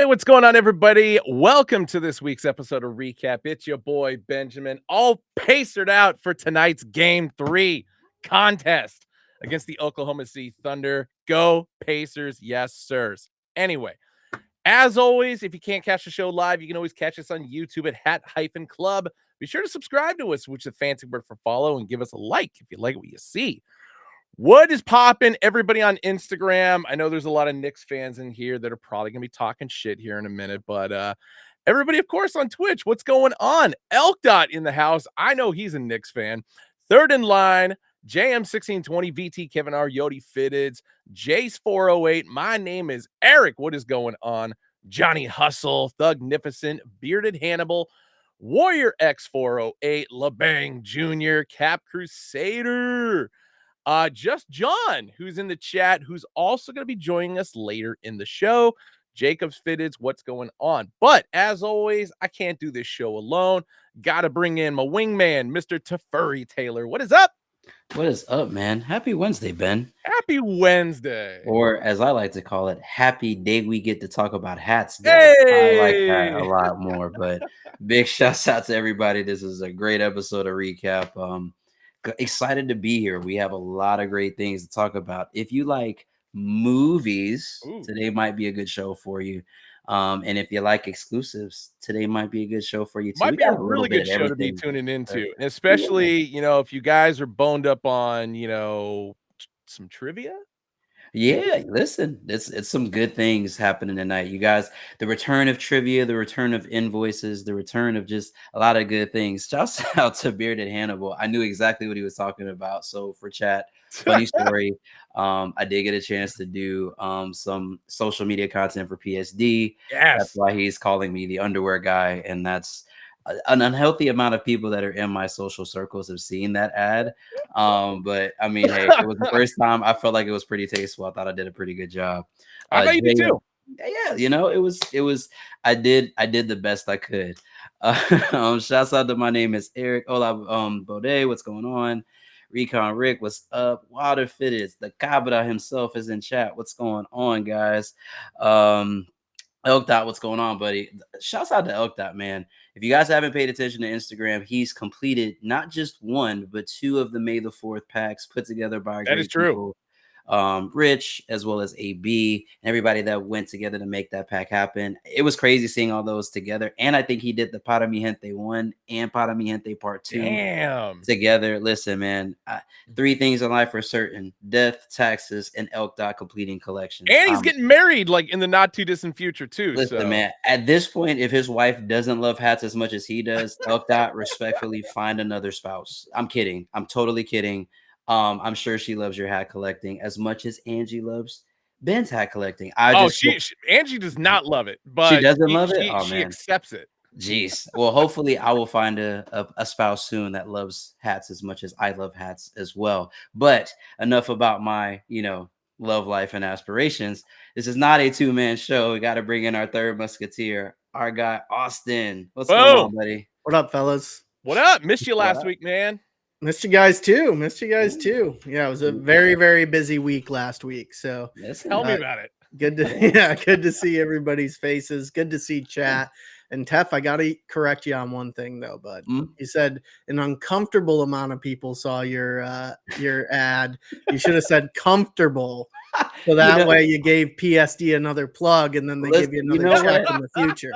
Hey, what's going on, everybody? Welcome to this week's episode of Recap. It's your boy, Benjamin, all pacered out for tonight's Game 3 contest against the Oklahoma City Thunder. Go Pacers, yes, sirs. Anyway, as always, if you can't catch the show live, you can always catch us on YouTube at Hat-Club. Be sure to subscribe to us, which is a fancy word for follow, and give us a like if you like what you see. What is popping, everybody on Instagram? I know there's a lot of Knicks fans in here that are probably going to be talking shit here in a minute, but everybody, of course, on Twitch, what's going on? Elk Dot in the house. I know he's a Knicks fan. Third in line, JM1620, VT Kevin R, Yodi Fitteds, Jace408. My name is Eric. What is going on? Johnny Hustle, Thugnificent, Bearded Hannibal, Warrior X408, LeBang Jr., Cap Crusader. Just John, who's in the chat, who's also going to be joining us later in the show. Jacobs Fitteds, what's going on? But as always, I can't do this show alone. Got to bring in my wingman, Mr. Tafuri Taylor. What is up? What is up, man? Happy Wednesday, Ben. Happy Wednesday. Or as I like to call it, happy day we get to talk about hats day. Hey! I like that a lot more. But big shouts out to everybody. This is a great episode of Recap. Excited to be here. We have a lot of great things to talk about. If you like movies, today might be a good show for you. And if you like exclusives, today might be a good show for you too. Might be a really good show to be tuning into, and especially, if you guys are boned up on, some trivia. Yeah, listen, it's some good things happening tonight. You guys, the return of trivia, the return of invoices, the return of just a lot of good things. Shouts out to Bearded Hannibal. I knew exactly what he was talking about. So for chat, funny story. I did get a chance to do some social media content for PSD. Yes. That's why he's calling me the underwear guy, and that's an unhealthy amount of people that are in my social circles have seen that ad. But I mean, hey, it was the first time. I felt like it was pretty tasteful. I thought I did a pretty good job. I thought you did too. Yeah, it was. I did the best I could. Shouts out to my name is Eric. Hola, Bode, what's going on? Recon Rick, what's up? Water Fitteds, the Cabra himself is in chat. What's going on, guys? Elk Dot, what's going on, buddy? Shouts out to Elk Dot, man. If you guys haven't paid attention to Instagram, he's completed not just one, but two of the May the 4th packs put together by that is true. People. Rich, as well as AB, and everybody that went together to make that pack happen. It was crazy seeing all those together. And I think he did the Para Mi Gente 1 and Para Mi Gente Part 2 together. Listen, man, three things in life are certain: death, taxes, and Elk Dot completing collections. And he's getting married like in the not too distant future too. Listen, man, at this point, if his wife doesn't love hats as much as he does, Elk Dot, respectfully find another spouse. I'm kidding. I'm totally kidding. I'm sure she loves your hat collecting as much as Angie loves Ben's hat collecting. Angie does not love it, but she doesn't love it. She accepts it. Jeez. Well, hopefully I will find a spouse soon that loves hats as much as I love hats as well. But enough about my, love life and aspirations. This is not a two-man show. We got to bring in our third musketeer, our guy Austin. What's going on, buddy? What up, fellas? What up? Missed you last week, man. Missed you guys too. Yeah, it was a very, very busy week last week. So tell me about it. Good to see everybody's faces. Good to see chat. And Tef, I gotta correct you on one thing though, bud. You said an uncomfortable amount of people saw your ad. You should have said comfortable. So that way you gave PSD another plug, and then they give you another check in the future.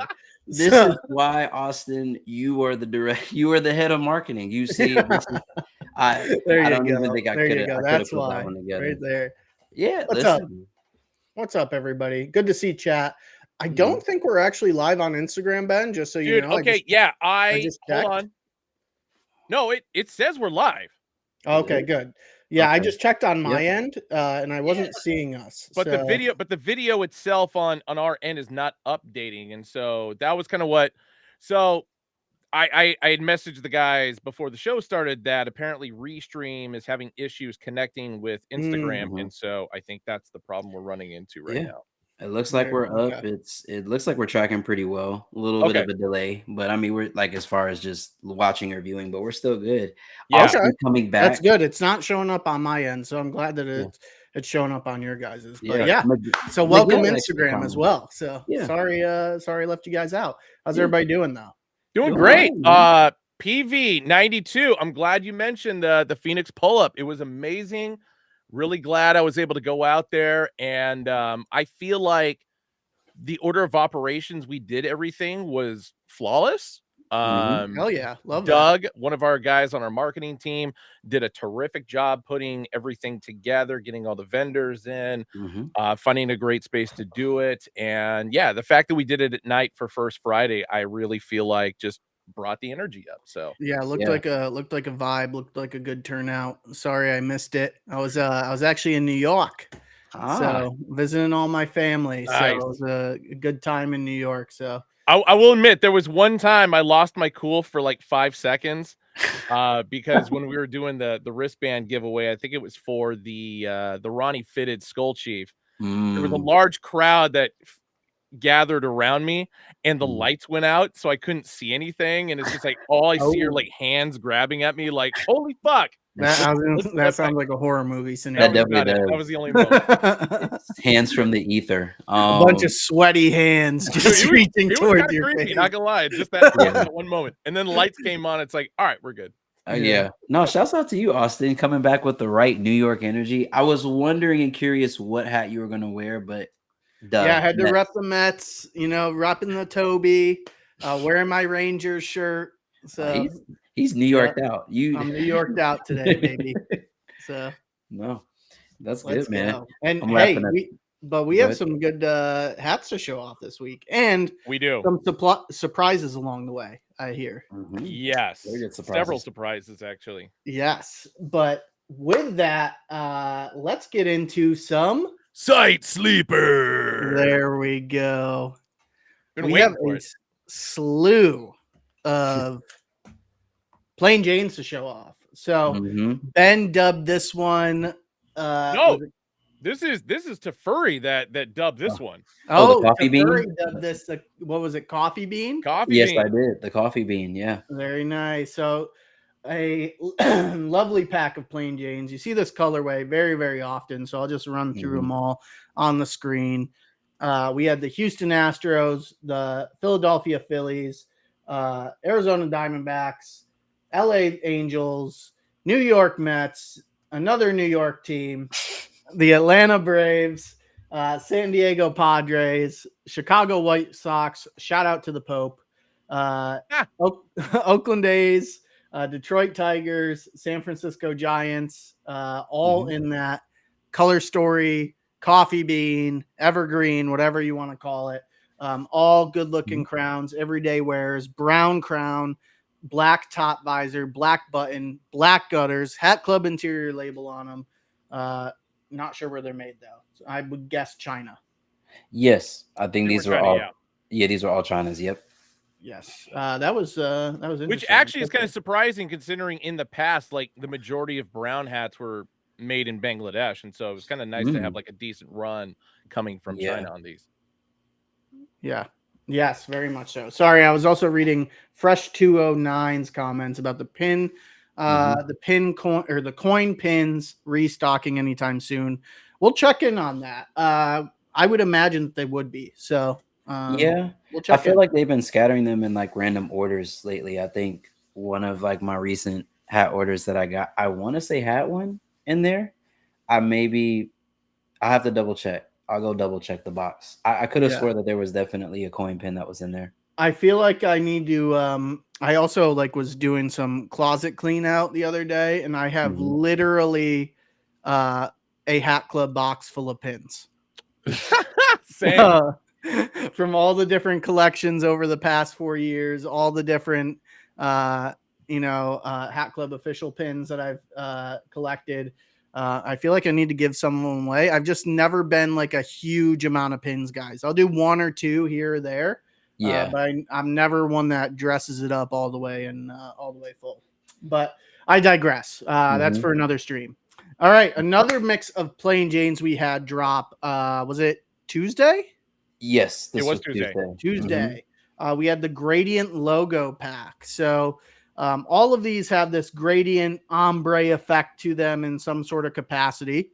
This is why, Austin, you are the head of marketing. You see, I don't even think I could have put that one together. Right there. Yeah. What's up, everybody? Good to see chat. I don't think we're actually live on Instagram, Ben, just so you know. Okay, I just hold on. No, it says we're live. Okay, good. Yeah, okay. I just checked on my end, and I wasn't seeing us. But the video itself on our end is not updating, and so that was kind of what. So I had messaged the guys before the show started that apparently Restream is having issues connecting with Instagram, and so I think that's the problem we're running into right now. It looks like we're up. It looks like we're tracking pretty well. A little bit of a delay, but I mean, we're like as far as just watching or viewing, but we're still good. Yeah, coming back. That's good. It's not showing up on my end, so I'm glad that it's showing up on your guys's. Yeah. But yeah, so welcome Instagram as well. So sorry I left you guys out. How's everybody doing though? Doing great. PV92. I'm glad you mentioned the Phoenix pull-up. It was amazing. Really glad I was able to go out there, and I feel like the order of operations we did everything was flawless. Hell yeah, love Doug, one of our guys on our marketing team, did a terrific job putting everything together, getting all the vendors in, finding a great space to do it. And yeah, the fact that we did it at night for First Friday, I really feel like just brought the energy up. So yeah, looked like a vibe, looked like a good turnout. Sorry I missed it. I was actually in New York. So visiting all my family. Nice. So it was a good time in New York. So I will admit there was one time I lost my cool for like 5 seconds because when we were doing the wristband giveaway, I think it was for the Ronnie Fitted Skull Chief. There was a large crowd that gathered around me, and the lights went out, so I couldn't see anything. And it's just like all I see are like hands grabbing at me, like holy fuck. That sounds like a horror movie scenario. That was the only moment. Hands from the ether. A bunch of sweaty hands just reaching towards your creepy, face. not gonna lie. Just that one moment. And then the lights came on. It's like, all right, we're good. Yeah. No, shouts out to you, Austin, coming back with the right New York energy. I was wondering and curious what hat you were going to wear, but I had to rep the Mets, repping the Toby, wearing my Rangers shirt. So he's New Yorked out. I'm New Yorked out today, baby. So no, that's good, man. And hey, we have some good hats to show off this week, and we do some surprises along the way. I hear. Yes, several surprises actually. Yes, but with that, let's get into some Sight Sleeper. There we go. We have a slew of plain Janes to show off. So Ben dubbed this one. No, this is Tefuri that dubbed this one. Oh, the coffee bean. Dubbed this. What was it? Coffee bean. Yes, I did. The coffee bean. Yeah. Very nice. So a lovely pack of plain Janes. You see this colorway very, very often. So I'll just run through them all on the screen. We had the Houston Astros, the Philadelphia Phillies, Arizona Diamondbacks, LA Angels, New York Mets, another New York team, the Atlanta Braves, San Diego Padres, Chicago White Sox, shout out to the Pope, Oakland A's, Detroit Tigers, San Francisco Giants, all in that color story, coffee bean, evergreen, whatever you want to call it. All good looking crowns, everyday wears, brown crown, black top visor, black button, black gutters, Hat Club interior label on them. Not sure where they're made though. So I would guess China. Yes, I think these were all. Yeah, these were all China's. Yep. Yes, that was interesting. Which actually is kind of surprising considering in the past, like the majority of brown hats were made in Bangladesh, and so it was kind of nice to have like a decent run coming from China on these. Yeah. Yes, very much so. Sorry, I was also reading Fresh 209's comments about the pin, the pin coin or the coin pins restocking anytime soon. We'll check in on that. I would imagine that they would be. So we'll check I feel like they've been scattering them in like random orders lately. I think one of like my recent hat orders that I got, I want to say had one in there. I have to double check. I'll go double check the box. I could have swore that there was definitely a coin pin that was in there. I feel like I need to I also like was doing some closet clean out the other day, and I have literally a Hat Club box full of pins. Same. From all the different collections over the past 4 years, all the different Hat Club official pins that I've collected. I feel like I need to give some of them away. I've just never been like a huge amount of pins, guys. I'll do one or two here or there. Yeah. But I'm never one that dresses it up all the way and all the way full. But I digress. That's for another stream. All right. Another mix of plain Janes we had drop. Was it Tuesday? Yes. It was Tuesday. Tuesday. We had the Gradient logo pack. So all of these have this gradient ombre effect to them in some sort of capacity.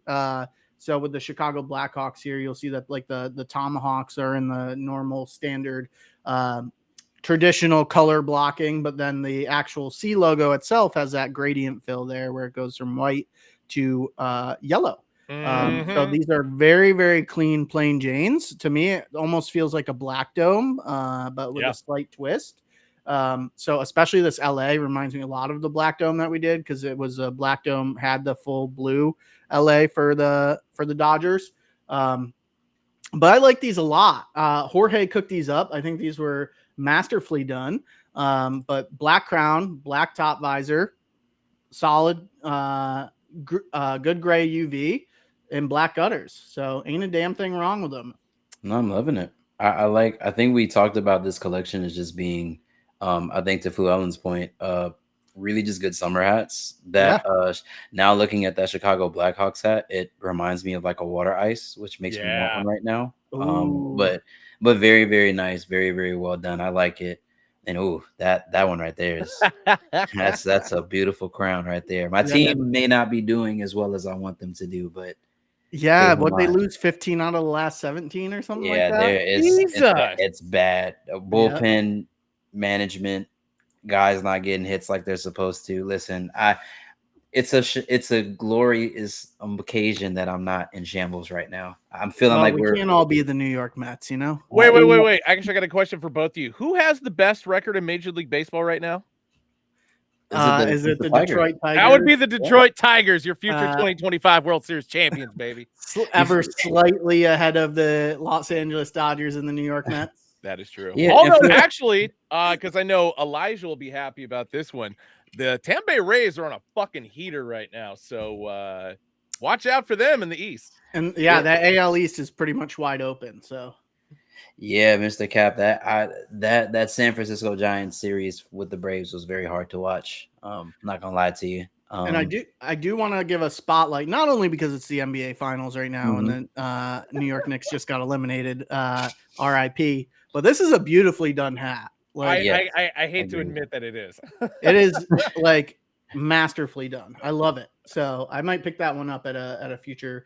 So with the Chicago Blackhawks here, you'll see that like the tomahawks are in the normal standard traditional color blocking, but then the actual C logo itself has that gradient fill there where it goes from white to yellow. So these are very, very clean, plain Janes. To me, it almost feels like a black dome, but with a slight twist. So especially this LA reminds me a lot of the black dome that we did, because it was a black dome, had the full blue LA for the Dodgers. But I like these a lot. Jorge cooked these up. I think these were masterfully done. But black crown, black top visor, solid, good gray UV, and black gutters. So ain't a damn thing wrong with them. No, I'm loving it. I think we talked about this collection as just being, I think to Fu Ellen's point, really just good summer hats that now looking at that Chicago Blackhawks hat, it reminds me of like a water ice, which makes me want one right now. But very, very nice, very, very well done. I like it. And that one right there is that's a beautiful crown right there. My team may not be doing as well as I want them to do, but what they lose 15 out of the last 17 or something like that. It's bad. Bullpen management, guys not getting hits like they're supposed to. Listen, it's a glorious occasion that I'm not in shambles right now. I'm feeling like we can't all be the New York Mets, you know. Wait. Actually, I got a question for both of you. Who has the best record in Major League Baseball right now? Is it the Detroit Tigers? That would be the Detroit Tigers, your future 2025 World Series champions, baby. Ever slightly ahead of the Los Angeles Dodgers and the New York Mets. That is true. Yeah, although actually, because I know Elijah will be happy about this one. The Tampa Bay Rays are on a fucking heater right now, so watch out for them in the East. And that AL East is pretty much wide open. So. Yeah, Mr. Cap, that San Francisco Giants series with the Braves was very hard to watch. I'm not gonna lie to you. And I do want to give a spotlight, not only because it's the NBA Finals right now, and then New York Knicks just got eliminated, RIP. But this is a beautifully done hat. Like, I hate to admit that it is. It is like masterfully done. I love it. So I might pick that one up at a future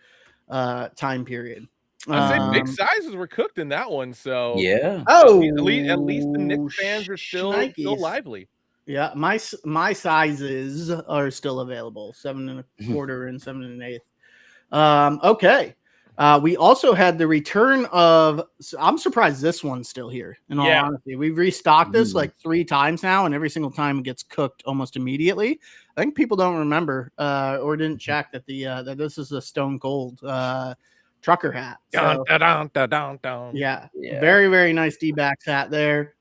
time period. I say big sizes were cooked in that one, so yeah. At least the Knicks fans are still lively. Yeah, my sizes are still available, 7 1/4 and 7 1/8. Okay. We also had the return of. I'm surprised this one's still here. In all honesty, we've restocked this like 3 times now, and every single time it gets cooked almost immediately. I think people don't remember or didn't check that that this is a Stone Cold trucker hat. So, yeah, very, very nice D-backs hat there.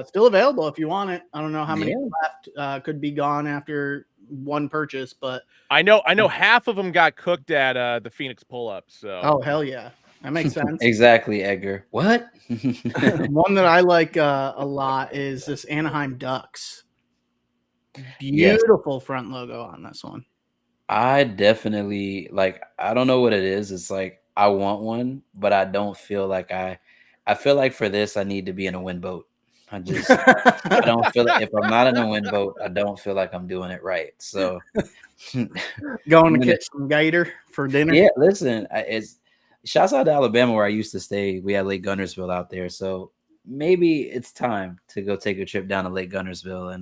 Still available if you want it. I don't know how many left. Could be gone after one purchase, but I know half of them got cooked at the Phoenix pull-up. So hell yeah, that makes sense. Exactly, Edgar. What? One that I like a lot is this Anaheim Ducks. Beautiful front logo on this one. I definitely like. I don't know what it is. It's like I want one, but I don't feel like I feel like for this I need to be in a wind boat. I don't feel like if I'm not in a wind boat, I don't feel like I'm doing it right. So going to catch some gator for dinner. Yeah, listen, shouts out to Alabama where I used to stay. We had Lake Gunnersville out there, so maybe it's time to go take a trip down to Lake Gunnersville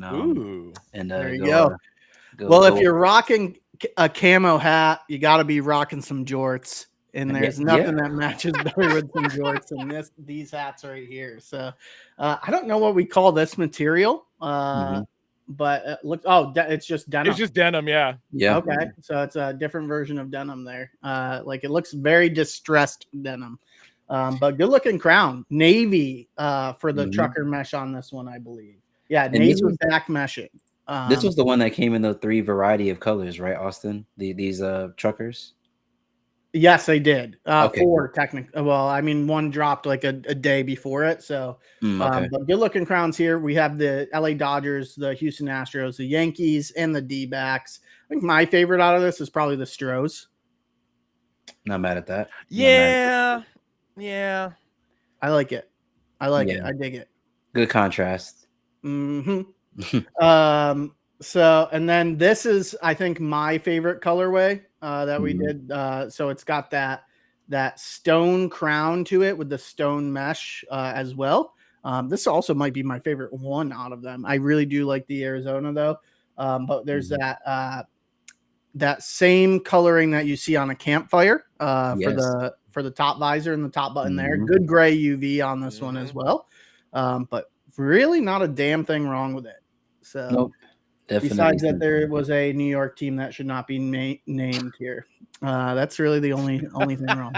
and there you go. If you're rocking a camo hat, you got to be rocking some jorts. And there's nothing that matches better with some jorts than these hats right here. So I don't know what we call this material, but it's just denim. It's just denim, yeah. Okay, so it's a different version of denim there. Like it looks very distressed denim, but good looking crown. Navy for the trucker mesh on this one, I believe. Yeah, and navy with back meshing. This was the one that came in the 3 variety of colors, right, Austin? These truckers. Yes, they did. 4 technically. Well, I mean, one dropped like a day before it. So, but good looking crowns here. We have the LA Dodgers, the Houston Astros, the Yankees, and the D-backs. I think my favorite out of this is probably the Astros. Not mad at that. Yeah. I like it. I dig it. Good contrast. So, and then this is, I think, my favorite colorway. that we did. So it's got that stone crown to it with the stone mesh as well. This also might be my favorite one out of them. I really do like the Arizona though. But there's that same coloring that you see on a campfire for the top visor and the top button there. Good gray UV on this one as well. But really not a damn thing wrong with it. So Nope. Definitely. Besides that, there was a New York team that should not be named here. That's really the only thing wrong.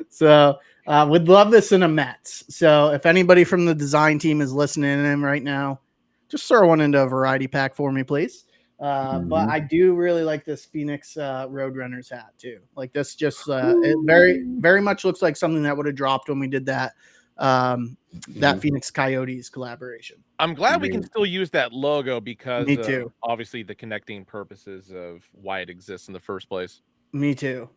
So would love this in a Mets. So if anybody from the design team is listening to him right now, just throw one into a variety pack for me, please. But I do really like this Phoenix Roadrunners hat too. Like this, just it very much looks like something that would have dropped when we did that Phoenix Coyotes collaboration. I'm glad we can still use that logo because Me too. Obviously the connecting purposes of why it exists in the first place. Me too.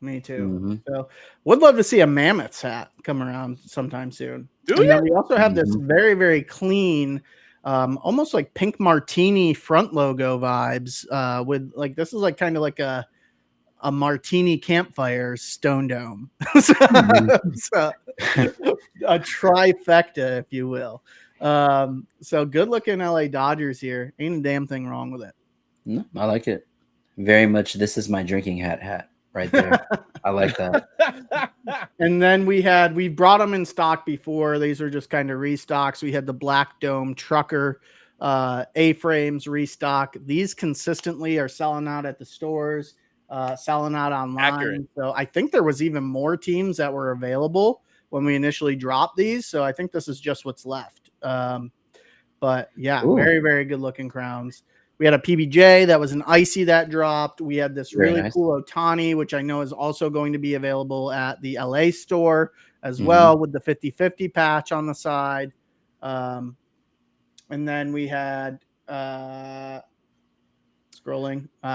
So would love to see a Mammoths hat come around sometime soon. We also have this very, very clean, almost like pink martini front logo vibes with like, this is like kind of like a martini campfire stone dome. So, a trifecta, if you will. So good looking LA Dodgers here. Ain't a damn thing wrong with it. No, I like it very much. This is my drinking hat right there. I like that. And then we brought them in stock before. These are just kind of restocks. We had the Black Dome Trucker A-frames restock. These consistently are selling out at the stores, selling out online. Accurate. So I think there was even more teams that were available when we initially dropped these. So I think this is just what's left. But yeah, very, very good looking crowns. We had a PBJ that was an icy that dropped. We had this really cool Otani, which I know is also going to be available at the LA store as well, with the 50-50 patch on the side. And then we had scrolling.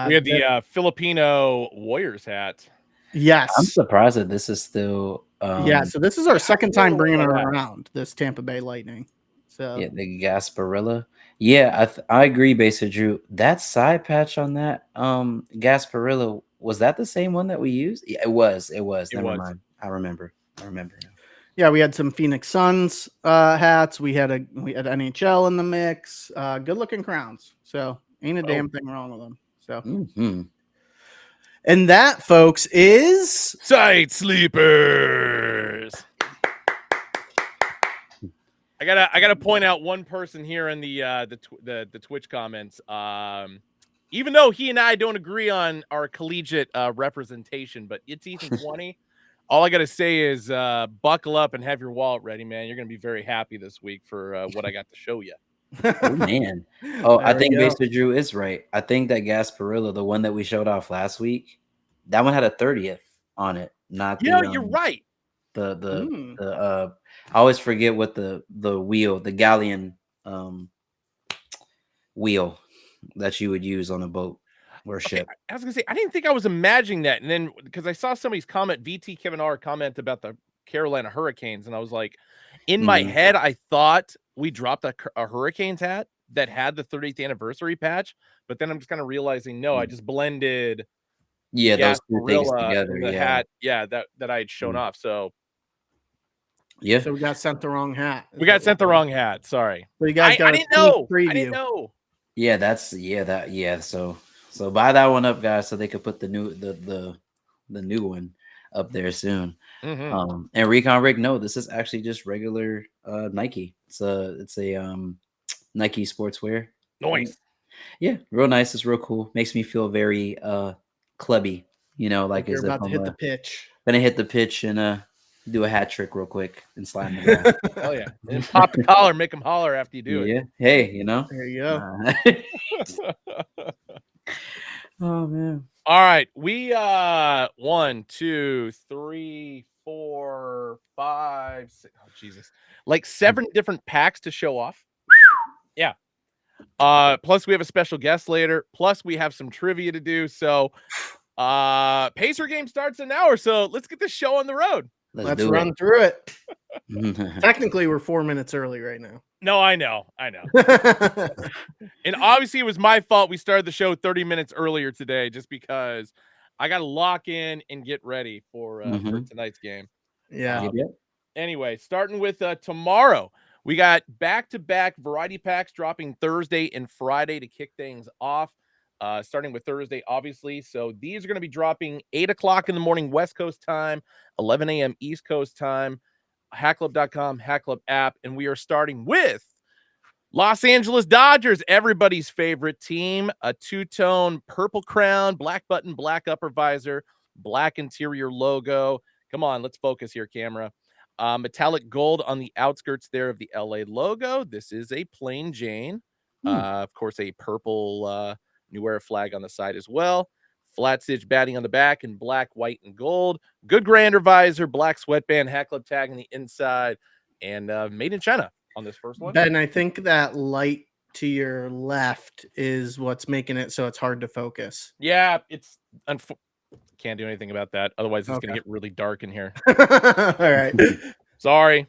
We had the Filipino Warriors hat. Yes. I'm surprised that this is still. So this is our second time bringing it around, this Tampa Bay Lightning. So yeah, the Gasparilla. Yeah, I agree, Baser Drew. That side patch on that Gasparilla, was that the same one that we used? Yeah, it was. Never mind. I remember now. Yeah, we had some Phoenix Suns hats. We had NHL in the mix. Good looking crowns. So ain't a damn thing wrong with them. So and that, folks, is Site Sleepers. I gotta point out one person here in the Twitch comments. Even though he and I don't agree on our collegiate representation, but it's Ethan 20. All I gotta say is buckle up and have your wallet ready, man. You're gonna be very happy this week for what I got to show you. Oh man! Oh, I think Baser Drew is right. I think that Gasparilla, the one that we showed off last week, that one had a 30th on it. Not you're right. I always forget what the wheel, the galleon wheel that you would use on a boat or a ship. I was gonna say I didn't think I was imagining that, and then because I saw somebody's comment, VT Kevin R comment about the Carolina Hurricanes, and I was like, in my head, I thought we dropped a Hurricanes hat that had the 30th anniversary patch, but then I'm just kind of realizing no, I just blended those two things together. The hat, that I had shown off. So so we got sent the wrong hat. Sent the wrong hat. Sorry. So you guys got I didn't know. I didn't know. Yeah, so buy that one up, guys, so they could put the new one up there soon. And Recon Rick, no, this is actually just regular Nike. It's a Nike sportswear. Nice. Yeah, real nice. It's real cool. Makes me feel very clubby, like you're about to hit the pitch. Gonna hit the pitch and do a hat trick real quick and slide in the ball. Hell yeah. And pop the collar, make them holler after you do it. Yeah. Hey, there you go. Oh man. All right. We 1, 2, 3, 4, 5, 6. Oh Jesus. Like 7 different packs to show off. Yeah. Plus we have a special guest later. Plus we have some trivia to do. So Pacer game starts in an hour. So let's get this show on the road. Let's run through it. Technically, we're 4 minutes early right now. No, I know. And obviously, it was my fault. We started the show 30 minutes earlier today just because I got to lock in and get ready for tonight's game. Yeah. Anyway, starting with tomorrow, we got back-to-back variety packs dropping Thursday and Friday to kick things off. Starting with Thursday, obviously. So these are going to be dropping 8 o'clock in the morning West Coast time, 11 a.m. East Coast time, hackclub.com, Hack Club app. And we are starting with Los Angeles Dodgers, everybody's favorite team. A two-tone purple crown, black button, black upper visor, black interior logo. Come on, let's focus here, camera. Metallic gold on the outskirts there of the LA logo. This is a plain Jane. Of course, a purple New Era flag on the side as well. Flat stitch batting on the back in black, white, and gold. Good grander visor, black sweatband, Hack Club tag on the inside, and made in China on this first one. Ben, I think that light to your left is what's making it so it's hard to focus. Yeah, it's can't do anything about that. Otherwise, it's gonna get really dark in here. All right. Sorry.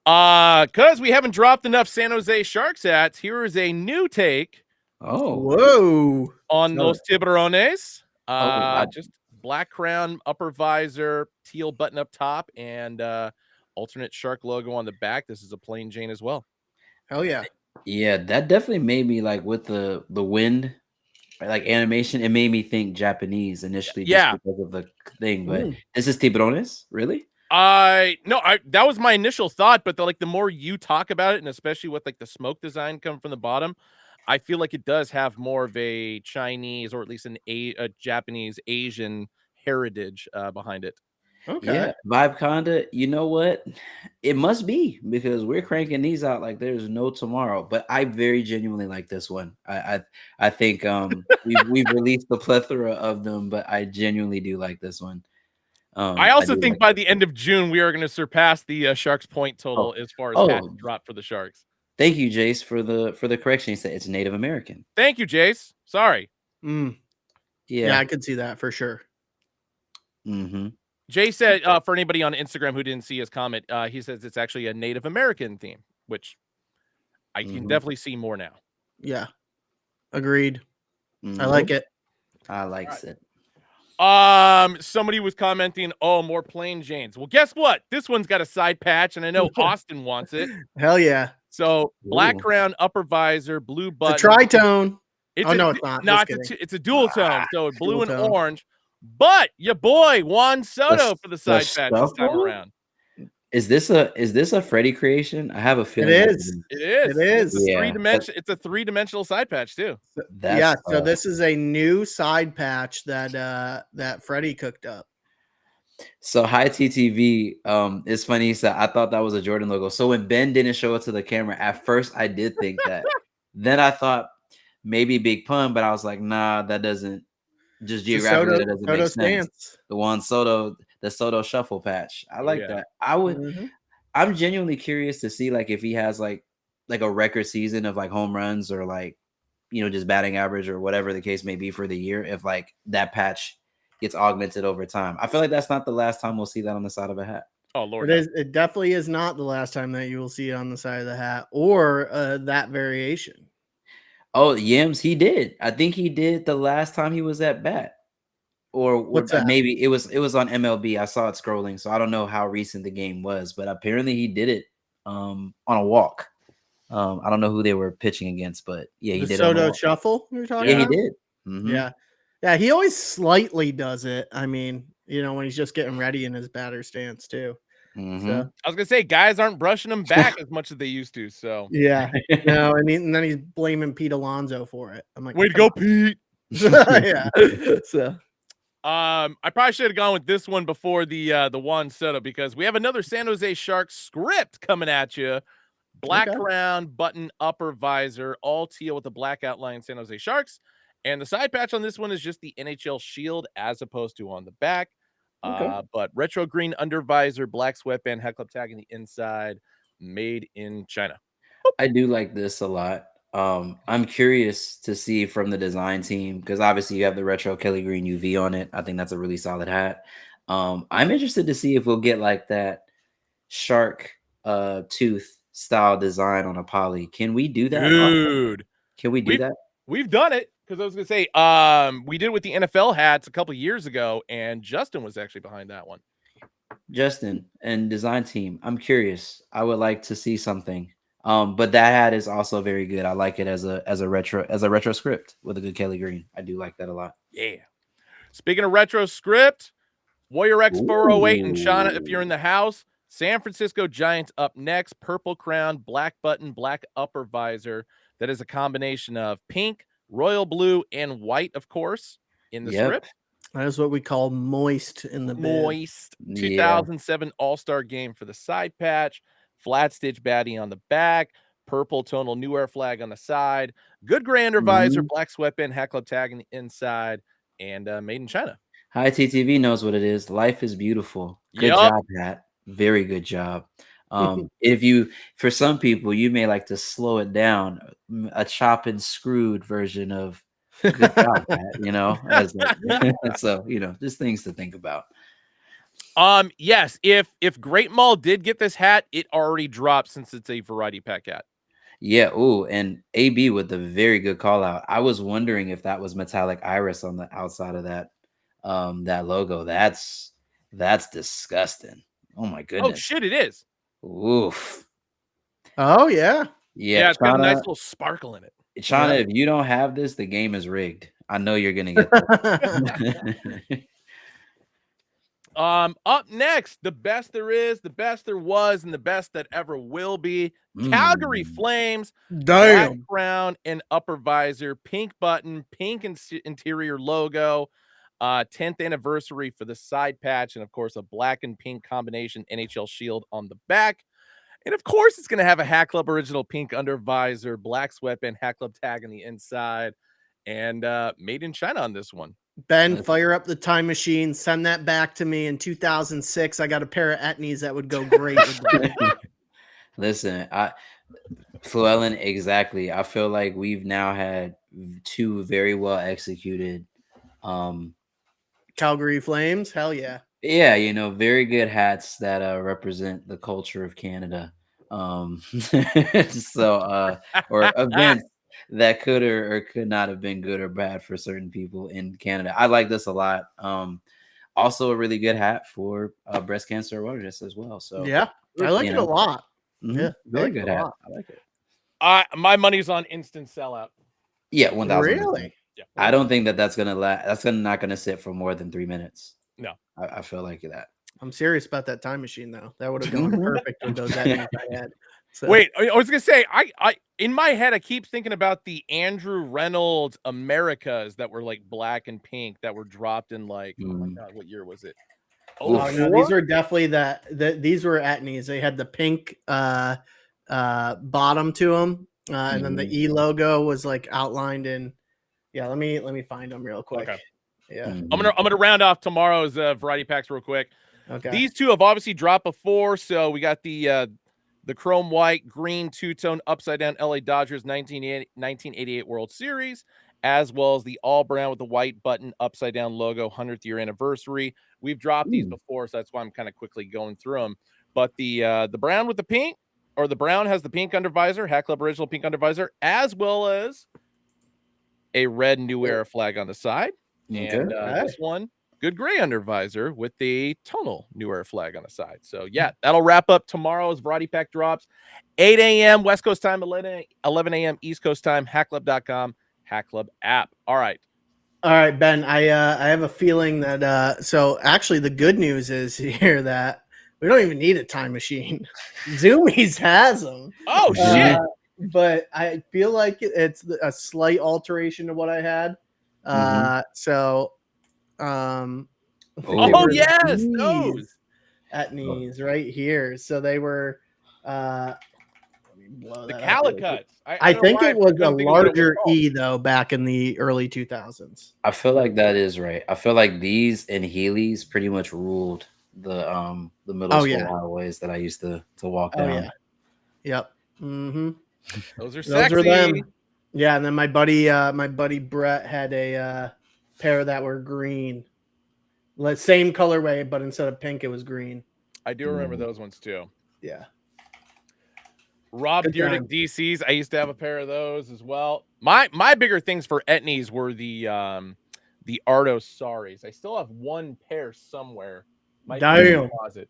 Because we haven't dropped enough San Jose Sharks hats, here is a new take. Whoa. On those tiburones. Wow. Just black crown, upper visor, teal button up top, and alternate shark logo on the back. This is a plain Jane as well. Hell yeah. Yeah, that definitely made me like with the wind, like animation, it made me think Japanese initially just because of the thing. But this is tiburones, really? That was my initial thought, but the more you talk about it, and especially with like the smoke design coming from the bottom, I feel like it does have more of a Chinese or at least a Japanese Asian heritage behind it. Okay. Yeah, Vibe Conda, you know what? It must be because we're cranking these out like there's no tomorrow. But I very genuinely like this one. I think we've released the plethora of them, but I genuinely do like this one. I also think by the end of June we are going to surpass the Sharks point total as far as hats drop for the Sharks. Thank you, Jace, for the correction. He said it's Native American. Thank you, Jace. Sorry. Yeah, I could see that for sure. Jay said, for anybody on Instagram who didn't see his comment, he says it's actually a Native American theme, which I can definitely see more now. Yeah. Agreed. I like it. I like it. Somebody was commenting, more plain Janes. Well, guess what? This one's got a side patch, and I know Austin wants it. Hell yeah. So black crown, upper visor, blue button. It's a tritone. No, it's not. No, it's a dual tone. So blue and orange. But your boy Juan Soto for the side patch this time around. Is this a Freddy creation? I have a feeling it is. It is. It's a three-dimensional side patch too. So this is a new side patch that Freddy cooked up. So High TTV, it's funny. He said, I thought that was a Jordan logo. So when Ben didn't show it to the camera, at first I did think that. Then I thought maybe Big Pun, but I was like, nah, that doesn't. Just geographically, that doesn't make sense. The one Soto, the Soto shuffle patch. I like that. I would. I'm genuinely curious to see like if he has like a record season of like home runs or like just batting average or whatever the case may be for the year. If like that patch gets augmented over time, I feel like that's not the last time we'll see that on the side of a hat. Oh Lord, it definitely is not the last time that you will see it on the side of the hat or that variation. Oh, Yams, he did. I think he did the last time he was at bat. Or maybe it was on MLB. I saw it scrolling, so I don't know how recent the game was, but apparently he did it on a walk. I don't know who they were pitching against, but yeah, he did. Soto shuffle you're talking about? He did. Yeah, he always slightly does it. I mean, when he's just getting ready in his batter stance too. So I was gonna say guys aren't brushing him back as much as they used to. So yeah, no, and then he's blaming Pete Alonso for it. I'm like, way to go, Pete. Yeah. So I probably should have gone with this one before the Juan Soto because we have another San Jose Sharks script coming at you. Black crown, button, upper visor, all teal with the black outline. San Jose Sharks, and the side patch on this one is just the NHL shield as opposed to on the back. But retro green under visor, black sweatband, Hack Club tag in the inside, made in China. I do like this a lot. I'm curious to see from the design team because obviously you have the retro Kelly Green UV on it. I think that's a really solid hat. I'm interested to see if we'll get like that shark tooth style design on a poly. Can we do that? Dude, can we do that? We've done it. Because I was gonna say, we did with the NFL hats a couple years ago, and Justin was actually behind that one. Justin and design team, I'm curious. I would like to see something. But that hat is also very good. I like it as a retro script with a good Kelly Green. I do like that a lot. Yeah. Speaking of retro script, Warrior X 408 and Shauna, if you're in Ooh. the house, San Francisco Giants up next. Purple crown, black button, black upper visor. That is a combination of pink, royal blue, and white, of course, in the Yep. script. That is what we call moist in the bid. Moist. Yeah. 2007 All-Star game for the side patch. Flat stitch baddie on the back. Purple tonal New Era flag on the side. Good gray under visor, Mhm. black sweatband, hat club tag on the inside, and made in China. High TTV knows what it is. Life is beautiful. Good Yup. job, Pat. Very good job. If you, for some people, you may like to slow it down, a chop and screwed version of good job, Pat. You know, so just things to think about. Yes, if Great Mall did get this hat, it already dropped since it's a variety pack hat. Yeah. Ooh, and AB with a very good call out. I was wondering if that was metallic iris on the outside of that logo. That's disgusting. Oh my Oh goodness. shit, it is. Oof. Oh yeah. Yeah, Yeah, it's got a nice China. little sparkle in it. China, Yeah. if you don't have this, the game is rigged. I know you're gonna get this. Up next, the best there is, the best there was, and the best that ever will be. Calgary Mm. Flames, black Damn. crown and upper visor, pink button, pink interior logo, 10th anniversary for the side patch, and of course, a black and pink combination NHL shield on the back. And of course, it's going to have a Hat Club original pink under visor, black sweatband, Hat Club tag on the inside, and made in China on this one. Ben, fire up the time machine. Send that back to me in 2006. I got a pair of etnies that would go great with that. Listen, Fluellen, exactly. I feel like we've now had two very well executed, Calgary Flames. Hell yeah. yeah, very good hats that represent the culture of Canada. So or events that could or could not have been good or bad for certain people in Canada. I like this a lot. Also a really good hat for breast cancer awareness as well. So Yeah. I like you it a know, lot. mhm, Yeah. I very like it good a hat. lot. I like it. My money's on instant sellout. Yeah, 1000%. Really? Yeah. I don't think that's gonna last. Not gonna sit for more than 3 minutes. No. I feel like that. I'm serious about that time machine though. That would have gone perfect with those etnies I had. So. Wait, I was gonna say, I in my head, I keep thinking about the Andrew Reynolds Americas that were like black and pink that were dropped in like, oh my god, what year was it? Oh Oof. no, these were definitely these were etnies. They had the pink bottom to them, and then the E logo was like outlined in. Yeah, let me find them real quick. Okay. Yeah. I'm gonna round off tomorrow's variety packs real quick. Okay. These two have obviously dropped before, so we got the chrome white green two-tone upside down LA Dodgers 1988 World Series, as well as the all brown with the white button upside down logo 100th year anniversary. We've dropped these before, so that's why I'm kind of quickly going through them. But the brown with the pink, or the brown has the pink under visor, Hat Club original pink under visor, as well as a red New Era flag on the side. And this one, good gray under visor with the tonal New Era flag on the side. So yeah, that'll wrap up tomorrow's variety pack drops. 8 a.m. West Coast time, 11 a.m. East Coast time, hackclub.com, Hack Club app. All right, Ben. I have a feeling that so actually the good news is here that we don't even need a time machine. Zoomies has them. Oh shit. But I feel like it's a slight alteration to what I had. So Oh yes, those etnies right here. So they were let me blow the that up. Calicuts. I don't know think why it was a couldn't think of what it was larger called. E though back in the early 2000s. I feel like that is right. I feel like these and Heelys pretty much ruled the middle school highways that I used to walk down. Yeah. Yep. Mm-hmm. Those are Those sexy. were them. Yeah, and then my buddy Brett had a pair that were green. Same colorway, but instead of pink, it was green. I do remember those ones too. Yeah. Rob Good Deerdick time. DCs. I used to have a pair of those as well. My bigger things for Etnies were the Ardo Saris. I still have one pair somewhere. Might be in the closet.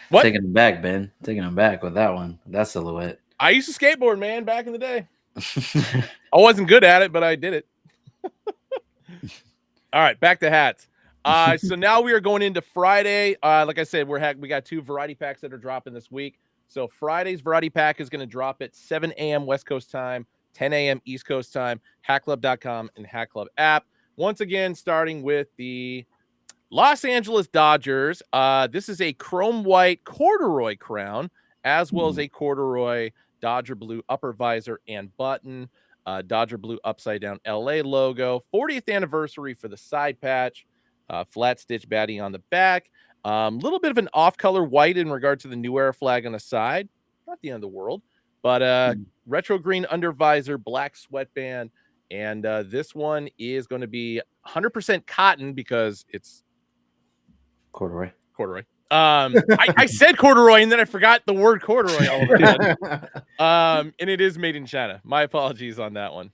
What? Taking them back, Ben. Taking them back with that one. That silhouette. I used to skateboard, man, back in the day. I wasn't good at it, but I did it. All right, back to hats. So now we are going into Friday. Like I said, we got 2 variety packs that are dropping this week. So Friday's variety pack is going to drop at 7 a.m. West Coast time, 10 a.m. East Coast time, hackclub.com and Hack Club app. Once again, starting with the Los Angeles Dodgers. This is a chrome white corduroy crown, as well as a corduroy Dodger blue upper visor and button. Dodger blue upside down LA logo. 40th anniversary for the side patch. Flat stitch baddie on the back. Little bit of an off-color white in regard to the New Era flag on the side. Not the end of the world, but retro green under visor, black sweatband, and this one is going to be 100% cotton because it's corduroy. I said corduroy and then I forgot the word corduroy all of a sudden. And it is made in China. My apologies on that one.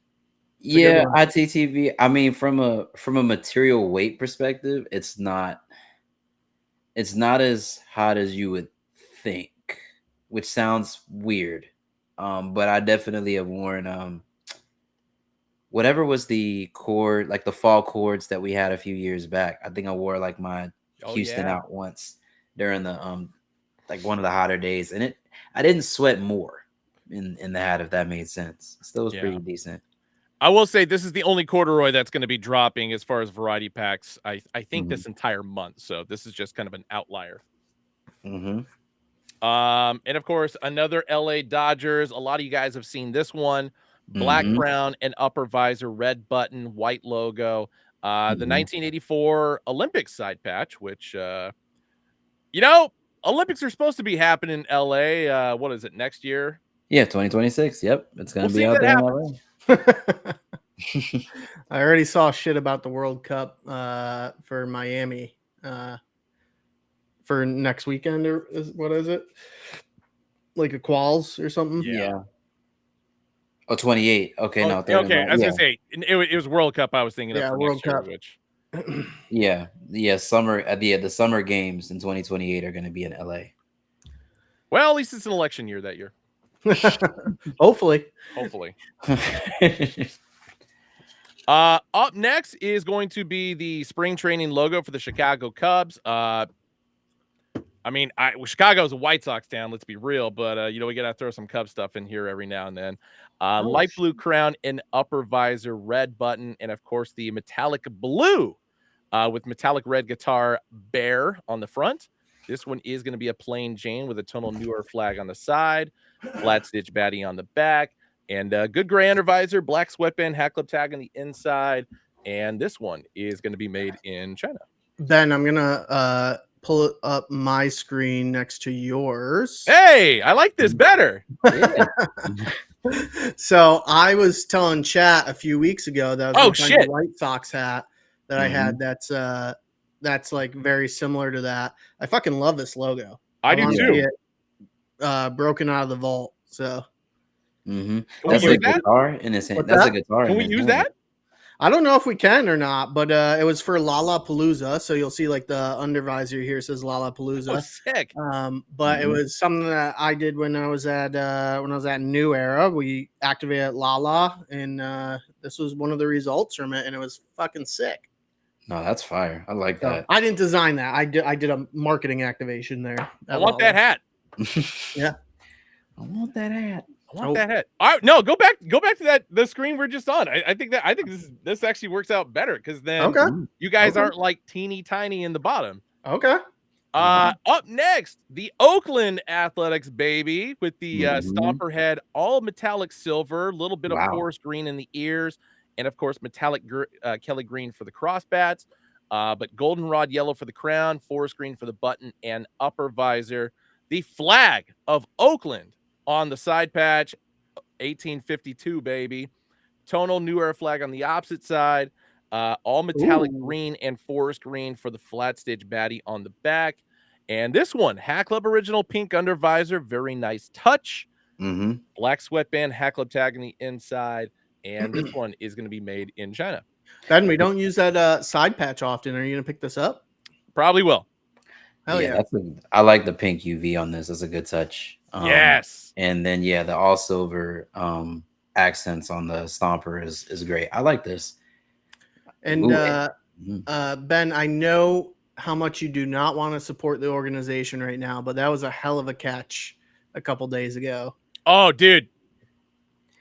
Yeah, ITTV. I mean, from a material weight perspective, it's not as hot as you would think, which sounds weird. But I definitely have worn whatever was the cord, like the fall cords that we had a few years back. I think I wore like my Houston out once during the like one of the hotter days, and I didn't sweat more in the hat, if that made sense. Still was pretty decent. I will say this is the only corduroy that's going to be dropping as far as variety packs. I think this entire month, so this is just kind of an outlier. And of course, another LA Dodgers. A lot of you guys have seen this one. Black crown and upper visor, red button, white logo. The 1984 Olympics side patch, which, Olympics are supposed to be happening in LA. What is it, next year? Yeah, 2026. Yep. It's going to be out there in LA. I already saw shit about the World Cup for Miami for next weekend, or what is it? Like a quals or something? Yeah. Oh, 28. Okay, no. Okay, I was gonna say it was World Cup. I was thinking of for World Cup. Which summer the summer games in 2028 are going to be in LA. Well, at least it's an election year that year. Hopefully. Up next is going to be the spring training logo for the Chicago Cubs. Chicago's a White Sox town, let's be real, but we gotta throw some Cubs stuff in here every now and then. Light blue crown and upper visor, red button, and of course the metallic blue with metallic red guitar bear on the front. This one is going to be a plain Jane with a tonal newer flag on the side, flat stitch baddie on the back, and good gray under visor, black sweatband, Hack Club tag on the inside. And this one is going to be made in China. Ben, I'm gonna pull up my screen next to yours. Hey, I like this better. So I was telling chat a few weeks ago that I was shit, a White Sox hat that I had that's like very similar to that. I fucking love this logo. I do too. Broken out of the vault. So that's a guitar in his hand. That's a guitar. Can we use that? I don't know if we can or not, but it was for Lollapalooza. So you'll see like the undervisor here says Lollapalooza. Oh, sick. But it was something that I did when I was at New Era. We activated Lala, and this was one of the results from it, and it was fucking sick. No, that's fire. I like that. I didn't design that. I did a marketing activation there. I want that hat. Yeah. I want that hat. That hat. All right, no, go back to the screen we're just on. I think this actually works out better because then you guys aren't like teeny tiny in the bottom. Okay. Up next, the Oakland Athletics baby with the stomper head, all metallic silver, little bit of forest green in the ears, and of course metallic Kelly green for the crossbats, but goldenrod yellow for the crown, forest green for the button and upper visor. The flag of Oakland on the side patch, 1852, baby. Tonal New Era flag on the opposite side. All metallic green and forest green for the flat stitch baddie on the back. And this one, Hack Club original pink under visor. Very nice touch. black sweatband, hat club tag on the inside, and this one is going to be made in China. Ben, we don't use that side patch often. Are you gonna pick this up? Probably will. Hell yeah. I like the pink UV on this. That's a good touch. Yes. And then the all silver accents on the stomper is great. I like this. And Ben, I know how much you do not want to support the organization right now, but that was a hell of a catch a couple days ago. Oh, dude.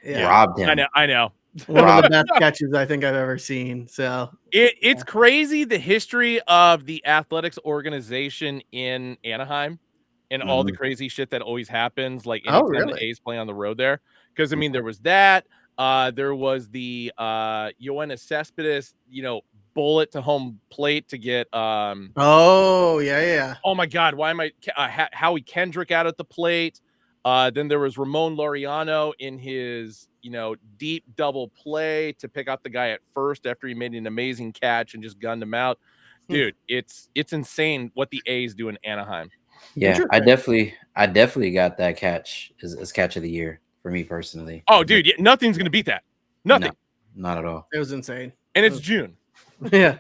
Yeah. Robbed him. I know. One of the best catches I think I've ever seen. So it's crazy the history of the athletics organization in Anaheim and all the crazy shit that always happens, like anytime the A's play on the road there. Because I mean, there was that. There was the Yoenis Cespedes, bullet to home plate to get oh my god, why am I Howie Kendrick out at the plate. Then there was Ramon Laureano in his deep double play to pick out the guy at first after he made an amazing catch and just gunned him out. Dude, it's insane what the A's do in Anaheim. Yeah, I definitely got that catch as catch of the year for me personally. Oh, dude, nothing's gonna beat that. Nothing. No, not at all. It was insane. And it's June. Yeah.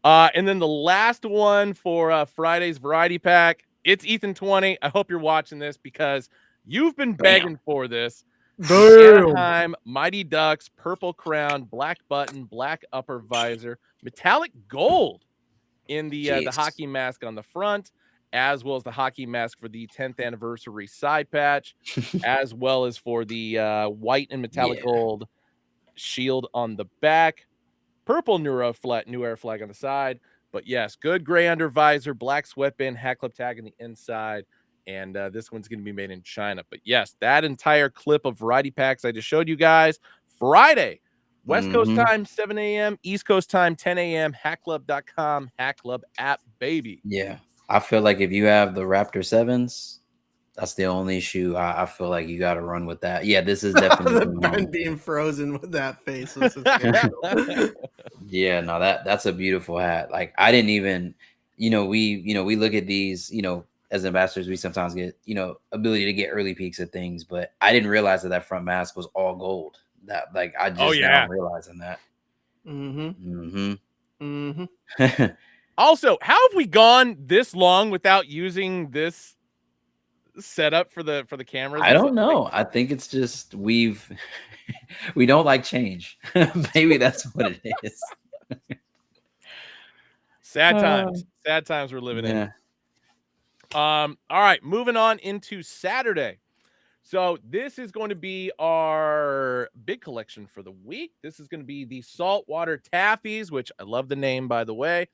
And then the last one for Friday's variety pack, it's Ethan 20. I hope you're watching this because you've been begging for this. Anaheim Mighty Ducks, purple crown, black button, black upper visor, metallic gold in the hockey mask on the front, as well as the hockey mask for the 10th anniversary side patch, as well as for the white and metallic gold shield on the back, purple New Era flag on the side. But yes, good gray under visor, black sweatband, hat club tag on the inside. And this one's going to be made in China. But yes, that entire clip of variety packs I just showed you guys, Friday, West Coast time, 7 a.m., East Coast time, 10 a.m., hackclub.com, Hack Club app, baby. Yeah. I feel like if you have the Raptor 7s, that's the only shoe I feel like you got to run with that. Yeah, this is definitely Ben being frozen with that face. Yeah, no, that's a beautiful hat. Like I didn't even, we look at these, as ambassadors, we sometimes get, ability to get early peeks at things, but I didn't realize that front mask was all gold. That like I just now realizing that. Also, how have we gone this long without using this setup for the cameras? I don't know. I think it's just we don't like change. Maybe that's what it is. Sad times we're living in. All right, moving on into Saturday. So this is going to be our big collection for the week. This is going to be the Salt Water Taffies, which I love the name, by the way,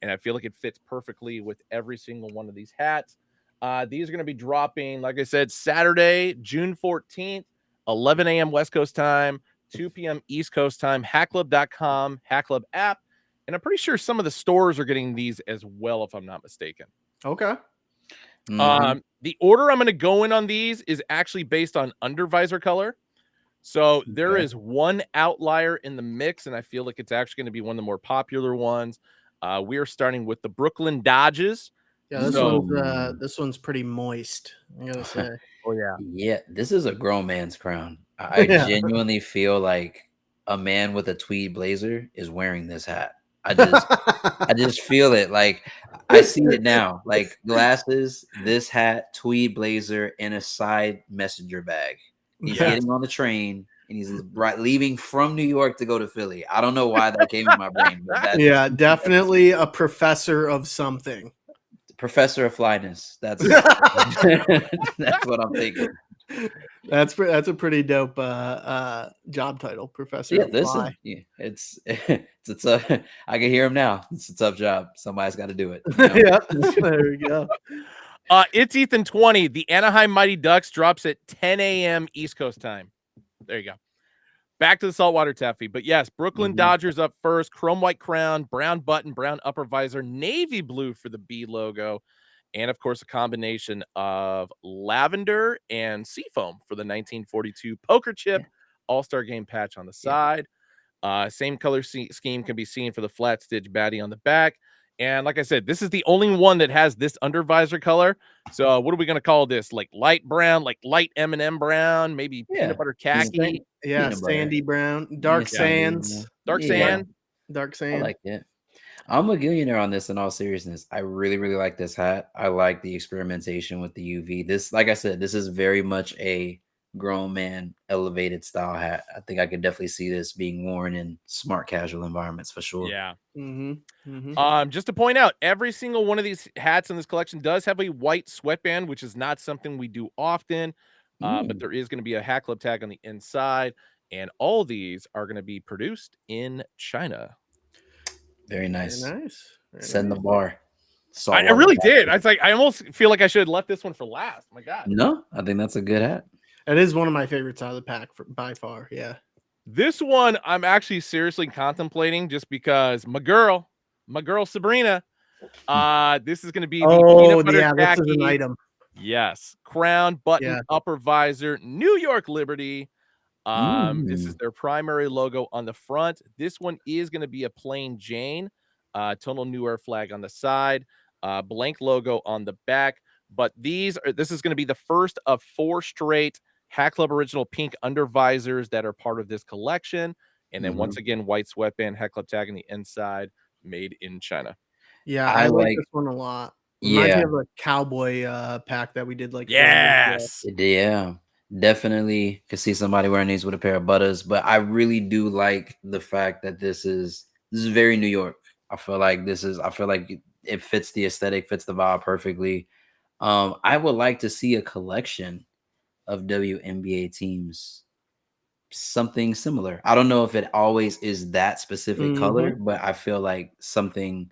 and I feel like it fits perfectly with every single one of these hats. These are going to be dropping, like I said, Saturday, June 14th, 11 a.m. West Coast time, 2 p.m. East Coast time, hackclub.com, Hack Club app, and I'm pretty sure some of the stores are getting these as well, if I'm not mistaken. Okay. The order I'm going to go in on these is actually based on under visor color. So there is one outlier in the mix, and I feel like it's actually going to be one of the more popular ones. We are starting with the Brooklyn Dodgers. Yeah, this one's pretty moist, I gotta say. Oh yeah. Yeah, this is a grown man's crown. I genuinely feel like a man with a tweed blazer is wearing this hat. I just feel it. Like I see it now. Like glasses, this hat, tweed blazer, and a side messenger bag. He's getting on the train and he's leaving from New York to go to Philly. I don't know why that came in my brain. But definitely a professor of something. Professor of flyness. That's that's what I'm thinking. That's a pretty dope job title, Professor. Listen, it's a I can hear him now. It's a tough job. Somebody's got to do it. There we go. It's Ethan 20. The Anaheim Mighty Ducks drops at 10 a.m. East Coast time. There you go. Back to the Saltwater Taffy. But yes, Brooklyn Dodgers up first. Chrome white crown, brown button, brown upper visor, navy blue for the B logo. And, of course, a combination of lavender and seafoam for the 1942 poker chip All-Star Game patch on the side. Same color scheme can be seen for the flat stitch baddie on the back. And like I said, this is the only one that has this under visor color. So what are we going to call this? Like light brown, like light M&M brown, maybe peanut butter khaki. Yeah, Peanut butter. sandy brown, dark sands. Dark Yeah. sand. Dark I sand. like it. I'm a billionaire on this in all seriousness. I really, really like this hat. I like the experimentation with the UV. This, like I said, this is very much a grown man elevated style hat. I think I could definitely see this being worn in smart casual environments for sure. Yeah. Mm-hmm. Just to point out, every single one of these hats in this collection does have a white sweatband, which is not something we do often. But there is going to be a hat club tag on the inside, and all these are going to be produced in China. Very nice. Very nice. Setting the bar. I really did. I was like, I almost feel like I should have left this one for last. My God. No, I think that's a good hat. It is one of my favorites out of the pack by far. Yeah. This one I'm actually seriously contemplating just because my girl Sabrina. This is going to be the peanut butter khaki. This is an item. Yes, crown, button, Yeah. upper visor, New York Liberty. This is their primary logo on the front. This one is going to be a plain Jane, tonal New Era flag on the side, blank logo on the back. But this is going to be the first of 4 straight Hat Club original pink under visors that are part of this collection. And then once again, white sweatband, Hat Club tag on the inside, made in China. Yeah, I like this one a lot. Reminds me of a cowboy pack that we did like. Yes. Yeah. Definitely could see somebody wearing these with a pair of butters, but I really do like the fact that this is very New York. I feel like it fits the aesthetic, fits the vibe perfectly. I would like to see a collection of WNBA teams, something similar. I don't know if it always is that specific color, but I feel like something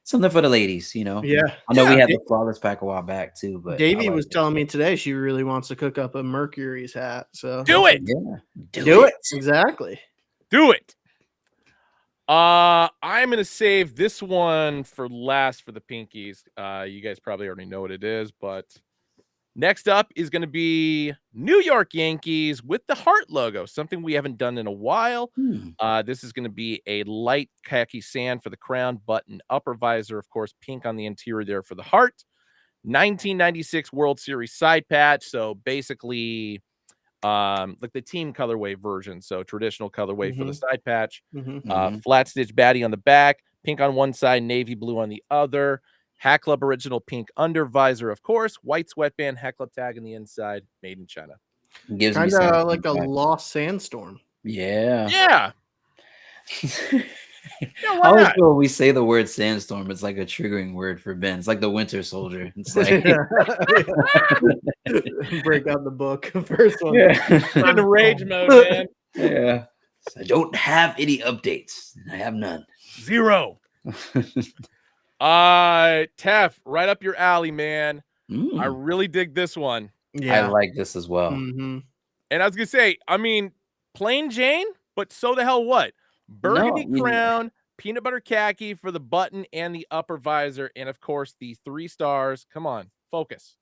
for the ladies, you know. Yeah, I know we had the flawless pack a while back too, but Davey was telling me today she really wants to cook up a Mercury's hat. So do it. Yeah, do it. Exactly. Do it. I'm gonna save this one for last for the pinkies. You guys probably already know what it is, but next up is going to be New York Yankees with the heart logo, something we haven't done in a while. This is going to be a light khaki sand for the crown, button, upper visor, of course, pink on the interior there for the heart. 1996 World Series side patch, so basically like the team colorway version, so traditional colorway for the side patch. Flat stitch baddie on the back, pink on one side, navy blue on the other. Hat Club original pink under visor, of course. White sweatband, Hat Club tag on the inside, made in China. Gives kind me of like a lost sandstorm. Yeah. Yeah, I always feel when we say the word sandstorm, it's like a triggering word for Ben. It's like the Winter Soldier. It's like break out the book. First one. In the rage mode, man. Yeah. So I don't have any updates. I have none. 0. Tef, right up your alley, man. I really dig this one. Yeah, I like this as well. And I was gonna say, I mean, plain Jane, but so the hell what? Burgundy crown, peanut butter khaki for the button and the upper visor, and of course the 3 stars. Come on, focus.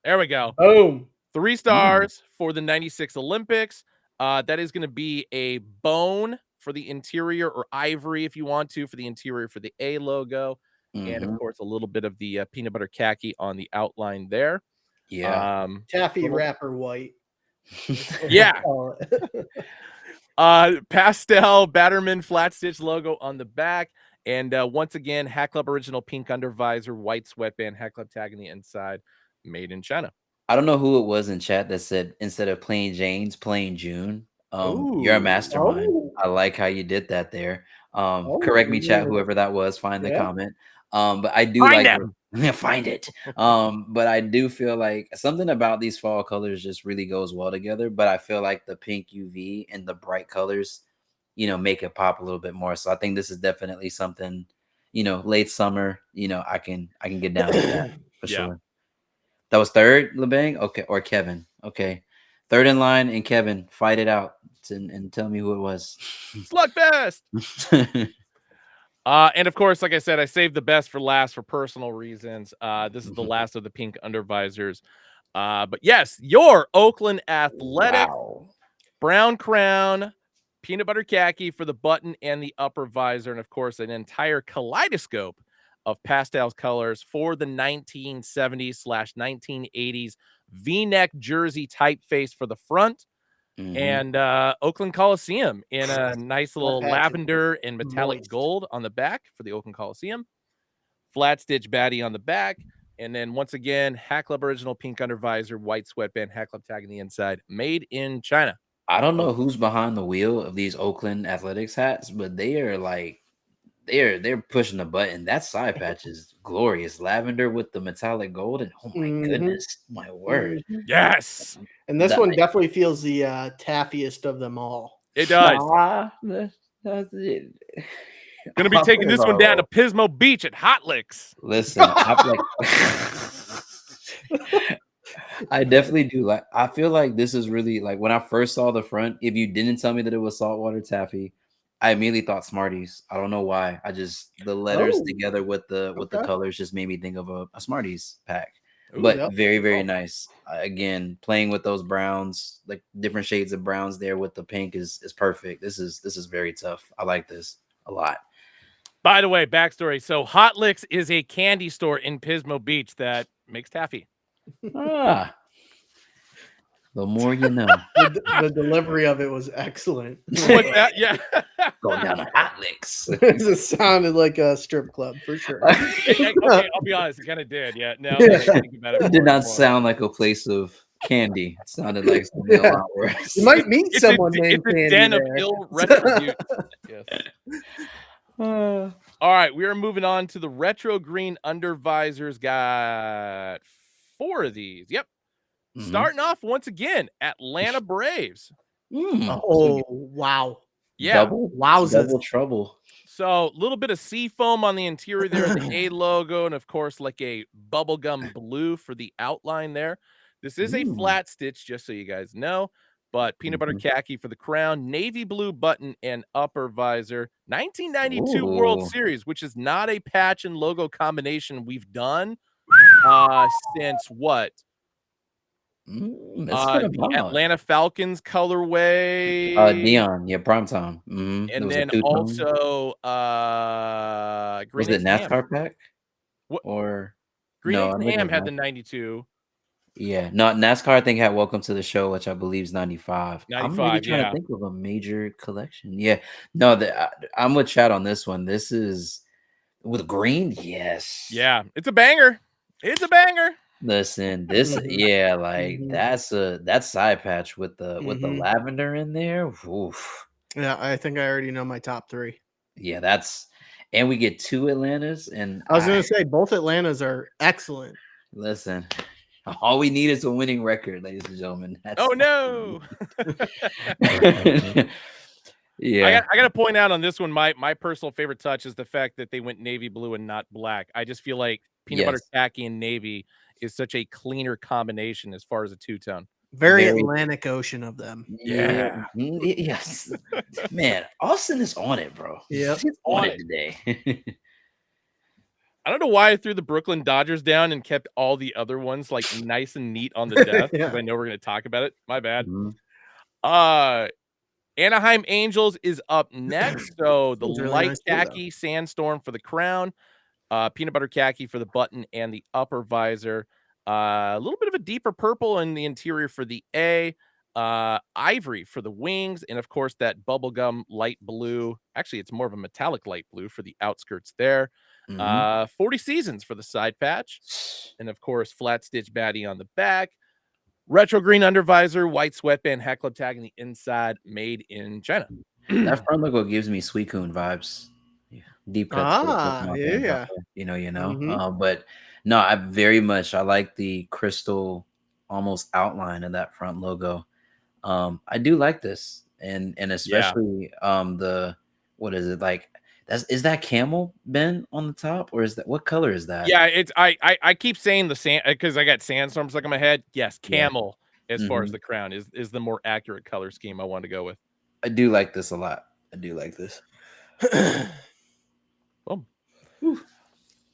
There we go. Boom. 3 stars for the 96 Olympics. That is going to be a bone for the interior, or ivory if you want to, for the interior for the A logo. And of course, a little bit of the peanut butter khaki on the outline there. Yeah. Taffy wrapper white. Yeah. Pastel Batterman flat stitch logo on the back. And once again, Hat Club original pink under visor, white sweatband, Hat Club tag on the inside, made in China. I don't know who it was in chat that said instead of plain Jane's, plain June. You're a mastermind. I like how you did that there. Correct me, chat, whoever that was, find the comment. But I do find it. But I do feel like something about these fall colors just really goes well together. But I feel like the pink UV and the bright colors, make it pop a little bit more. So I think this is definitely something, late summer, I can get down with that for sure. That was third, LeBang? Okay, or Kevin. Okay. Third in line, and Kevin, fight it out and tell me who it was. Slugfest! And of course, like I said, I saved the best for last for personal reasons. This is the last of the pink under visors. But yes, your Oakland Athletics. Wow. Brown crown, peanut butter khaki for the button and the upper visor. And of course, an entire kaleidoscope of pastel colors for the 1970s/1980s V-neck jersey typeface for the front, and Oakland Coliseum in a nice little lavender and metallic gold on the back for the Oakland Coliseum. Flat stitch baddie on the back. And then once again, Hat Club original pink under visor, white sweatband, Hat Club tag on the inside, made in China. I don't know who's behind the wheel of these Oakland Athletics hats, but they are like they're pushing the button. That side patch is glorious. Lavender with the metallic gold, and oh my goodness, my word. Yes. And this one definitely feels the taffiest of them all. It does. That's it. Gonna be taking this one down to Pismo Beach at Hot Licks. Listen, I definitely do. Like, I feel like this is really like when I first saw the front. If you didn't tell me that it was Saltwater Taffy, I immediately thought Smarties. I don't know why. I just the letters together with the colors just made me think of a Smarties pack. But very, very nice. Again, playing with those browns, like different shades of browns there with the pink is perfect. This is very tough. I like this a lot. By the way, backstory. So Hot Licks is a candy store in Pismo Beach that makes taffy. The more you know. The delivery of it was excellent. What's that? Yeah. Going down to Hot Licks. It sounded like a strip club for sure. Okay, I'll be honest. It kind of did. Yeah. Now that I think about it did not sound like a place of candy. It sounded like something a lot worse. You might meet someone named Candy. It's a den of ill retribution. Yes. All right, we are moving on to the retro green under visors. Got 4 of these. Yep. Starting off once again, Atlanta Braves. Oh, wow. Yeah. Double trouble. So a little bit of sea foam on the interior there, the A logo, and of course, like a bubblegum blue for the outline there. This is a flat stitch, just so you guys know. But peanut butter khaki for the crown, navy blue button and upper visor. 1992 World Series, which is not a patch and logo combination we've done since what? The Atlanta Falcons colorway. Dion, yeah, primetime. And then also was it NASCAR pack? What? Or Green and Ham had the 92. Yeah, no, NASCAR I think had Welcome to the Show, which I believe is 95. I'm really trying to think of a major collection. Yeah, no, I'm with Chad on this one. This is with green. Yes. Yeah, it's a banger. It's a banger. Listen, this that side patch with the lavender in there. Oof. Yeah, I think I already know my top 3. Yeah, and we get 2 Atlantas, and I was gonna say both Atlantas are excellent. Listen. All we need is a winning record, ladies and gentlemen. Oh no! Yeah, I got to point out on this one, my personal favorite touch is the fact that they went navy blue and not black. I just feel like peanut butter khaki and navy is such a cleaner combination as far as a two-tone. Very Atlantic Ocean of them. Yeah. Yes. Man, Austin is on it, bro. Yeah, he's on it today. I don't know why I threw the Brooklyn Dodgers down and kept all the other ones like nice and neat on the desk because I know we're going to talk about it. My bad. Anaheim Angels is up next. So the light khaki sandstorm for the crown, peanut butter khaki for the button and the upper visor. A little bit of a deeper purple in the interior for the A. Ivory for the wings, and of course that bubblegum light blue. Actually, it's more of a metallic light blue for the outskirts there. 40 seasons for the side patch, and of course flat stitch baddie on the back. Retro green under visor, white sweatband, Hat Club tag on the inside, made in China. That front logo gives me Sweet Coon vibes. Yeah. Deep cuts. You know. But no, I like the crystal almost outline of that front logo. I do like this, and especially what is it like? Is that camel, Ben, on the top, or is that what color is that? Yeah, it's I keep saying the sand because I got sandstorms like in my head. Yes, camel as far as the crown is the more accurate color scheme I want to go with. I do like this a lot. I do like this. Boom.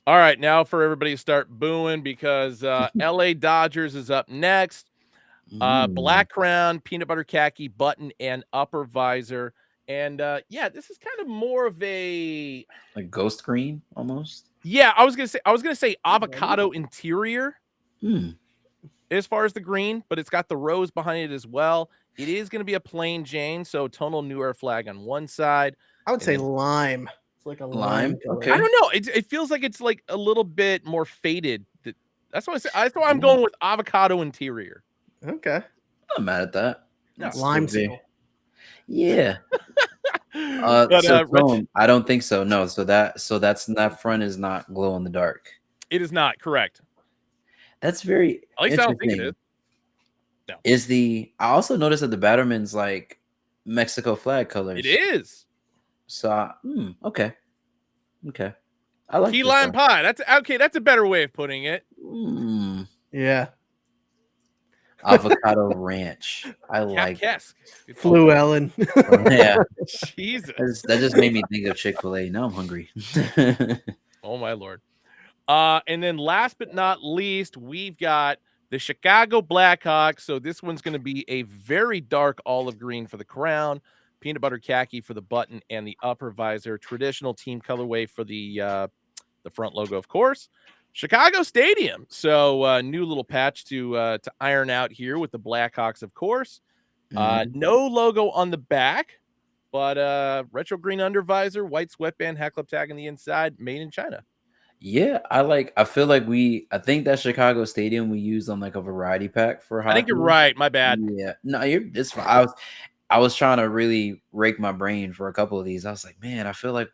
All right, now for everybody to start booing because LA Dodgers is up next. Black crown, peanut butter khaki, button, and upper visor. And this is kind of more of a like ghost green almost. Yeah, I was gonna say avocado interior Hmm. as far as the green, but it's got the rose behind it as well. It is gonna be a plain Jane, so tonal newer flag on one side. I would And say then lime. It's like a lime Lime. color. I Okay. don't know. It feels like it's like a little bit more faded. That's why that's why I'm Yeah. going with avocado interior. Okay. I'm not mad at that. No. That's Limesicle. yeah. But So Rich, tone, I don't think so. No, so that front is not glow in the dark. it is not correct. That's very At least I don't think it is. interesting. No, I also noticed that the Batterman's like Mexico flag it colors. is. So okay. Okay. I like Key this lime though. pie. That's okay. That's a better way of putting it. Yeah. Avocado ranch. I Cat like Kesk. Good call. Flu Ellen. yeah. Jesus. That just made me think of Chick-fil-A. Now I'm hungry. Oh my lord. And then last but not least, we've got the Chicago Blackhawks. So this one's going to be a very dark olive green for the crown, peanut butter khaki for the button and the upper visor, traditional team colorway for the front logo, of course. Chicago Stadium. So new little patch to iron out here with the Blackhawks, of course. Mhm. No logo on the back, but retro green undervisor, white sweatband, hat club tag on the inside, made in China. Yeah, I feel like I think that Chicago Stadium we used on like a variety pack for I think you're hockey. right. My bad. Yeah. No, it's fine. I was trying to really rake my brain for a couple of these. I was like, man, I feel like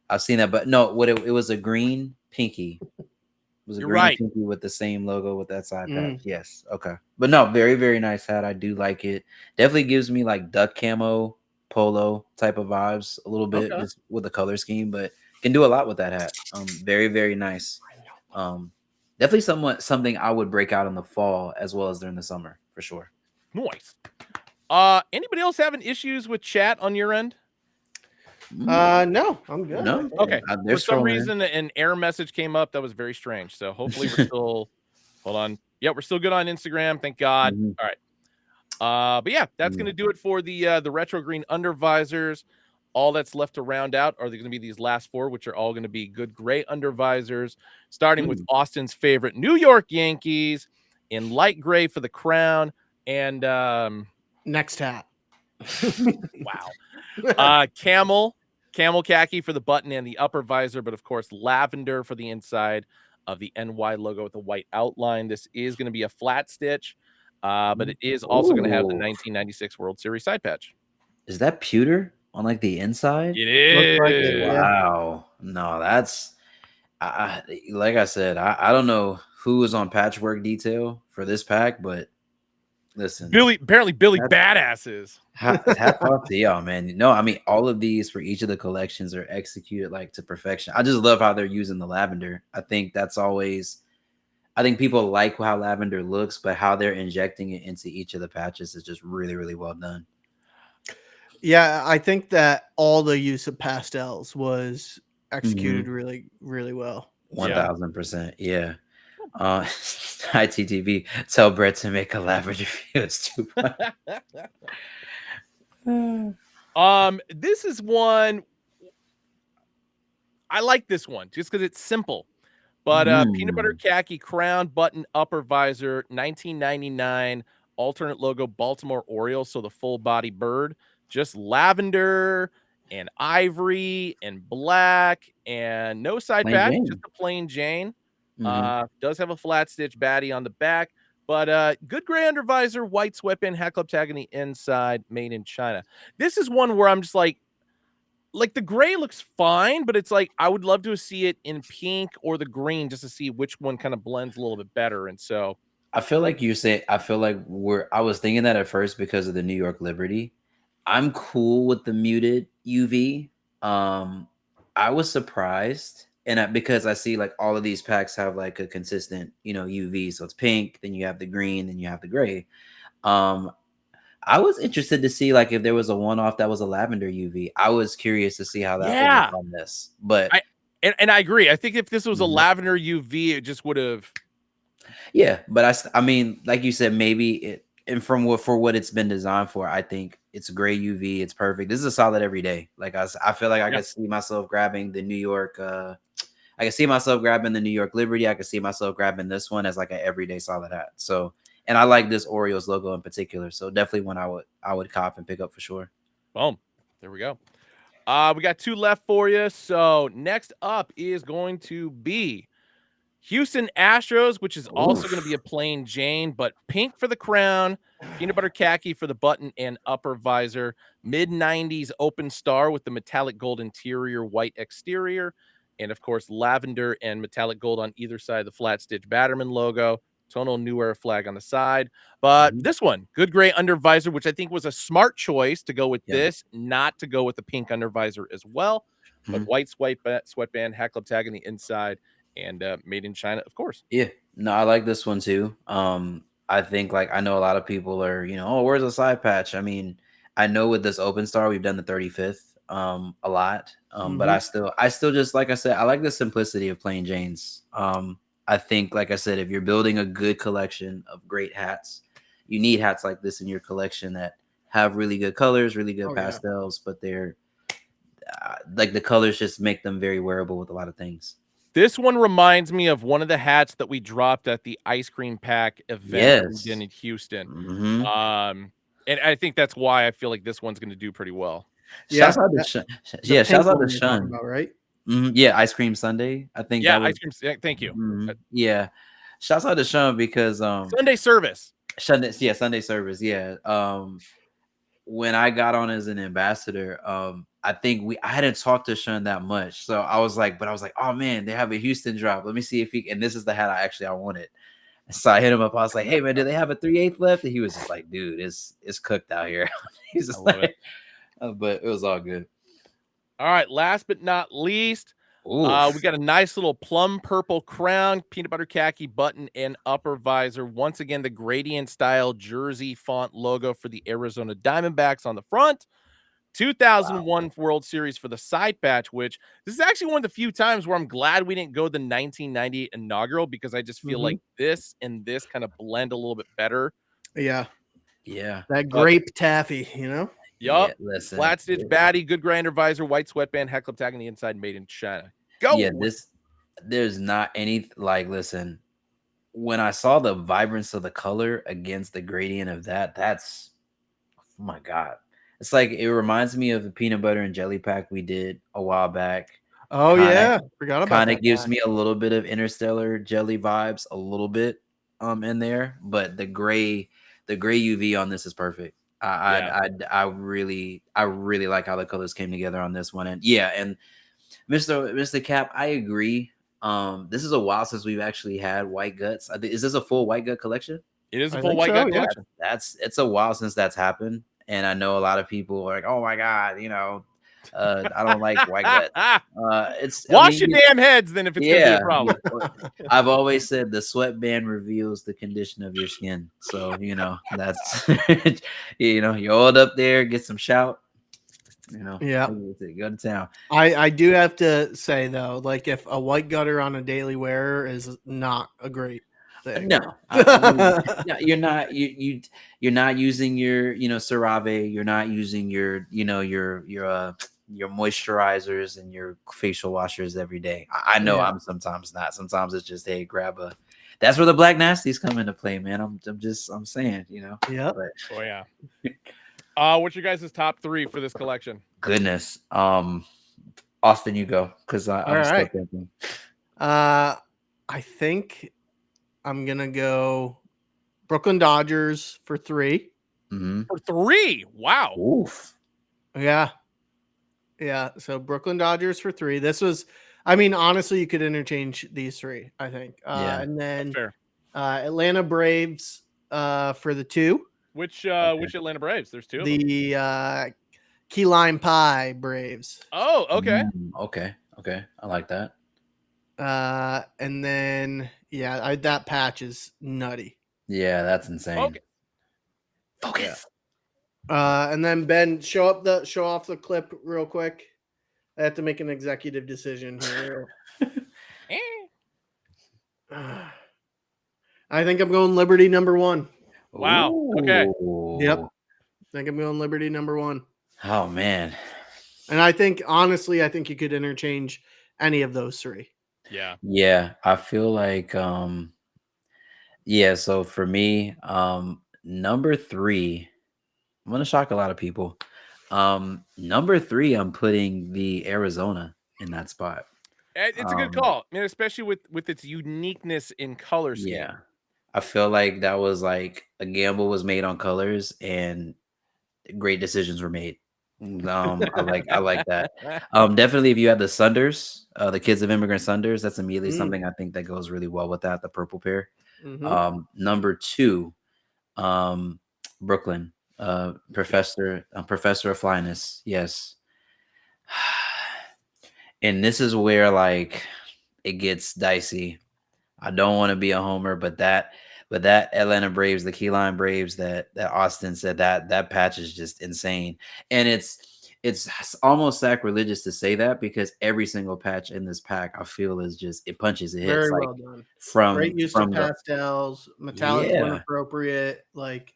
I've seen that, but no, it was a green pinky. It was a You're green right. pinky with the same logo with that side patch. Yes. Okay. But no, very, very nice hat. I do like it. Definitely gives me like duck camo polo type of vibes a little bit Okay. just with the color scheme, but can do a lot with that hat. Very, very nice. Definitely something I would break out in the fall as well as during the summer for sure. Nice. Anybody else having issues with chat on your end? No, I'm good. No. Okay. They're For some scrolling in. reason, an error message came up. That was very strange. So hopefully we're still. Hold on. Yeah, we're still good on Instagram. Thank God. Mhm. All right. But yeah, that's Mm. gonna do it for the retro green undervisors. All that's left to round out are going to be these last four, which are all going to be good gray undervisors, starting with Austin's favorite New York Yankees in light gray for the crown and Next hat. wow. Camel khaki for the button and the upper visor, but of course lavender for the inside of the NY logo with the white outline. This is going to be a flat stitch, but it is also going to have the Ooh. 1996 World Series side patch. Is that pewter on like the inside? It Looks like it, is. yeah. Wow. No, that's like I said, I don't know who was on patchwork detail for this pack, but listen, Billy Badasses. hats off to y'all, man. No, I mean all of these for each of the collections are executed like to perfection. I just love how they're using the lavender. I think people like how lavender looks, but how they're injecting it into each of the patches is just really, really well done. Yeah, I think that all the use of pastels was executed really, really well. 1000%. Yeah. ITTV, tell Brett to make a lavender fuse too. This is one I like this one just because it's simple. But peanut butter khaki crown button upper visor 1999 alternate logo Baltimore Orioles, so the full body bird, just lavender and ivory and black and no side Plain patch, Jane. just a plain Jane. Does have a flat stitch baddie on the back, but good gray under visor, white sweatband, hat club tag on the inside, made in China. This is one where I'm just like the gray looks fine, but it's like I would love to see it in pink or the green just to see which one kind of blends a little bit better. And so I feel like I was thinking that at first because of the New York Liberty. I'm cool with the muted UV. I was surprised, and because I see like all of these packs have like a consistent, UV. So it's pink, then you have the green, then you have the gray. I was interested to see like if there was a one-off that was a lavender UV. I was curious to see how that would look on this. But and I agree. I think if this was a lavender UV, it just would have. Yeah, but I mean, like you said, maybe it and for what it's been designed for, I think it's gray UV. It's perfect. This is a solid every day. Like I feel like I could see myself grabbing the New York. I I can see myself grabbing the New York Liberty. I can see myself grabbing this one as like an everyday solid hat. So, and I like this Orioles logo in particular. So definitely one I would cop and pick up for sure. Boom. There we go. We got 2 left for you. So next up is going to be Houston Astros, which is also going to be a plain Jane, but pink for the crown, peanut butter khaki for the button and upper visor, mid-90s open star with the metallic gold interior, white exterior, and of course, lavender and metallic gold on either side of the flat stitch Batterman logo, tonal New Era flag on the side. But this one, good gray under visor, which I think was a smart choice to go with this, not to go with the pink under visor as well. But white sweatband, hat club tag on the inside, and made in China, of course. Yeah, no, I like this one too. I think like I know a lot of people are, oh, where's the side patch? I mean, I know with this open star we've done the 35th a lot. But I still just like I said, I like the simplicity of plain Janes. I think like I said, if you're building a good collection of great hats, you need hats like this in your collection that have really good colors, really good pastels, but they're like the colors just make them very wearable with a lot of things. This one reminds me of one of the hats that we dropped at the ice cream pack event that we did in Houston. And I think that's why I feel like this one's going to do pretty well. Shouts out to shouts out to Sean. Right? Yeah, Ice Cream Sunday. I think. Yeah, ice cream. Thank you. Yeah, shouts out to Sean because Sunday service. Sunday service. Yeah. When I got on as an ambassador, I think I hadn't talked to Sean that much. So I was like, oh man, they have a Houston drop. Let me see if and this is the hat I wanted. So I hit him up. I was like, hey man, do they have a 3/8 left? And he was just like, dude, it's cooked out here. He's just like, but it was all good. All right. Last but not least, we got a nice little plum purple crown, peanut butter khaki button and upper visor. Once again, the gradient style jersey font logo for the Arizona Diamondbacks on the front. 2001 World Series for the side patch, which this is actually one of the few times where I'm glad we didn't go the 1998 inaugural, because I just feel like this and this kind of blend a little bit better. Yeah. Yeah. That grape taffy, you know? Yup. Yeah, listen. Flat stitch baddie, good grinder visor, white sweatband, hat club tag on the inside, made in China. Go. Yeah, there's not any listen. When I saw the vibrance of the color against the gradient of that's oh my god. It's like it reminds me of the peanut butter and jelly pack we did a while back. Oh yeah, forgot about that. Kind of gives me a little bit of Interstellar jelly vibes, a little bit in there, but the gray UV on this is perfect. I really like how the colors came together on this one. And Mr. Cap, I agree. This is a while since we've actually had white guts. Is this a full white gut collection? It is a full white gut collection. It's a while since that's happened. And I know a lot of people are like, oh my God, I don't like white gut. Wash your damn heads then if it's gonna be a problem. I've always said the sweatband reveals the condition of your skin. So, that's you hold up there, get some shout. Go to town. I do have to say though, like if a white gutter on a daily wearer is not a great thing. No, you're not. You're not using your CeraVe. You're not using your your moisturizers and your facial washers every day. I know I'm sometimes not. Sometimes it's just, hey, grab a. That's where the black nasties come into play, man. I'm saying, Yeah. Oh yeah. What's your guys' top 3 for this collection? Goodness. Austin, you go, because I'm still thinking. I think I'm gonna go Brooklyn Dodgers for 3. For 3? Wow. Oof. Yeah. So Brooklyn Dodgers for 3. This was, I mean, honestly, you could interchange these 3, I think. And then Atlanta Braves for the 2. Which Atlanta Braves? There's 2 of them. The Key Lime Pie Braves. Oh, okay. Okay. I like that. And then that patch is nutty. Yeah, that's insane. Focus. And then Ben, show off the clip real quick. I have to make an executive decision here. I think I'm going Liberty number 1. Wow. Okay. Yep. I think I'm going Liberty number 1. Oh man. And I think honestly, you could interchange any of those 3. Yeah. Yeah, I feel like yeah, so for me, number 3, I'm gonna shock a lot of people. Number 3, I'm putting the Arizona in that spot. It's a good Um, call, man, especially with its uniqueness in color scheme. yeah. I feel like that was like a gamble was made on colors and great decisions were made. I like that. Definitely if you have the Sunders, the kids of immigrant Sunders, that's immediately Mm, something I think that goes really well with that, the purple pair. mhm. Number 2, um, Brooklyn, Yep. Professor of Flyness. Yes. And this is where like it gets dicey. I don't want to be a homer, but that Atlanta Braves, the Key Lime Braves that Austin said that patch is just insane. And it's almost sacrilegious to say that because every single patch in this pack I feel is just it punches, it hits Very like well done. from Great use of from the pastels, metallics when yeah. appropriate, like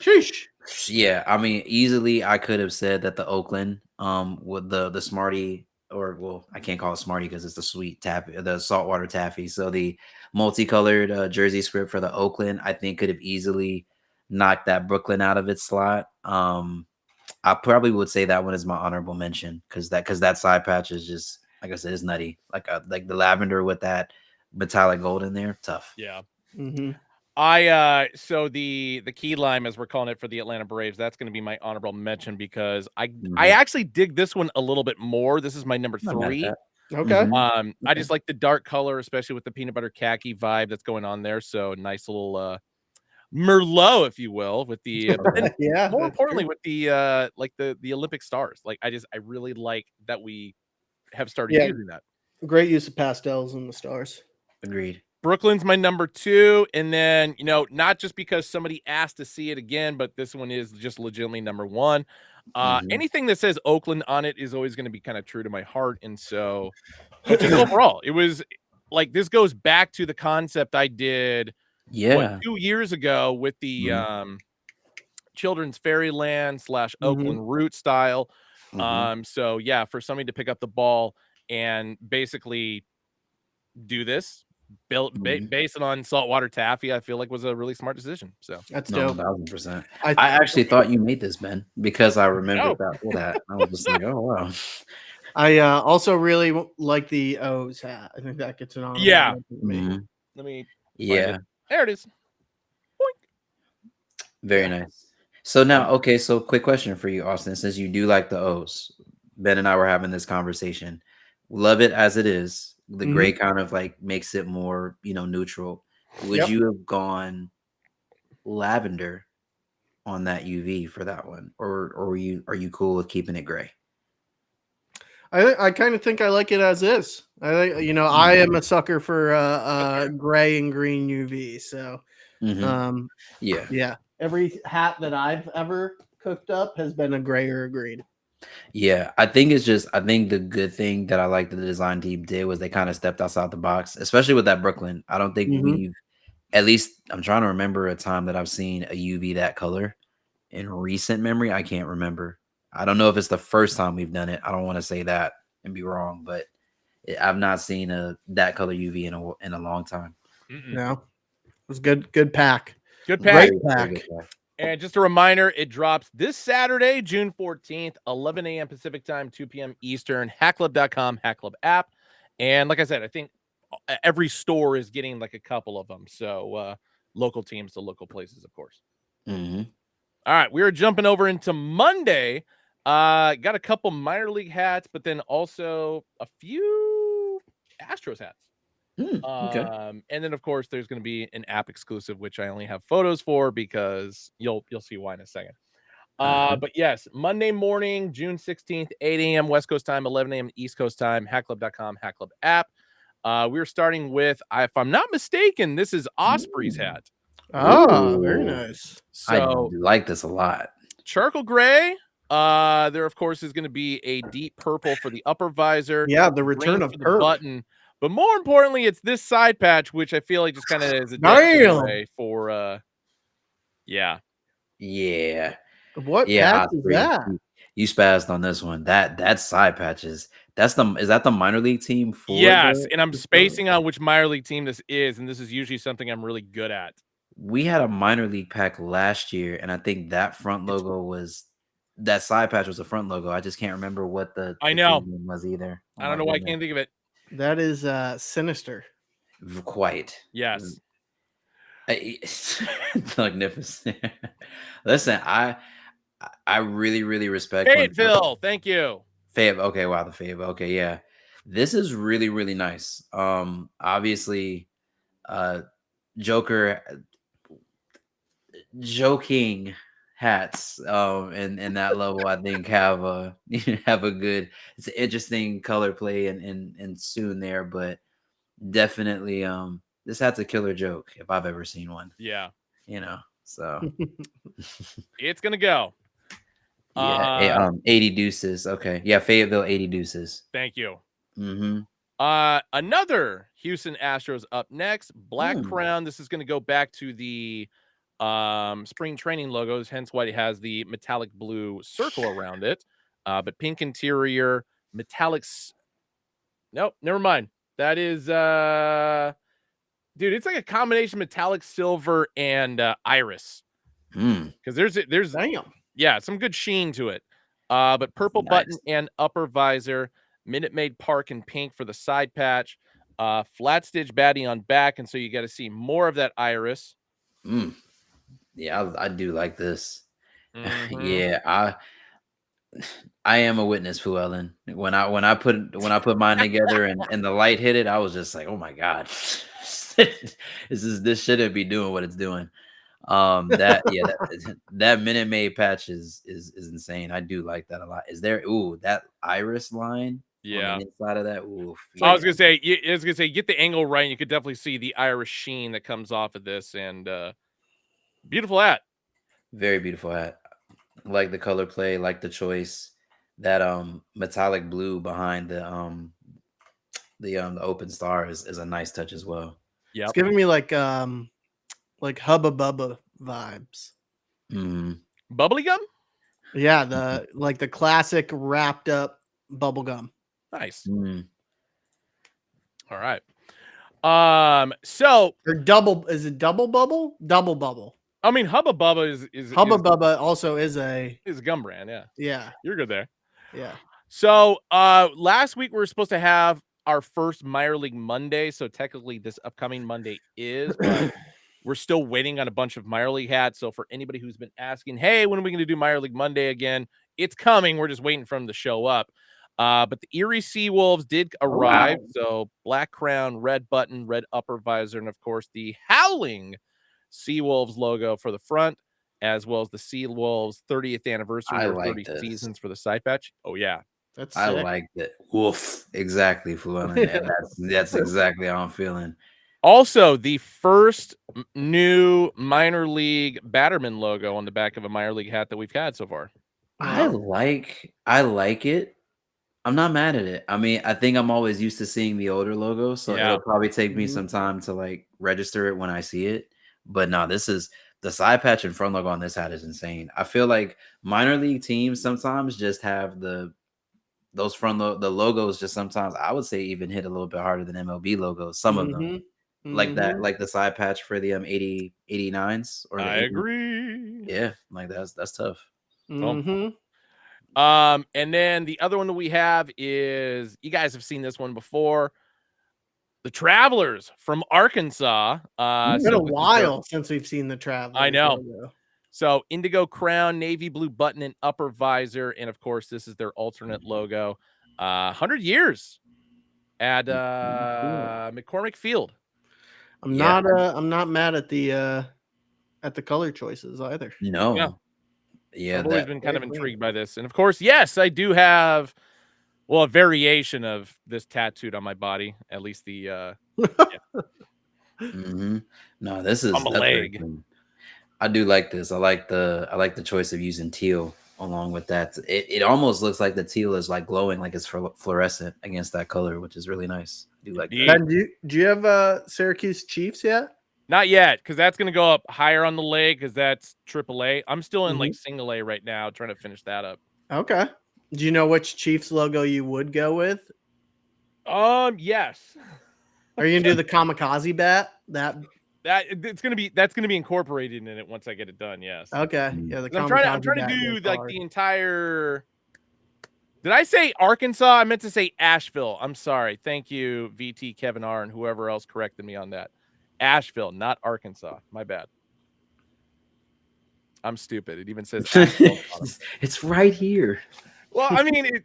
sheesh. Yeah, I mean, easily I could have said that the Oakland, with the Smartie, or well, I can't call it Smartie because it's the sweet taffy, the saltwater taffy. So the multicolored jersey script for the Oakland, I think could have easily knocked that Brooklyn out of its slot. I probably would say that one is my honorable mention because that side patch is just like I said, it's nutty. Like the lavender with that metallic gold in there, tough. Yeah. Mhm. So the key lime, as we're calling it for the Atlanta Braves, that's going to be my honorable mention because I Mhm. actually dig this one a little bit more. This is my number Not mad at 3. that. Okay. Mhm. I Okay. just like the dark color, especially with the peanut butter khaki vibe that's going on there. So nice little Merlot, if you will, with the but then Yeah, more that's importantly true. with the like the Olympic stars. Like I really like that we have started Yeah, using that. great use of pastels in the stars. Agreed. Brooklyn's my number 2, and then, not just because somebody asked to see it again, but this one is just legitimately number 1. Mhm. Anything that says Oakland on it is always gonna be kinda true to my heart, and so but just overall, it was like, this goes back to the concept I did, what, Yeah. 2 years ago with the, Mhm, Children's Fairyland / Mhm. Oakland route style. mhm. So, yeah, for somebody to pick up the ball and basically do this, built Mhm. based it on saltwater taffy, I feel like was a really smart decision. So That's No, dope. 1000%. I I actually thought you made this, Ben, because I remembered no, that. I was just like, "Oh, wow." also really like the O's hat. I think that gets an honorable yeah. mention to me. Mhm. Let me find it. Yeah, There it is. Boink. very Yeah. nice. So Yeah. now, okay, so quick question for you, Austin, since you do like the O's. Ben and I were having this conversation. Love it as it is. The gray Mhm. kind of, like, makes it more, neutral. Would Yep. you have gone lavender on that UV for that one? Or are you cool with keeping it gray? I kind of think I like it as is. I am a sucker for That's fair. gray and green UV. So Mhm. um, Yeah. yeah, every hat that I've ever cooked up has been a gray or a green. Yeah, I think the good thing that I like that the design team did was they kind of stepped outside the box, especially with that Brooklyn. I don't think Hmm. we've at least I'm trying to remember a time that I've seen a UV that color in recent memory. I can't remember. I don't know if it's the first time we've done it. I don't want to say that and be wrong, but I've not seen a that color UV in a long time. Mm-mm. No, it was good. Good pack. Good pack. Great Very good pack. try. And just a reminder, it drops this Saturday, June 14th, 11 a.m. Pacific time, 2 p.m. Eastern, hackclub.com, hackclub app. And like I said, I think every store is getting like a couple of them. So local teams to local places, of course. Mhm. All right, we are jumping over into Monday. Got a couple minor league hats, but then also a few Astros hats. Okay. And then of course there's going to be an app exclusive, which I only have photos for because you'll see why in a second. Uh-huh. But yes, Monday morning, June 16th, 8 a.m. West Coast time, 11 a.m. East Coast time, hackclub.com, hackclub app. We're starting with, if I'm not mistaken, this is Osprey's Ooh. hat. Ah, very Ooh. nice. I So like this a lot. charcoal gray. There, of course, is going to be a deep purple for the upper visor, Yeah, the return green of for the Kirk. button. But more importantly, it's this side patch, which I feel like just kind of is a dead Damn. giveaway for yeah. Yeah. What Yeah, patch is Osprey. that? You spazzed on this one. That side patches. Is that the minor league team for Yes, and I'm the spacing on which minor league team this is, and this is usually something I'm really good at. We had a minor league pack last year, and I think that front logo was that side patch was a front logo. I just can't remember what the I team know. name was either. Oh I don't my know why I goodness. can't think of it. That is sinister. Quite. Yes. Magnificent. Listen, I really, really respect when Fayetteville, thank you. Fave. Okay, wow, the Fave. Okay, yeah. This is really, really nice. Obviously, Joker joking hats and that level I think have a have a good it's an interesting color play and soon there, but definitely this hat's a killer joke if I've ever seen one, Yeah. So It's gonna go. yeah, 80 deuces. Okay, yeah, Fayetteville 80 deuces. Thank you. Mm-hmm. Another Houston Astros up next. Black crown. This is going to go back to the spring training logos, hence why it has the metallic blue circle around it. But pink interior, metallics. Nope, never mind. That is dude, it's like a combination metallic silver and iris. Because there's Damn. yeah, some good sheen to it. But purple button and upper visor, Minute Maid Park in pink for the side patch, flat stitch baddie on back, and so you got to see more of that iris. Yeah, I do like this. Mm-hmm. Yeah, I am a witness, Fu Ellen. When I put mine together and the light hit it, I was just like, oh my god, this shouldn't be doing what it's doing. That Minute Maid patch is insane. I do like that a lot. Is there that iris line on Yeah. the inside of that? Ooh, I was gonna say, get the angle right. And you could definitely see the iris sheen that comes off of this, and beautiful hat. Very beautiful hat. Like the color play, like the choice. That metallic blue behind the open star is a nice touch as well. Yeah, it's giving me like Hubba Bubba vibes. Bubbly gum. Yeah, the classic wrapped up bubble gum. Nice. All right. So or double is it double bubble? Double bubble. I mean, Hubba Bubba is Hubba Bubba also is a gum brand. Yeah. Yeah. You're good there. Yeah. So last week we were supposed to have our first minor league Monday. So technically this upcoming Monday is, but we're still waiting on a bunch of minor league hats. So for anybody who's been asking, hey, when are we going to do minor league Monday again? It's coming. We're just waiting for them to show up. But the Erie Seawolves did arrive. Wow. So black crown, red button, red upper visor, and of course the Howling Seawolves logo for the front, as well as the Seawolves 30th anniversary or 30 seasons for the side patch. Oh yeah. That's I sick. like that. Woof. Exactly, Fluellen. And that's exactly how I'm feeling. Also, the first new minor league Batterman logo on the back of a minor league hat that we've had so far. I like it. I'm not mad at it. I mean, I think I'm always used to seeing the older logo, so it'll probably take me some time to like register it when I see it. But no, this is the side patch and front logo on this hat is insane. I feel like minor league teams sometimes just have those the logos just sometimes I would say even hit a little bit harder than MLB logos. Some of them like that, like the side patch for the 89s or the I agree. Yeah, like that's tough. And then the other one that we have is, you guys have seen this one before, the Travelers from Arkansas. It's been a while since we've seen the Travelers. I know. Logo. So indigo crown, navy blue button and upper visor, and of course this is their alternate logo. 100 years at McCormick Field. I'm not mad at the color choices either. No. Yeah, I've always been kind of intrigued by this. And of course, yes, I do have a variation of this tattooed on my body. At least the No, this is on my leg. I do like this. I like the choice of using teal along with that. It almost looks like the teal is like glowing, like it's fluorescent against that color, which is really nice. I do like that. Ben, do you have Syracuse Chiefs yet? Not yet, because that's going to go up higher on the leg, because that's AAA. I'm still in like single A right now, trying to finish that up. Okay. Do you know which Chiefs logo you would go with? Yes. Are you gonna do the kamikaze bat? That's gonna be incorporated in it once I get it done. Yes. Okay. Mm. Yeah, the 'Cause I'm kamikaze trying to bat do goes like hard. the entire. Did I say Arkansas? I meant to say Asheville. I'm sorry. Thank you, VT Kevin R and whoever else corrected me on that. Asheville, not Arkansas. My bad. I'm stupid. It even says Asheville on them. It's right here. Well, I mean, it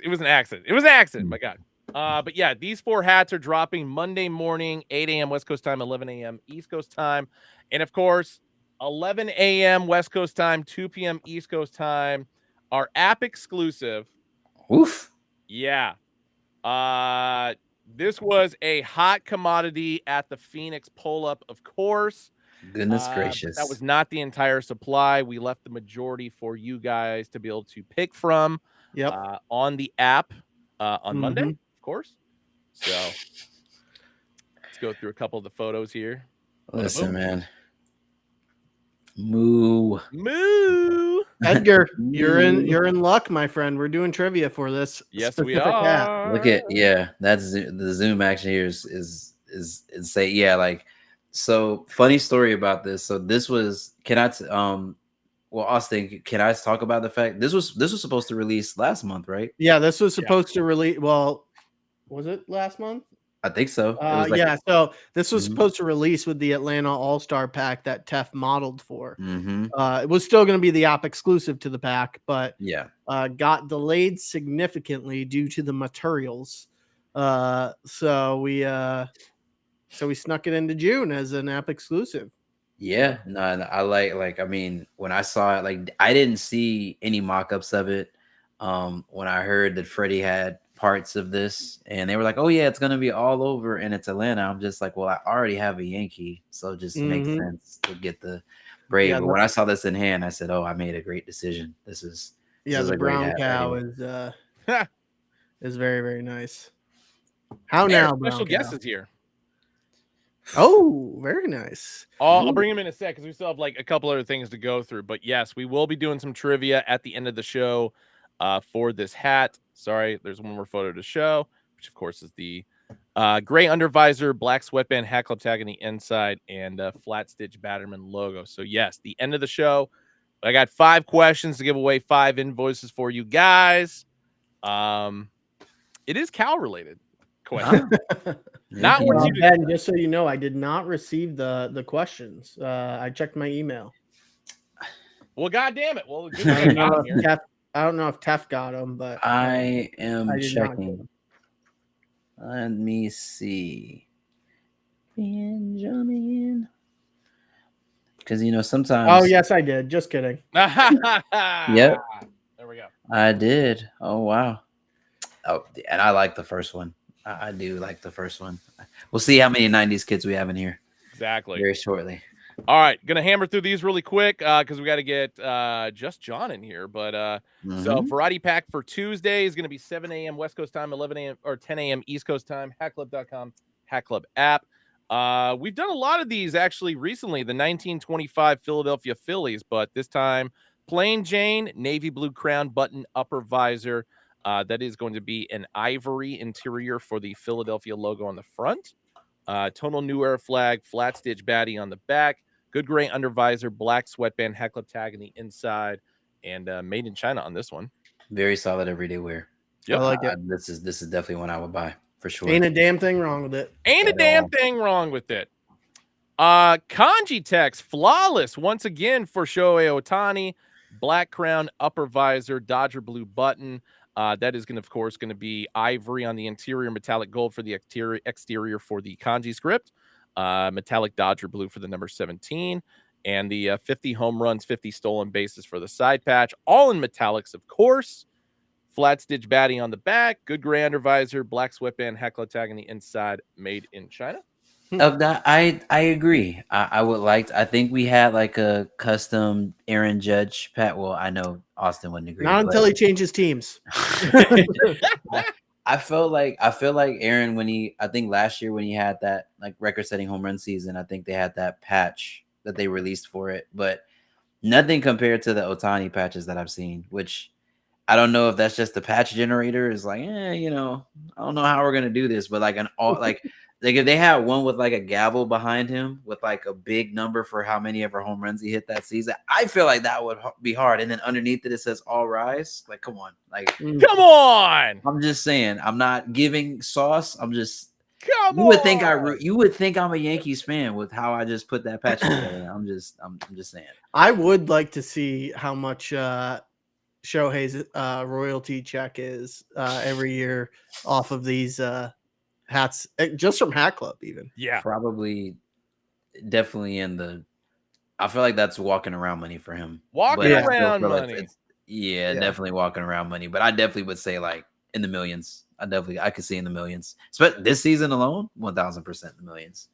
was an accident. It was an accident. My God. But yeah, these 4 hats are dropping Monday morning, 8 a.m. West Coast time, 11 a.m. East Coast time, and of course, 11 a.m. West Coast time, 2 p.m. East Coast time, are app exclusive. Oof. Yeah. This was a hot commodity at the Phoenix pull-up, of course. Goodness But gracious. that was not the entire supply. We left the majority for you guys to be able to pick from on the app on Monday, of course. So let's go through a couple of the photos here. Listen, man. Moo. Edgar, you're in luck, my friend. We're doing trivia for this Yes, we specific hat. are. Look at that's the zoom action here is say like. So funny story about this. So this was well, Austin, can I talk about the fact this was supposed to release last month, right? Yeah, this was supposed to release. Well, was it last month? I think so. It was like, yeah, so this was supposed to release with the Atlanta All-Star pack that Tef modeled for. It was still going to be the app exclusive to the pack, but got delayed significantly due to the materials. So we snuck it into June as an app exclusive. Yeah, no, I like I mean, when I saw it, like I didn't see any mock-ups of it. When I heard that Freddie had parts of this and they were like, oh yeah, it's gonna be all over and it's Atlanta. I'm just like, well, I already have a Yankee, so it just makes sense to get the Brave. Yeah, but when I saw this in hand, I said, oh, I made a great decision. This is the a great brown hat cow right is very, very nice. How Hey, now, our special brown guest cow? is here. Oh, very nice. I'll bring him in a sec because we still have like a couple other things to go through. But yes, we will be doing some trivia at the end of the show for this hat. Sorry, there's one more photo to show, which of course is the gray undervisor, black sweatband, hat club tag on the inside, and flat stitch Batterman logo. So yes, the end of the show. I got 5 questions to give away, 5 invoices for you guys. It is cow related question. Not what you Ben, just so you know, I did not receive the questions. I checked my email. Well, goddamn it. Well, good I don't know if Tef got them, but I am did checking. Let me see. Benjamin. Because sometimes. Oh yes, I did. Just kidding. Yep. There we go. I did. Oh wow. Oh, and I like the first one. I do like the first one. We'll see how many 90s kids we have in here. Exactly. Very shortly. All right. Gonna hammer through these really quick because we got to get just John in here. But so variety pack for Tuesday is gonna be 7 a.m. West Coast time, 11 a.m. or 10 a.m. East Coast time. Hackclub.com, Hack Club app. We've done a lot of these actually recently. The 1925 Philadelphia Phillies, but this time plain Jane navy blue crown button upper visor. That is going to be an ivory interior for the Philadelphia logo on the front. Tonal New Era flag, flat stitch baddie on the back, good gray undervisor, black sweatband, hat club tag on the inside, and made in China on this one. Very solid everyday wear. Yep. I like it. This is definitely one I would buy for sure. Ain't a damn thing wrong with it. Ain't a damn thing wrong with it. Kanji text flawless once again for Shohei Ohtani. Black crown, upper visor, Dodger blue button. That is going to, of course, going to be ivory on the interior, metallic gold for the exterior for the kanji script, metallic Dodger blue for the number 17, and the 50 home runs, 50 stolen bases for the side patch, all in metallics, of course. Flat stitch baddie on the back, good gray undervisor, black sweatband, heckler tag on the inside, made in China. Of that, I agree. I would like I think we had like a custom Aaron Judge pat. Well, I know Austin wouldn't agree. Not until he changes teams. I feel like Aaron I think last year when he had that like record-setting home run season, I think they had that patch that they released for it, but nothing compared to the Ohtani patches that I've seen, which I don't know if that's just the patch generator is like, you know, I don't know how we're gonna do this, but like like if they had one with like a gavel behind him with like a big number for how many ever home runs he hit that season, I feel like that would be hard. And then underneath it says all rise. Like, come on, like Come on. I'm just saying, I'm not giving sauce. I'm just Come you would think on. you would think I'm a Yankees fan with how I just put that patch together. I'm just saying. I would like to see how much Shohei's royalty check is every year off of these hats, just from Hat Club, even. Yeah. Probably definitely in the I feel like that's walking around money for him. Walking But I still around feel like money. Yeah. definitely walking around money. But I definitely would say like in the millions. I could see in the millions. But this season alone, 1000% in the millions.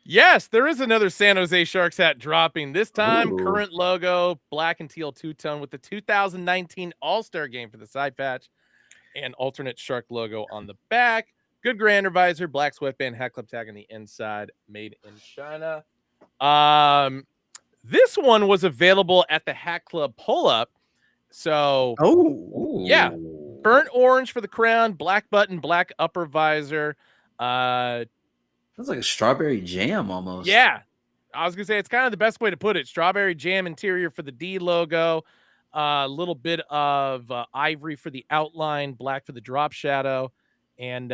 Yes, there is another San Jose Sharks hat dropping. This time, Ooh. current logo, black and teal two-tone with the 2019 All-Star Game for the side patch and alternate Shark logo on the back. Good grander visor, black sweatband, Hat Club tag on the inside, made in China. This one was available at the Hat Club pull-up. So, yeah, burnt orange for the crown, black button, black upper visor. That's like a strawberry jam almost. Yeah, I was gonna say it's kind of the best way to put it. Strawberry jam interior for the D logo, a little bit of ivory for the outline, black for the drop shadow, and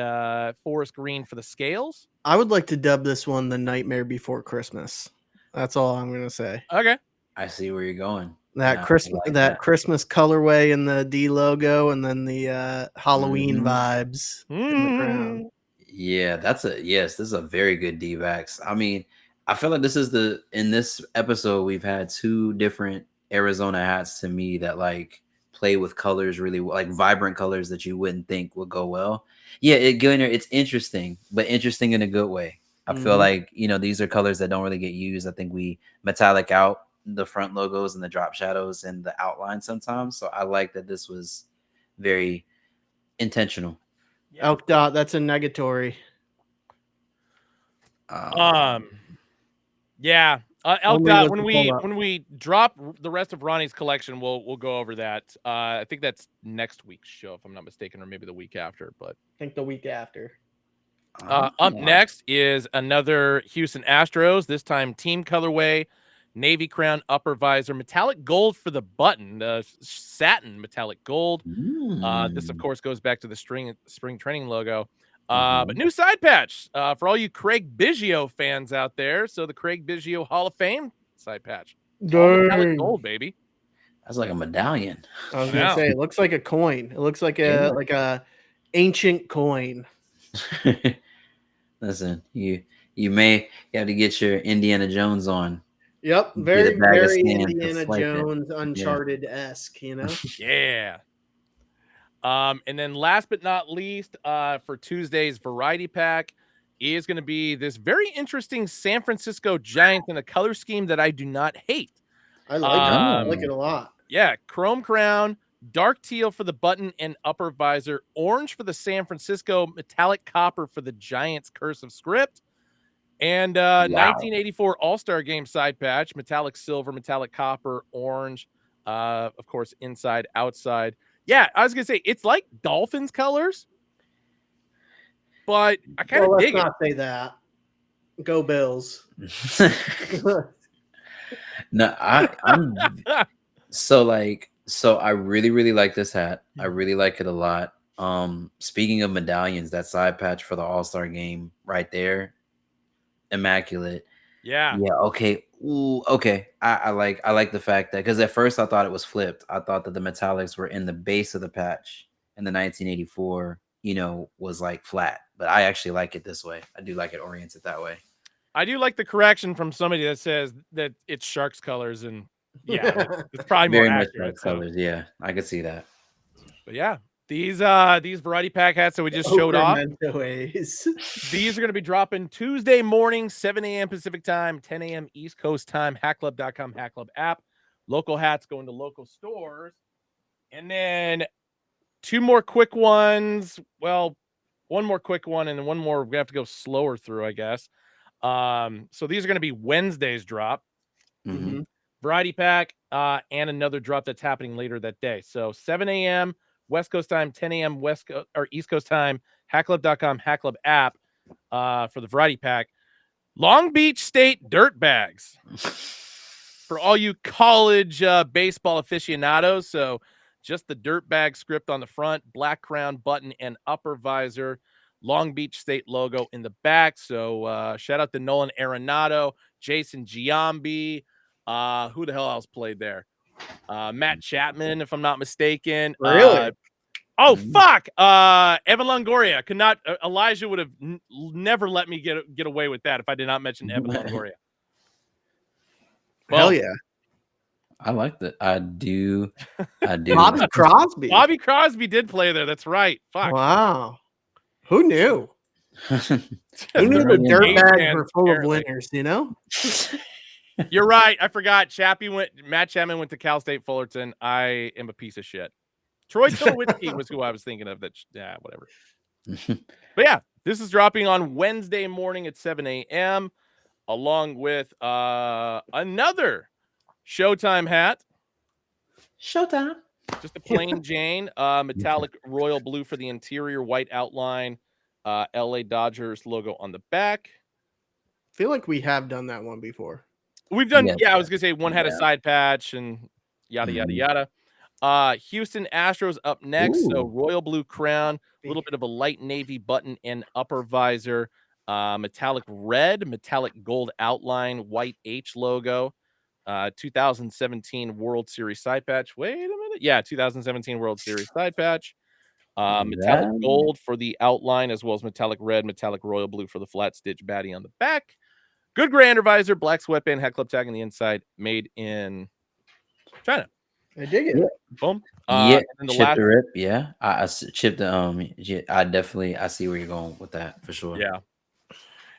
forest green for the scales. I would like to dub this one the Nightmare Before Christmas. That's all I'm gonna say. Okay. I see where you're going. That Yeah, Christmas, I like that Christmas colorway in the D logo, and then the Halloween vibes in the crown. Yeah, this is a very good D-backs. I mean, I feel like in this episode we've had two different Arizona hats to me that like play with colors really like vibrant colors that you wouldn't think would go well. Yeah, it's interesting, but interesting in a good way. I feel like, you know, these are colors that don't really get used. I think we metallic out the front logos and the drop shadows and the outline sometimes. So I like that this was very intentional. Elk Dot, that's a negatory. Yeah. Elk Only Dot, with the pull-up. when we drop the rest of Ronnie's collection, we'll go over that. I think that's next week's show, if I'm not mistaken, or maybe the week after. But I think the week after. Up next is another Houston Astros, this time team colorway, navy crown, upper visor, metallic gold for the button, satin metallic gold. This, of course, goes back to the spring training logo. But new side patch for all you Craig Biggio fans out there. So the Craig Biggio Hall of Fame side patch. All metallic gold, baby. That's like a medallion. I was gonna say it looks like a coin. It looks like a ancient coin. Listen, you have to get your Indiana Jones on. Yep, very Indiana Jones, Uncharted-esque, you know. Yeah. And then last but not least, for Tuesday's variety pack is going to be this very interesting San Francisco Giants in a color scheme that I do not hate. I like it. I like it a lot. Yeah, chrome crown, dark teal for the button and upper visor, orange for the San Francisco, metallic copper for the Giants cursive script, and 1984 All-Star Game side patch, metallic silver, metallic copper, orange, of course, inside, outside. Yeah, I was going to say, it's like Dolphins colors, but I kind of dig it. Let's not say that. Go Bills. No, I'm so I really, really like this hat. I really like it a lot. Speaking of medallions, that side patch for the All-Star Game right there, immaculate. Yeah. Okay. Ooh, okay. I like the fact that, because at first I thought it was flipped. I thought that the metallics were in the base of the patch, and the 1984, was like flat. But I actually like it this way. I do like it oriented that way. I do like the correction from somebody that says that it's Sharks colors, and yeah, it's probably Very more much accurate. colors. Yeah, I could see that. But yeah, these variety pack hats that we just showed off, these are going to be dropping Tuesday morning, 7 a.m. Pacific time, 10 a.m. East Coast time. HatClub.com, Hat Club app. Local hats going to local stores, and then two more quick ones. Well, one more quick one, and then one more we have to go slower through, I guess. So these are going to be Wednesday's drop. variety pack, and another drop that's happening later that day. So 7 a.m. West Coast time, 10 a.m. West Coast or East Coast time, hackclub.com, hackclub app for the variety pack. Long Beach State Dirtbags for all you college baseball aficionados. So just the dirtbag script on the front, black crown button and upper visor, Long Beach State logo in the back. So shout out to Nolan Arenado, Jason Giambi. Who the hell else played there? Matt Chapman, if I'm not mistaken. Really? Fuck. Evan Longoria could not. Elijah would have never let me get away with that if I did not mention Evan Longoria. Hell yeah. I like that. I do. Bobby Crosby. Bobby Crosby did play there. That's right. Fuck. Wow. Who knew? Who knew the dirtbags were full of winners, you know? You're right. I forgot. Matt Chapman went to Cal State Fullerton. I am a piece of shit. Troy Tulowitzki was who I was thinking of. Whatever. But yeah, this is dropping on Wednesday morning at 7 a.m. along with another Showtime hat. Showtime. Just a plain Jane, metallic royal blue for the interior, white outline, LA Dodgers logo on the back. I feel like we have done that one before. We've done, I was gonna say one had a side patch and yada yada yada. Houston Astros up next. Ooh. So royal blue crown, a little bit of a light navy button and upper visor, metallic red, metallic gold outline, white H logo. 2017 World Series side patch. Wait a minute. Yeah, 2017 World Series side patch. Metallic gold for the outline, as well as metallic red, metallic royal blue for the flat stitch baddie on the back. Good gray undervisor, black sweatband, hat club tag on the inside, made in China. I dig it. Yeah. Boom. Yeah, and the chip last, the rip. Yeah, I chipped the yeah, I see where you're going with that for sure. Yeah.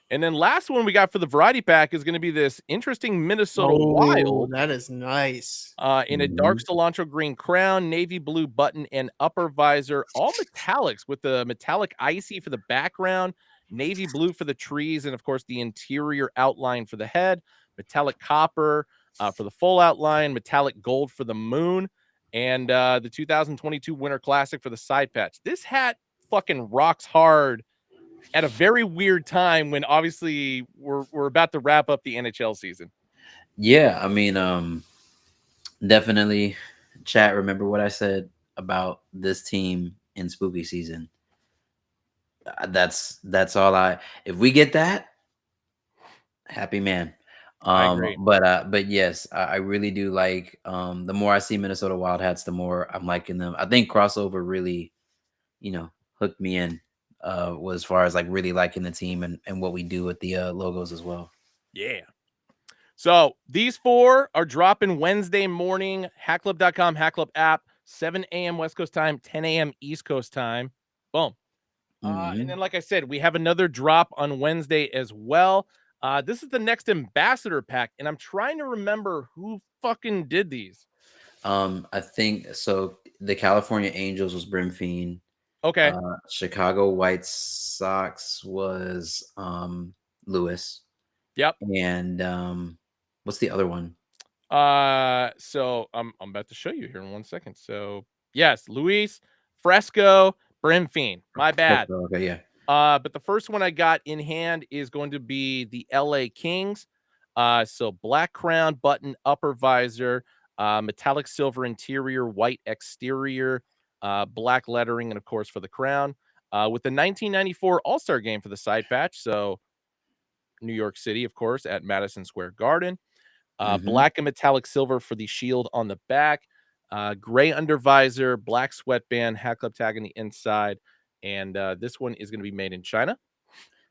And then last one we got for the variety pack is going to be this interesting Minnesota Wild. That is nice. In a dark cilantro green crown, navy blue button and upper visor, all metallics with the metallic icy for the background, navy blue for the trees, and of course the interior outline for the head, metallic copper for the full outline, metallic gold for the moon, and the 2022 Winter Classic for the side patch. This hat fucking rocks hard at a very weird time when obviously we're about to wrap up the NHL season. Yeah, I mean, definitely. Chat, remember what I said about this team in spooky season. That's all if we get that, happy man. I agree. But yes, I really do like the more I see Minnesota Wild hats, the more I'm liking them. I think crossover really, hooked me in was as far as like really liking the team and what we do with the logos as well. Yeah. So these four are dropping Wednesday morning, hackclub.com, hackclub app, 7 a.m. West Coast time, 10 a.m. East Coast time. Boom. And then, like I said, we have another drop on Wednesday as well. This is the next ambassador pack, and I'm trying to remember who fucking did these. I think so. The California Angels was Brimfiend. Okay. Chicago White Sox was Lewis. Yep. And what's the other one? So I'm about to show you here in 1 second. So yes, Luis, Fresco, Brimfiend. My bad. Okay, yeah. But the first one I got in hand is going to be the LA Kings. So black crown, button, upper visor, metallic silver interior, white exterior, black lettering, and of course for the crown. With the 1994 All-Star game for the side patch. So New York City, of course, at Madison Square Garden. Black and metallic silver for the shield on the back. Gray undervisor, black sweatband, hat club tag on the inside. And this one is going to be made in China.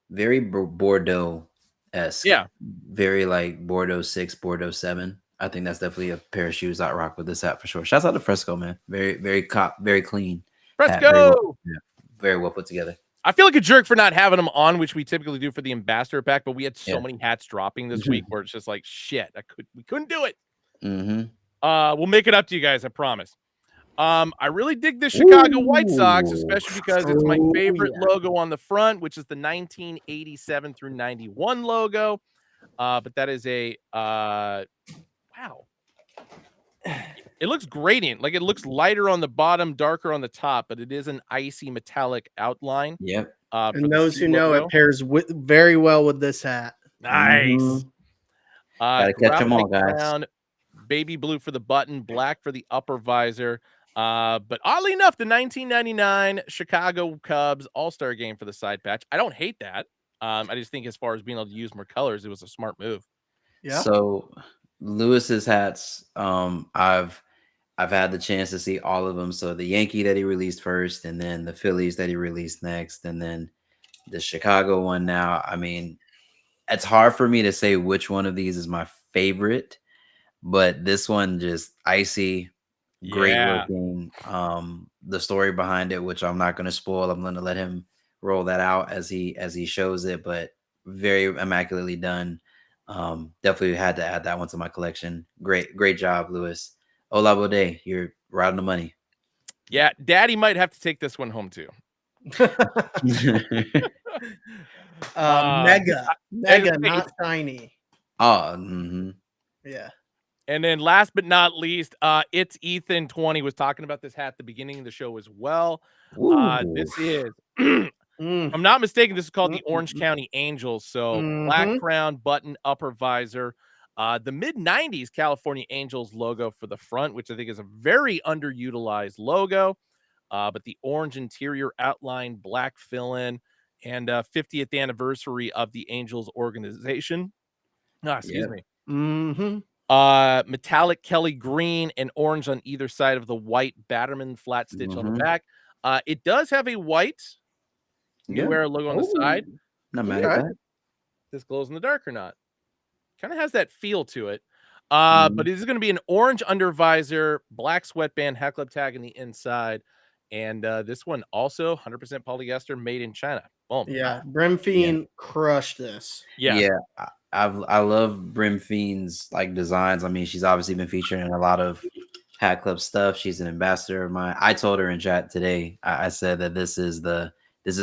Very Bordeaux-esque. Yeah. Very like Bordeaux 6, Bordeaux 7. I think that's definitely a pair of shoes I'd rock with this hat for sure. Shouts out to Fresco, man. Very, very very clean. Fresco! Very well put together. I feel like a jerk for not having them on, which we typically do for the ambassador pack, but we had so many hats dropping this week where it's just like, shit, we couldn't do it. We'll make it up to you guys, I promise. I really dig the Chicago White Sox, especially because it's my favorite logo on the front, which is the 1987 through 91 logo. But that is a wow. It looks gradient, like it looks lighter on the bottom, darker on the top, but it is an icy metallic outline. Yep. For And the those C who know logo. it pairs very well with this hat. Nice. Gotta catch them all, Graphite guys. crown, baby blue for the button, black for the upper visor. But oddly enough, the 1999 Chicago Cubs All-Star game for the side patch. I don't hate that. I just think as far as being able to use more colors, it was a smart move. Yeah. So Lewis's hats, I've had the chance to see all of them. So the Yankee that he released first, and then the Phillies that he released next, and then the Chicago one now. I mean, it's hard for me to say which one of these is my favorite, but this one just icy, great Yeah. looking. The story behind it, which I'm not going to spoil, I'm going to let him roll that out as he shows it, but very immaculately done. Definitely had to add that one to my collection. Great job, Lewis. Ola Bode, you're right on the money. Yeah, Daddy might have to take this one home too. Mega, hey, not shiny. Oh, Yeah. And then last but not least, it's Ethan 20 was talking about this hat at the beginning of the show as well. This is, if I'm not mistaken, this is called the Orange County Angels. So black crown, button, upper visor. The mid-90s California Angels logo for the front, which I think is a very underutilized logo. But the orange interior outline, black fill-in, and 50th anniversary of the Angels organization. Excuse me. Metallic Kelly green and orange on either side of the white Batterman flat stitch on the back. It does have a white New Era logo on the side. Not mad at that. This glows in the dark or not? Kind of has that feel to it. But it is going to be an orange under visor, black sweatband, hat club tag in the inside. And this one also 100% polyester, made in China. Boom. Yeah, Brimfiend crushed this. Yes. Yeah, I love Brim Fiend's like designs. I mean, she's obviously been featured in a lot of Hat Club stuff. She's an ambassador of mine. I told her in chat today. I said that this is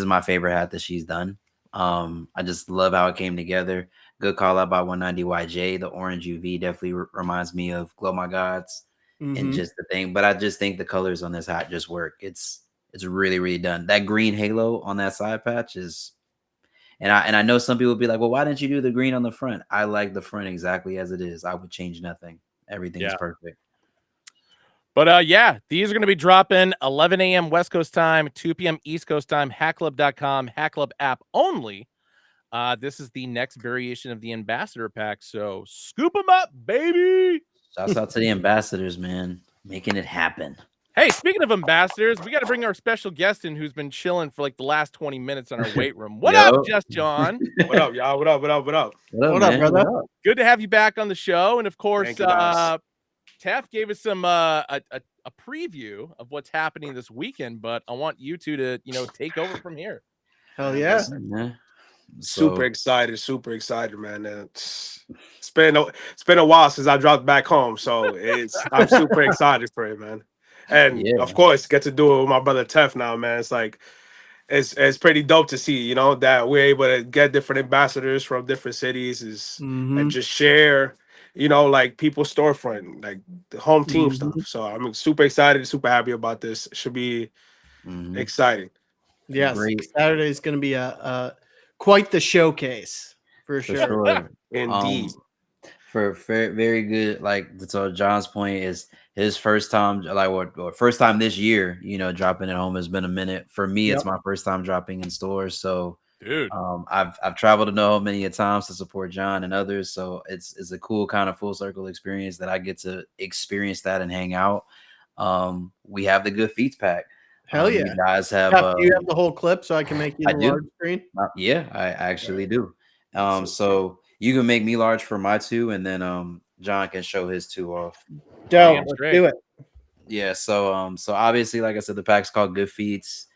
my favorite hat that she's done. I just love how it came together. Good call out by 190YJ. The orange UV definitely reminds me of Glow My Gods and just the thing. But I just think the colors on this hat just work. It's really, really done. That green halo on that side patch is, and I know some people will be like, well, why didn't you do the green on the front? I like the front exactly as it is. I would change nothing. Everything is perfect. But yeah, these are going to be dropping 11 a.m. West Coast time, 2 p.m. East Coast time, hatclub.com, Hat Club app only. This is the next variation of the ambassador pack. So scoop them up, baby. Shouts out to the ambassadors, man. Making it happen. Hey, speaking of ambassadors, we got to bring our special guest in who's been chilling for like the last 20 minutes in our weight room. What up, Just John? What up, y'all? What up, brother? Good to have you back on the show. And of course, Tef gave us some a preview of what's happening this weekend, but I want you two to take over from here. Hell yeah. Super excited, man. It's been a while since I dropped back home, so I'm super excited for it, man. And of course, get to do it with my brother Tef now, man. It's like it's pretty dope to see, that we're able to get different ambassadors from different cities and just share, like people's storefront, like the home team stuff. So I'm super excited, super happy about this. It should be exciting. Yes, Saturday is going to be a quite the showcase for sure. Indeed. For very good, like to John's point, is his first time, first time this year, dropping at home has been a minute. For me, it's my first time dropping in stores. So, dude, I've traveled to know many a times to support John and others. So it's a cool kind of full circle experience that I get to experience that and hang out. We have the Good Feats pack. Hell yeah! You guys have. Do you have the whole clip so I can make you the large screen? Yeah, I actually do. So you can make me large for my two, and then John can show his two off. Let's do it. Yeah. So obviously, like I said, the pack's called Good Feats.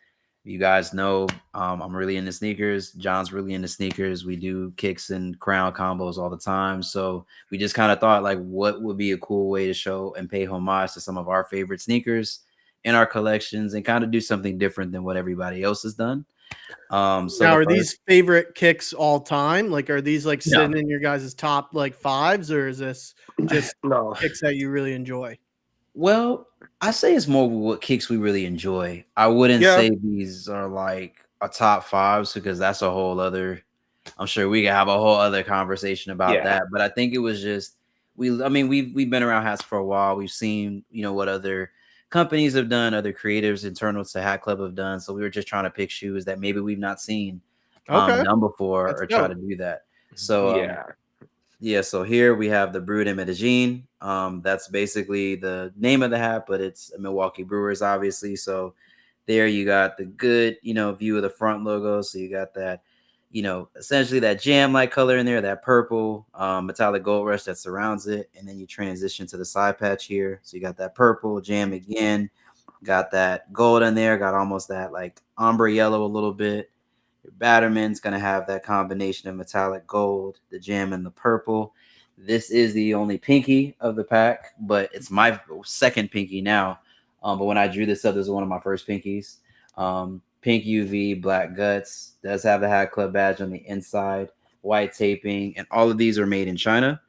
You guys know I'm really into sneakers. John's really into sneakers. We do kicks and crown combos all the time. So we just kind of thought, like, what would be a cool way to show and pay homage to some of our favorite sneakers in our collections and kind of do something different than what everybody else has done. So now, are these favorite kicks all time? Like, are these like sitting in your guys' top like fives, or is this just kicks that you really enjoy? Well, I say it's more what kicks we really enjoy. I wouldn't Yeah. say these are like a top fives because that's a whole other. I'm sure we can have a whole other conversation about Yeah. that. But I think it was just we. I mean, we've been around hats for a while. We've seen what other companies have done, other creators internal to Hat Club have done. So we were just trying to pick shoes that maybe we've not seen Okay, done before that's or try to dope. do that. So Yeah. yeah, so here we have the Brewed in Medellin. That's basically the name of the hat, but it's a Milwaukee Brewers, obviously. So there you got the good, view of the front logo. So you got that, essentially that jam-like color in there, that purple metallic gold rush that surrounds it, and then you transition to the side patch here. So you got that purple jam again, got that gold in there, got almost that like ombre yellow a little bit. Your Batterman's going to have that combination of metallic gold, the gem, and the purple. This is the only pinky of the pack, but it's my second pinky now. But when I drew this up, this was one of my first pinkies. Pink UV, black guts, does have the Hat Club badge on the inside, white taping, and all of these are made in China.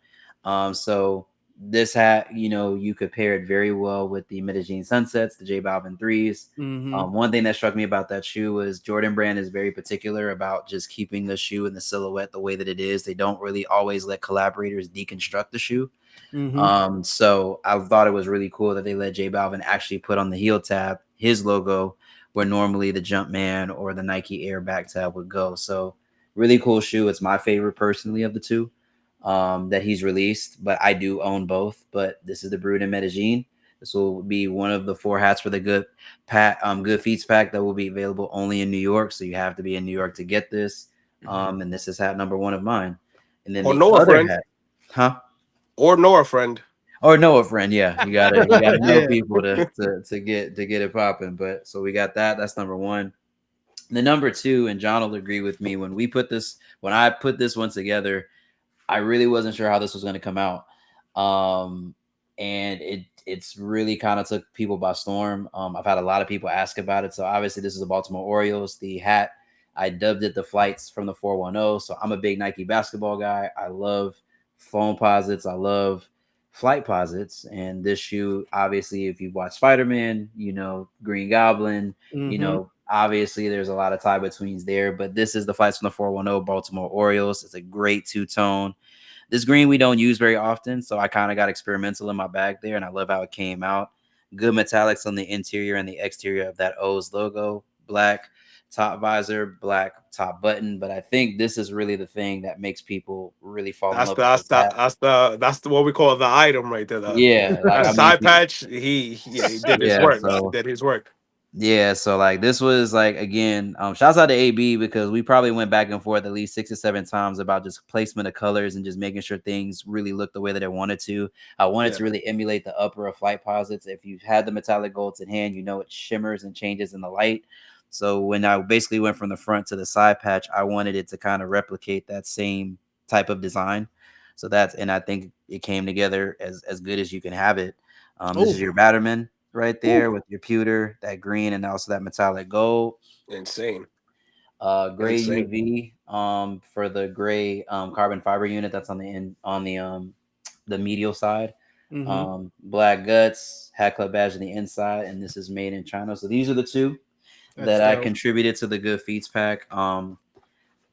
So this hat, you could pair it very well with the Medellin Sunsets, the J Balvin 3s. Mm-hmm. One thing that struck me about that shoe was Jordan Brand is very particular about just keeping the shoe and the silhouette the way that it is. They don't really always let collaborators deconstruct the shoe. Mm-hmm. So I thought it was really cool that they let J Balvin actually put on the heel tab his logo where normally the Jumpman or the Nike Air back tab would go. So really cool shoe. It's my favorite personally of the two that he's released, but I do own both. But this is the Brewed in Medellin. This will be one of the 4 hats for the Good Feets pack that will be available only in New York. So you have to be in New York to get this. And this is hat number 1 of mine. And then Or the know a other friend. hat, huh? Or know a friend. Or know a friend, yeah. You gotta know Yeah. people to get it popping. But so we got that. That's number 1. The number 2, and John will agree with me when I put this one together, I really wasn't sure how this was going to come out. And it's really kind of took people by storm. I've had a lot of people ask about it. So obviously this is the Baltimore Orioles. The hat, I dubbed it the flights from the 410. So I'm a big Nike basketball guy. I love foam posits. I love flight posits. And this shoe, obviously, if you watch Spider-Man, Green Goblin, Mm-hmm. obviously there's a lot of tie betweens there, but this is the flights from the 410 Baltimore Orioles. It's a great two-tone. This green we don't use very often, so I kind of got experimental in my bag there, and I love how it came out. Good metallics on the interior and the exterior of that O's logo. Black top visor, black top button. But I think this is really the thing that makes people really fall in That's love the with that's this the hat. that's the what we call the item right there. Yeah, like That I mean, side patch, he did his yeah. work. He So did his work. yeah, so like this was like again, shouts out to AB because we probably went back and forth at least 6 or 7 times about just placement of colors and just making sure things really look the way that I wanted to. I wanted Yeah. to really emulate the upper of flight posits. If you've had the metallic golds in hand, it shimmers and changes in the light. So when I basically went from the front to the side patch, I wanted it to kind of replicate that same type of design. So and I think it came together as good as you can have it. This is Oh, your Batterman right ooh, there with your pewter, that green, and also that metallic gold. Insane. Gray Insane. UV for the gray carbon fiber unit that's on the end on the medial side. mm-hmm. Black guts, Hat Club badge on the inside, and this is made in China. So these are the 2 That's that I dope. contributed to the Good Feets pack. I'm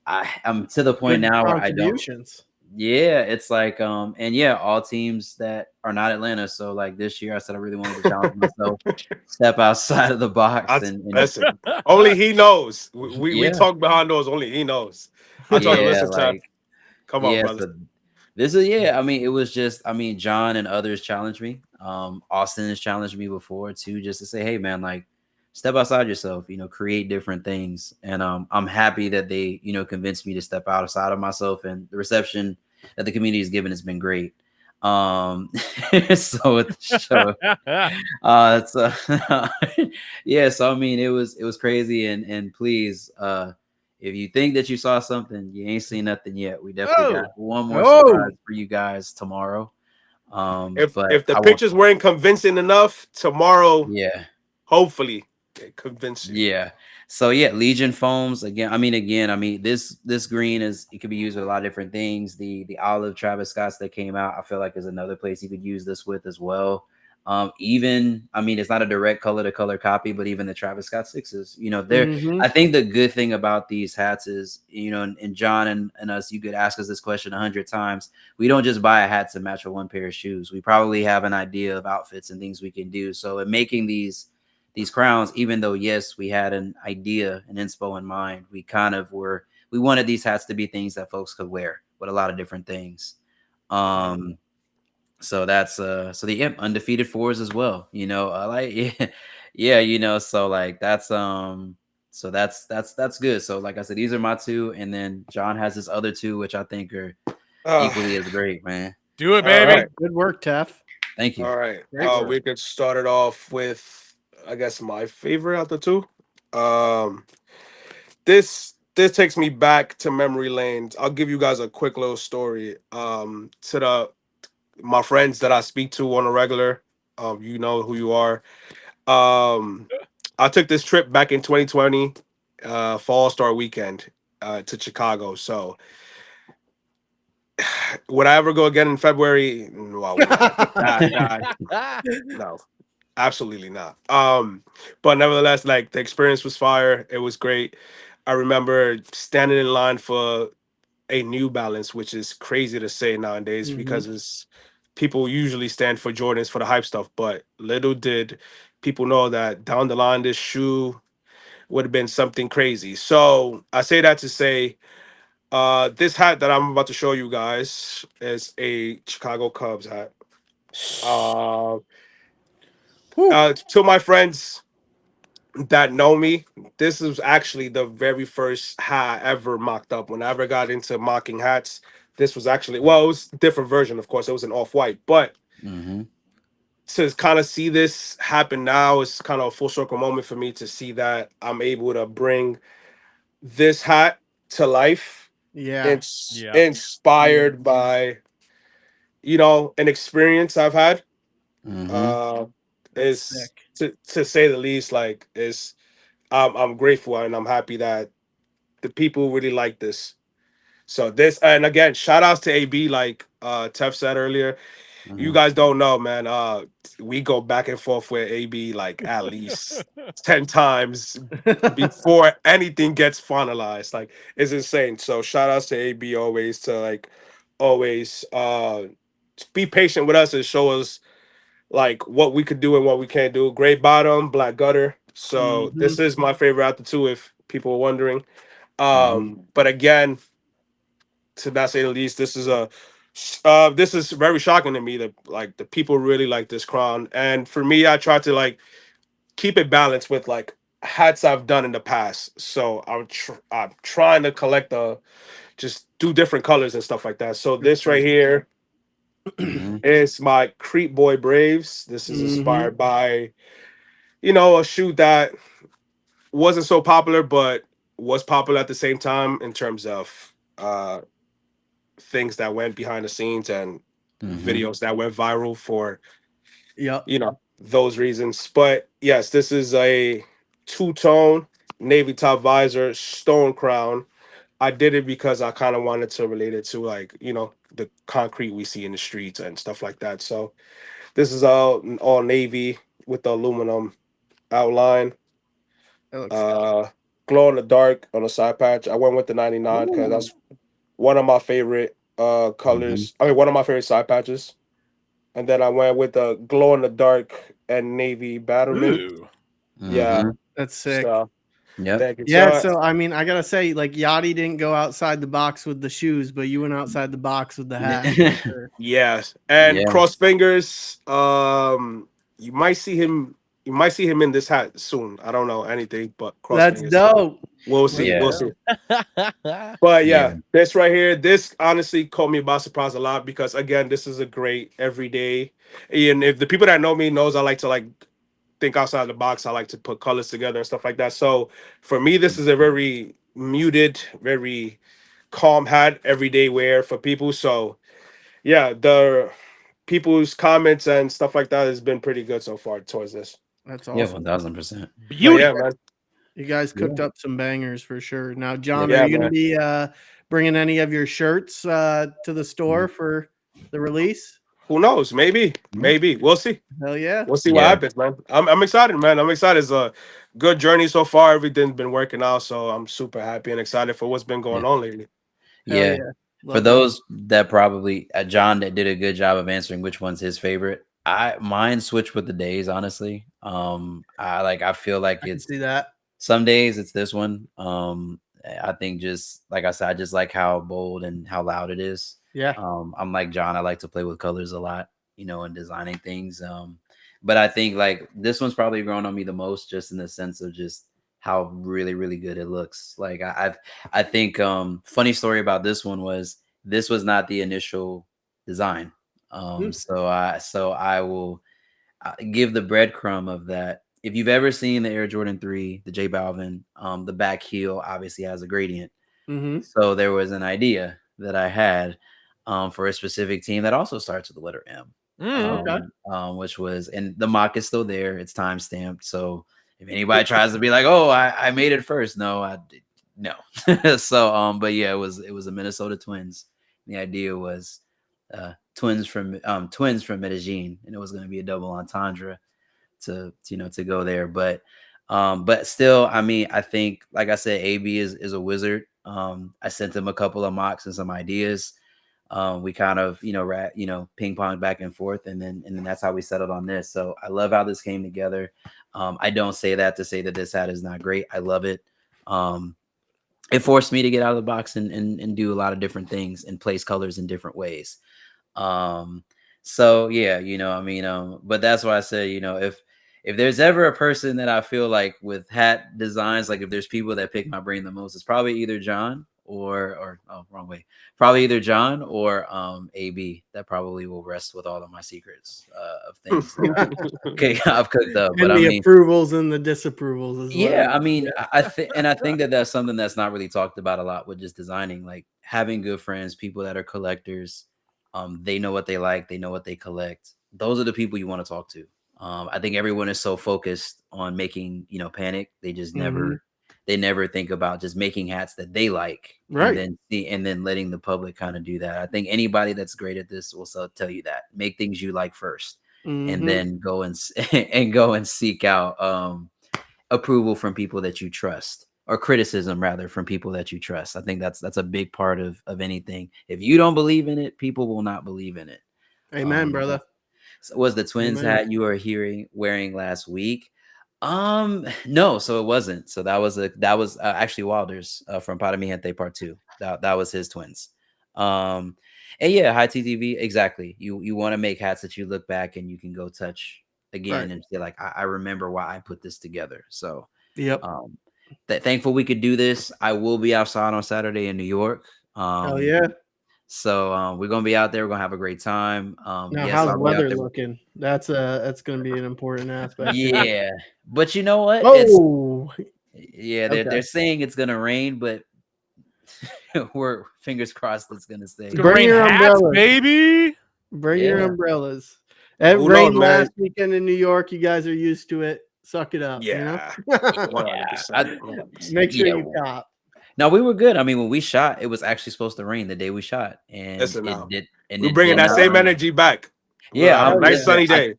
to the point Good now where I don't. contributions. Yeah, it's like and yeah, all teams that are not Atlanta. So like this year I said I really wanted to challenge myself, step outside of the box That's and listen. Only he knows. We yeah. talk behind doors. Only he knows. I told him, Yeah, listen, Tef, like come on, yeah, brother. so this is I mean, it was just John and others challenged me. Austin has challenged me before too, just to say, hey man, like step outside yourself, create different things. And I'm happy that they, convinced me to step outside of myself, and the reception that the community has given has been great. So at the show, so yeah, so I mean it was crazy, and please if you think that you saw something, you ain't seen nothing yet. We definitely got Oh, one more surprise Oh, for you guys tomorrow. But If the I want pictures weren't convincing enough, tomorrow, yeah. hopefully, it convince you. Yeah. So yeah, Legion foams again. This green it could be used with a lot of different things. The olive Travis Scotts that came out, I feel like is another place you could use this with as well. Even, I mean, it's not a direct color to color copy, but even the Travis Scott 6s, you know, I think the good thing about these hats is, you know, and John and us, you could ask us this question 100 times. We don't just buy a hat to match with one pair of shoes. We probably have an idea of outfits and things we can do. So in making these crowns, even though, yes, we had an idea, an inspo in mind, we wanted these hats to be things that folks could wear with a lot of different things. So that's the undefeated fours as well. You know, I like yeah, you know, so like that's that's good. So like I said, these are my two, and then John has his other two, which I think are equally as great, man. Do it, baby. Right. Good work, Teff. Thank you. All right. Great We could start it off with, I guess, my favorite out the two. This takes me back to memory lanes. I'll give you guys a quick little story. To my friends that I speak to on a regular, you know who you are. I took this trip back in 2020, Fall Star Weekend, to Chicago. So would I ever go again in February? No, I would not. No, absolutely not. But nevertheless, like the experience was fire. It was great. I remember standing in line for a New Balance, which is crazy to say nowadays because it's people usually stand for Jordans for the hype stuff, but little did people know that down the line this shoe would have been something crazy. So I say that to say this hat that I'm about to show you guys is a Chicago Cubs hat. To my friends that know me, this is actually the very first hat I ever mocked up. When I ever got into mocking hats, this was actually, well, it was a different version, of course. It was an off-white, but to kind of see this happen now is kind of a full circle moment for me to see that I'm able to bring this hat to life. It's inspired by, you know, an experience I've had. Is to say the least, like is I'm grateful and I'm happy that the people really like this. So this, and again, shout outs to AB, like Tef said earlier. You guys don't know, man. We go back and forth with AB like at least 10 times before anything gets finalized. Like it's insane. So shout outs to AB always to like always be patient with us and show us like what we could do and what we can't do. Gray bottom, black gutter. So this is my favorite out the two, if people are wondering. But again, to not say the least, this is very shocking to me that like the people really like this crown. And for me, I try to like keep it balanced with like hats I've done in the past. So I'm trying to collect just do different colors and stuff like that. So this right here is my Creep Boy Braves. This is inspired by, you know, a shoe that wasn't so popular, but was popular at the same time in terms of things that went behind the scenes and videos that went viral for, you know, those reasons. But yes, this is a two-tone navy top visor stone crown. I did it because I kind of wanted to relate it to like, you know, the concrete we see in the streets and stuff like that. So this is all navy with the aluminum outline. Glow in the dark on the side patch. I went with the 99 because that's one of my favorite colors. I mean, one of my favorite side patches. And then I went with the glow in the dark and navy Batterman. Yeah, that's sick. So, thank you. Yeah, so I mean, I gotta say, like Yachty didn't go outside the box with the shoes, but you went outside the box with the hat. Yes, and cross fingers. You might see him. You might see him in this hat soon. I don't know anything, but cross that's fingers. dope. We'll see. We'll see. But yeah, this right here, this honestly caught me by surprise a lot because again, this is a great everyday. And if the people that know me knows, I like to like think outside the box. I like to put colors together and stuff like that. So for me, this is a very muted, very calm hat, everyday wear for people. So yeah, the people's comments and stuff like that has been pretty good so far towards this. That's awesome. 1000%. Beauty. Yeah, man. You guys cooked up some bangers for sure. Now, John, are you going to be bringing any of your shirts to the store for the release? Who knows? Maybe. We'll see. Hell yeah. We'll see what happens, man. I'm excited, man. I'm excited. It's a good journey so far. Everything's been working out, so I'm super happy and excited for what's been going on lately. Hell Yeah. For those that probably John that did a good job of answering which one's his favorite. Mine switch with the days, honestly. I feel like it's see that. Some days it's this one. I think just like I said, I just like how bold and how loud it is. Yeah. I'm like John. I like to play with colors a lot, and designing things. But I think like this one's probably grown on me the most, just in the sense of just how really, really good it looks. Like I think funny story about this one was this was not the initial design. So I will give the breadcrumb of that. If you've ever seen the Air Jordan 3, the J Balvin, the back heel obviously has a gradient. So there was an idea that I had for a specific team that also starts with the letter M. Which was, and the mock is still there. It's time stamped. So if anybody tries to be like, "Oh, I made it first," no. So but yeah, it was a Minnesota Twins. The idea was twins from Medellin, and it was going to be a double entendre to go there. But still, I mean, I think, like I said, AB is a wizard. I sent him a couple of mocks and some ideas. We kind of ping pong back and forth, and then that's how we settled on this. So I love how this came together. I don't say that to say that this hat is not great. I love it. It forced me to get out of the box and do a lot of different things and place colors in different ways. So yeah, but that's why I say, if there's ever a person that I feel like with hat designs, like if there's people that pick my brain the most, it's probably either John or wrong way. Probably either John or AB that probably will rest with all of my secrets of things. Okay, I've cooked up. And but the approvals and the disapprovals as well. Yeah, I mean, I think that's something that's not really talked about a lot with just designing, like having good friends, people that are collectors. They know what they like, they know what they collect. Those are the people you want to talk to. I think everyone is so focused on making, panic. They just never think about just making hats that they like, right? And then letting the public kind of do that. I think anybody that's great at this will tell you that. Make things you like first, and then go and seek out approval from people that you trust, or criticism rather from people that you trust. I think that's a big part of anything. If you don't believe in it, people will not believe in it. Amen, brother. So was the Twins hat you were wearing last week? No, so it wasn't. So that was actually Wilder's from Para Mi Gente Part 2. That was his Twins. And yeah, high TTV, exactly. You want to make hats that you look back and you can go touch again and say like, I remember why I put this together. So thankful we could do this. I will be outside on Saturday in New York. Hell yeah. So we're gonna be out there. We're gonna have a great time. Now, how's the weather looking? That's gonna be an important aspect. Yeah, but you know what? They're saying it's gonna rain, but we're fingers crossed it's gonna stay. Bring your umbrellas, baby. Bring your umbrellas. It rained last weekend in New York. You guys are used to it. Suck it up. Yeah. Make sure you cop. No, we were good. I mean, when we shot, it was actually supposed to rain the day we shot, and we're bringing that same energy back. Yeah, nice sunny day.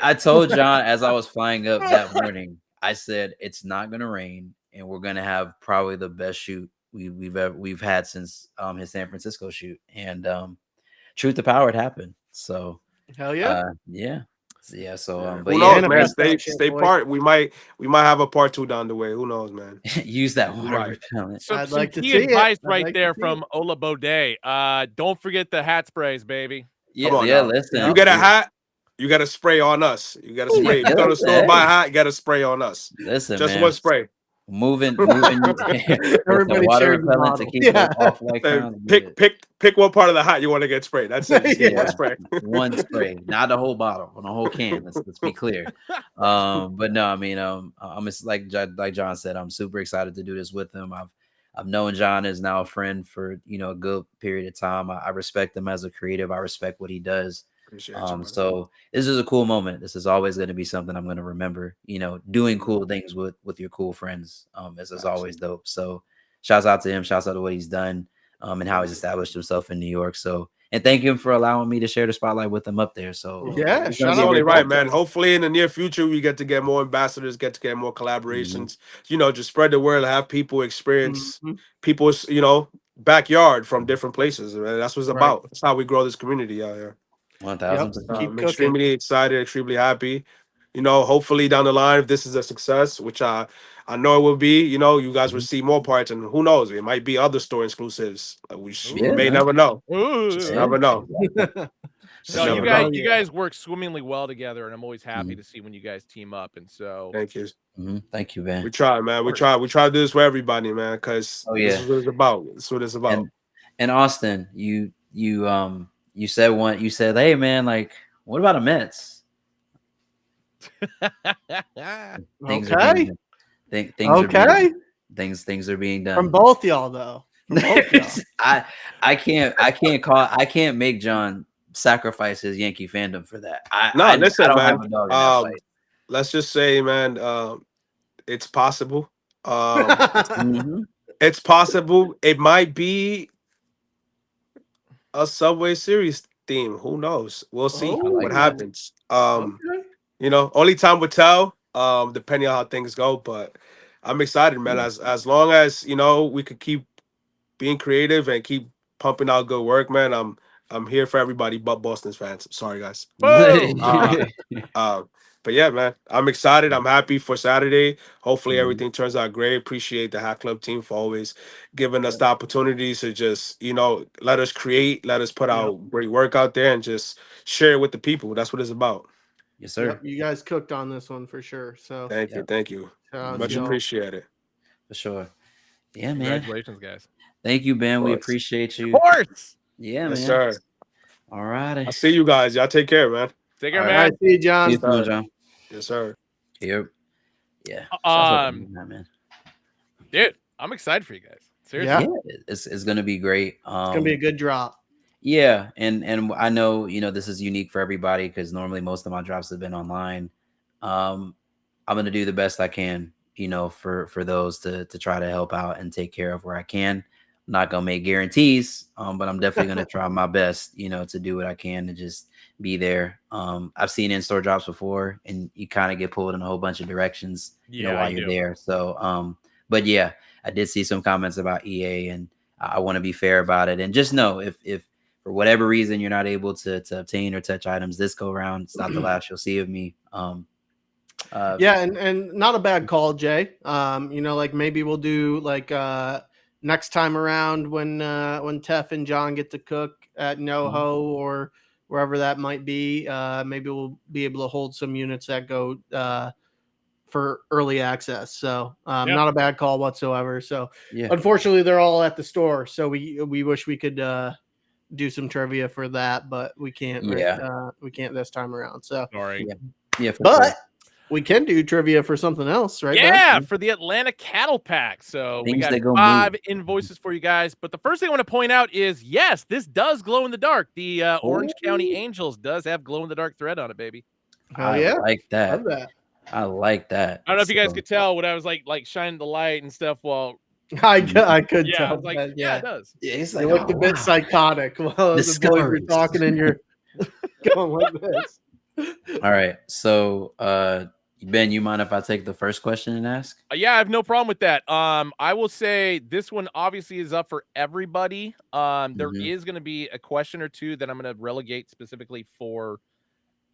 I told John as I was flying up that morning, I said it's not gonna rain, and we're gonna have probably the best shoot we've had since his San Francisco shoot. And truth to power, it happened. So hell yeah, yeah. So but who knows, man? Stay part. We might have a part 2 down the way. Who knows, man? Use that water repellent. So I'd like to see advice right there from Ola Baudet. Don't forget the hat sprays, baby. Listen. You get a hat, you got to spray on us. You got to spray. If you go to the store, buy a hat, you got to spray on us. Listen, just one spray. Moving Everybody water repellent to keep it off like pick what part of the hat you want to get sprayed. That's it. One spray. One spray, not the whole bottle, on the whole can. Let's be clear. But no, I mean, I'm just like John said, I'm super excited to do this with him. I've known John is now a friend for a good period of time. I respect him as a creative. I respect what he does. So this is a cool moment. This is always going to be something I'm going to remember, doing cool things with your cool friends. This is always dope. So shouts out to him, shouts out to what he's done, and how he's established himself in New York. So, and thank him for allowing me to share the spotlight with him up there. So Yeah, That's shout out only to right, both man. of them. Hopefully, in the near future, we get to get more ambassadors, get to get more collaborations. Just spread the word, have people experience people's, backyard from different places. Man. That's what it's Right. about. That's how we grow this community out here. 1000%. Keep I'm cooking. extremely excited, extremely happy. Hopefully down the line, if this is a success, which I know it will be, you guys will see more parts, and who knows, it might be other store exclusives. We Yeah, may man. never know. Just Ooh. never know. Just No, never you know. guys work swimmingly well together, and I'm always happy to see when you guys team up. And so, Thank you. Thank you, man. We try, man. We try to do this for everybody, man, because this is what it's about. It's what it's about. And Austin, you said you said, hey man, like, what about the Mets? Things are Okay. being Okay. things are being done. From both y'all though. From both y'all. I can't make John sacrifice his Yankee fandom for that. Listen, I don't man. have a dog in that fight. Let's just say, man, it's possible. It's possible. It might be a Subway Series theme. Who knows? We'll see what happens. Only time will tell. Depending on how things go. But I'm excited, man. As long as we could keep being creative and keep pumping out good work, man. I'm here for everybody but Boston's fans. Sorry, guys. But yeah, man, I'm excited. I'm happy for Saturday. Hopefully everything turns out great. Appreciate the Hack Club team for always giving us the opportunities to just, let us create, let us put out great work out there and just share it with the people. That's what it's about. Yes, sir. Yep, you guys cooked on this one for sure. So thank you. Much appreciated. For sure. Yeah, man. Congratulations, guys. Thank you, Ben. We appreciate you. Of course. Yeah, yes, man. Sir. All right. I'll see you guys. Y'all take care, man. Take care, All man. All right, see you, John. You too, John. Yes, sir. Yep. Yeah. Man. Dude, I'm excited for you guys. Seriously. Yeah, it's gonna be great. It's gonna be a good drop. Yeah, and I know this is unique for everybody because normally most of my drops have been online. I'm gonna do the best I can, for those to try to help out and take care of where I can. I'm not gonna make guarantees, but I'm definitely gonna try my best, to do what I can to just be there. I've seen in-store drops before, and you kind of get pulled in a whole bunch of directions, while you're there. So, but yeah, I did see some comments about EA, and I want to be fair about it. And just know if for whatever reason you're not able to obtain or touch items this go around, it's not the last you'll see of me. Yeah, and not a bad call, Jay. Like maybe we'll do like next time around when Tef and John get to cook at NoHo or wherever that might be. Maybe we'll be able to hold some units that go for early access. So not a bad call whatsoever. So unfortunately they're all at the store. So we wish we could do some trivia for that, but we can't. Right? We can't this time around. So sorry. Yeah, but we can do trivia for something else, right? Yeah, for the Atlanta Cattle Pack. So we got 5 invoices for you guys. But the first thing I want to point out is, yes, this does glow in the dark. The Orange County Angels does have glow in the dark thread on it, baby. I like that. Love that. I like that. I don't know if you guys could tell when I was like shining the light and stuff while I could yeah, tell. I was like, yeah, it does. Yeah, it's You like, looked a bit psychotic while the boys were talking and you're going like this. All right. So Ben, you mind if I take the first question and ask? Yeah, I have no problem with that. I will say this one obviously is up for everybody. There is going to be a question or two that I'm going to relegate specifically for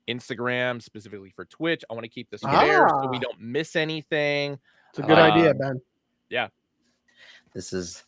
Instagram, specifically for Twitch. I want to keep this fair so we don't miss anything. It's a good idea, Ben. Yeah. This is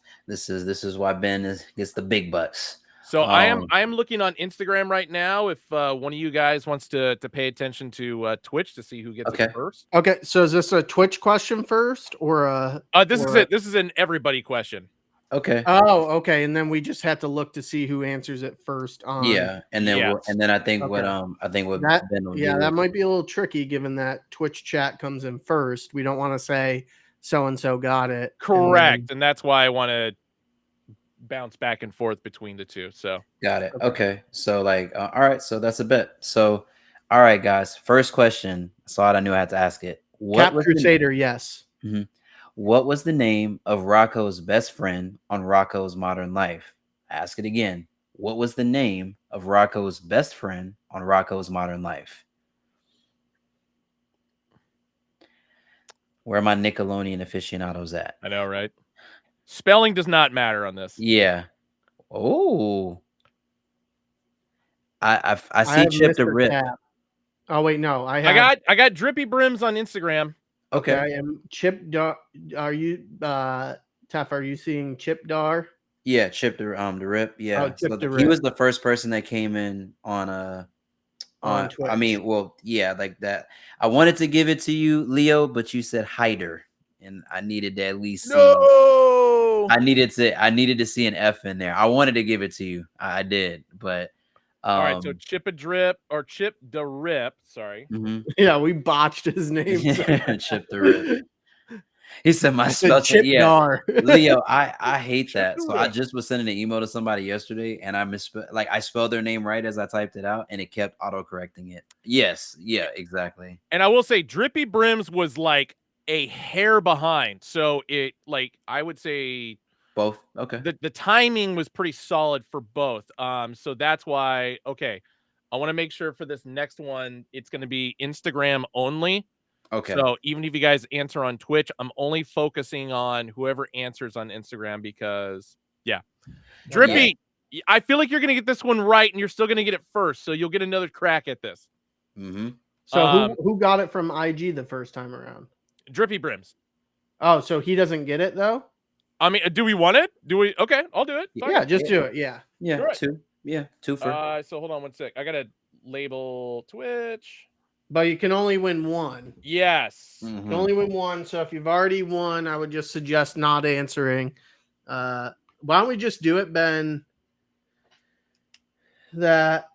why Ben gets the big bucks. So I am looking on Instagram right now. If one of you guys wants to pay attention to Twitch to see who gets it first. Okay, so is this a Twitch question first or a? This is an everybody question. Okay. Oh, okay, and then we just have to look to see who answers it first. And then I think what that Ben will that might be a little tricky given that Twitch chat comes in first. We don't want to say so and so got it. Correct, and that's why I want to bounce back and forth between the two. So got it. Okay. So all right. So that's a bet. So all right, guys. First question. I saw it. I knew I had to ask it. Cap Crusader. Yes. What was the name of Rocco's best friend on Rocco's Modern Life? Ask it again. What was the name of Rocco's best friend on Rocco's Modern Life? Where are my Nickelodeon aficionados at? I know, right? Spelling does not matter on this. Yeah. Oh. I see have Chip the Mr. Rip. Cap. Oh wait, no, I got Drippy Brims on Instagram. Okay. I am Chip Dar. Are you Taff? Are you seeing Chip Dar? Yeah, Chip the Rip. Yeah. Chip the He Rip. was the first person that came in on Twitch. I mean, well, yeah, like that. I wanted to give it to you, Leo, but you said Hyder, and I needed to at least see. I needed to see an F in there. I wanted to give it to you. I did, but all right, so Chip the Rip, sorry. Yeah, we botched his name. Chip the Rip. He said my spell Chip Dar. Leo, I hate that. So I just was sending an email to somebody yesterday, and I I spelled their name right as I typed it out, and it kept auto-correcting it. Yes, yeah, exactly. And I will say Drippy Brims was like a hair behind. So it, like, I would say both. Okay. The timing was pretty solid for both. So that's why, okay, I want to make sure for this next one, it's going to be Instagram only. Okay. So even if you guys answer on Twitch, I'm only focusing on whoever answers on Instagram because, yeah. Drippy, I feel like you're going to get this one right, and you're still going to get it first. So you'll get another crack at this. So who got it from IG the first time around? Drippy Brims. Oh, so he doesn't get it though? I mean, do we want it? Do we? Okay, I'll do it. Yeah, just do it. Yeah. Yeah, two. Yeah, two for. So hold on one sec. I got to label Twitch. But you can only win one. Yes. You can only win one. So if you've already won, I would just suggest not answering. Why don't we just do it, Ben? That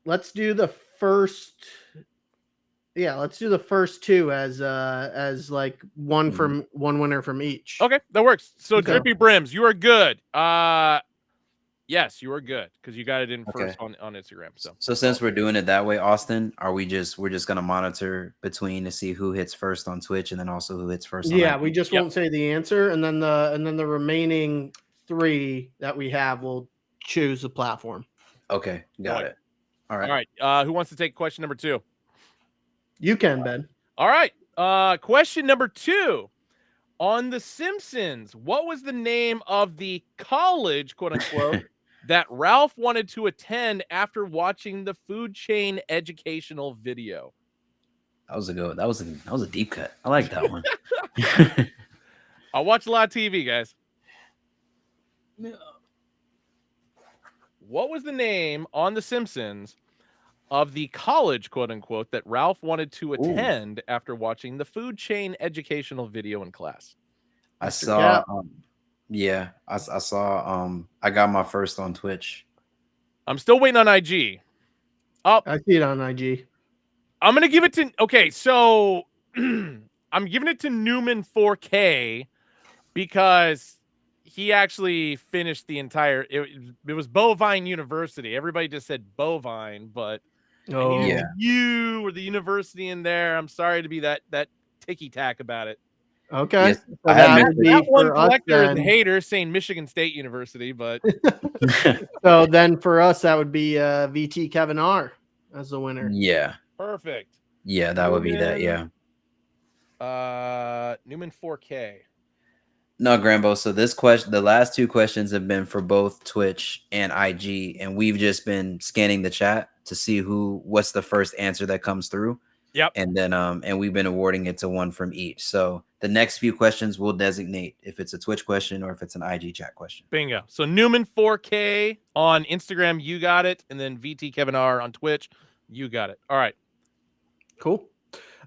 let's do the first. Yeah, let's do the first two as like one from one winner from each. Okay, that works. So Drippy Brims, you are good. Yes, you are good because you got it in first on Instagram. So since we're doing it that way, Austin, we're just gonna monitor between to see who hits first on Twitch and then also who hits first. Yeah, we just won't say the answer, and then the remaining three that we have will choose the platform. Okay, got it. All right. All right. Who wants to take question number 2? You can, Ben. All right. Question number 2. On The Simpsons, what was the name of the college, quote unquote, that Ralph wanted to attend after watching the food chain educational video? That was a good. That was a deep cut. I like that one. I watch a lot of TV, guys. What was the name on The Simpsons of the college, quote unquote, that Ralph wanted to attend after watching the food chain educational video in class? I saw. I saw. I got my first on Twitch. I'm still waiting on IG. Oh, I see it on IG. I'm gonna give it to. Okay, so I'm giving it to Newman 4K because he actually finished the entire. It was Bovine University. Everybody just said Bovine, but you or the university in there. I'm sorry to be that ticky tack about it. Okay, yes, so that would be that one for collector us, and hater saying Michigan State University, but so then for us that would be VT Kevin R as the winner. Yeah, perfect. Yeah, that would be that. Yeah. Newman 4K. No, Grambo. So the last two questions have been for both Twitch and IG, and we've just been scanning the chat to see what's the first answer that comes through. Yep. And then and we've been awarding it to one from each. So the next few questions will designate if it's a Twitch question or if it's an IG chat question. Bingo. So Newman 4K on Instagram, you got it, and then VT Kevin R on Twitch, you got it. All right. Cool.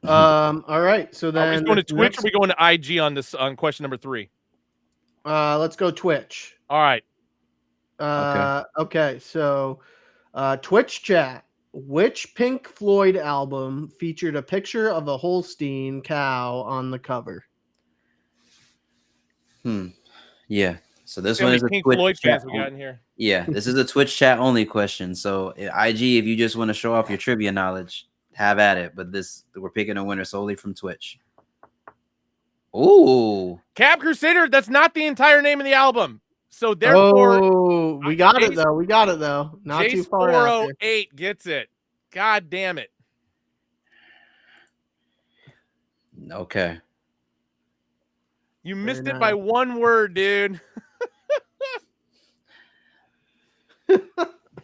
All right. So then are we going to Twitch or are we going to IG on this on question number 3? Let's go Twitch. All right. Okay. So Twitch chat. Which Pink Floyd album featured a picture of a Holstein cow on the cover? Yeah. So this one is a Pink Twitch Floyd chat fans we got in here. Yeah, this is a Twitch chat only question. So IG, if you just want to show off your trivia knowledge, have at it. But we're picking a winner solely from Twitch. Ooh. Cab Crusader, that's not the entire name of the album. So therefore, we got it though. We got it though. Not too far out there. 408 gets it. God damn it. Okay. You missed it by one word, dude.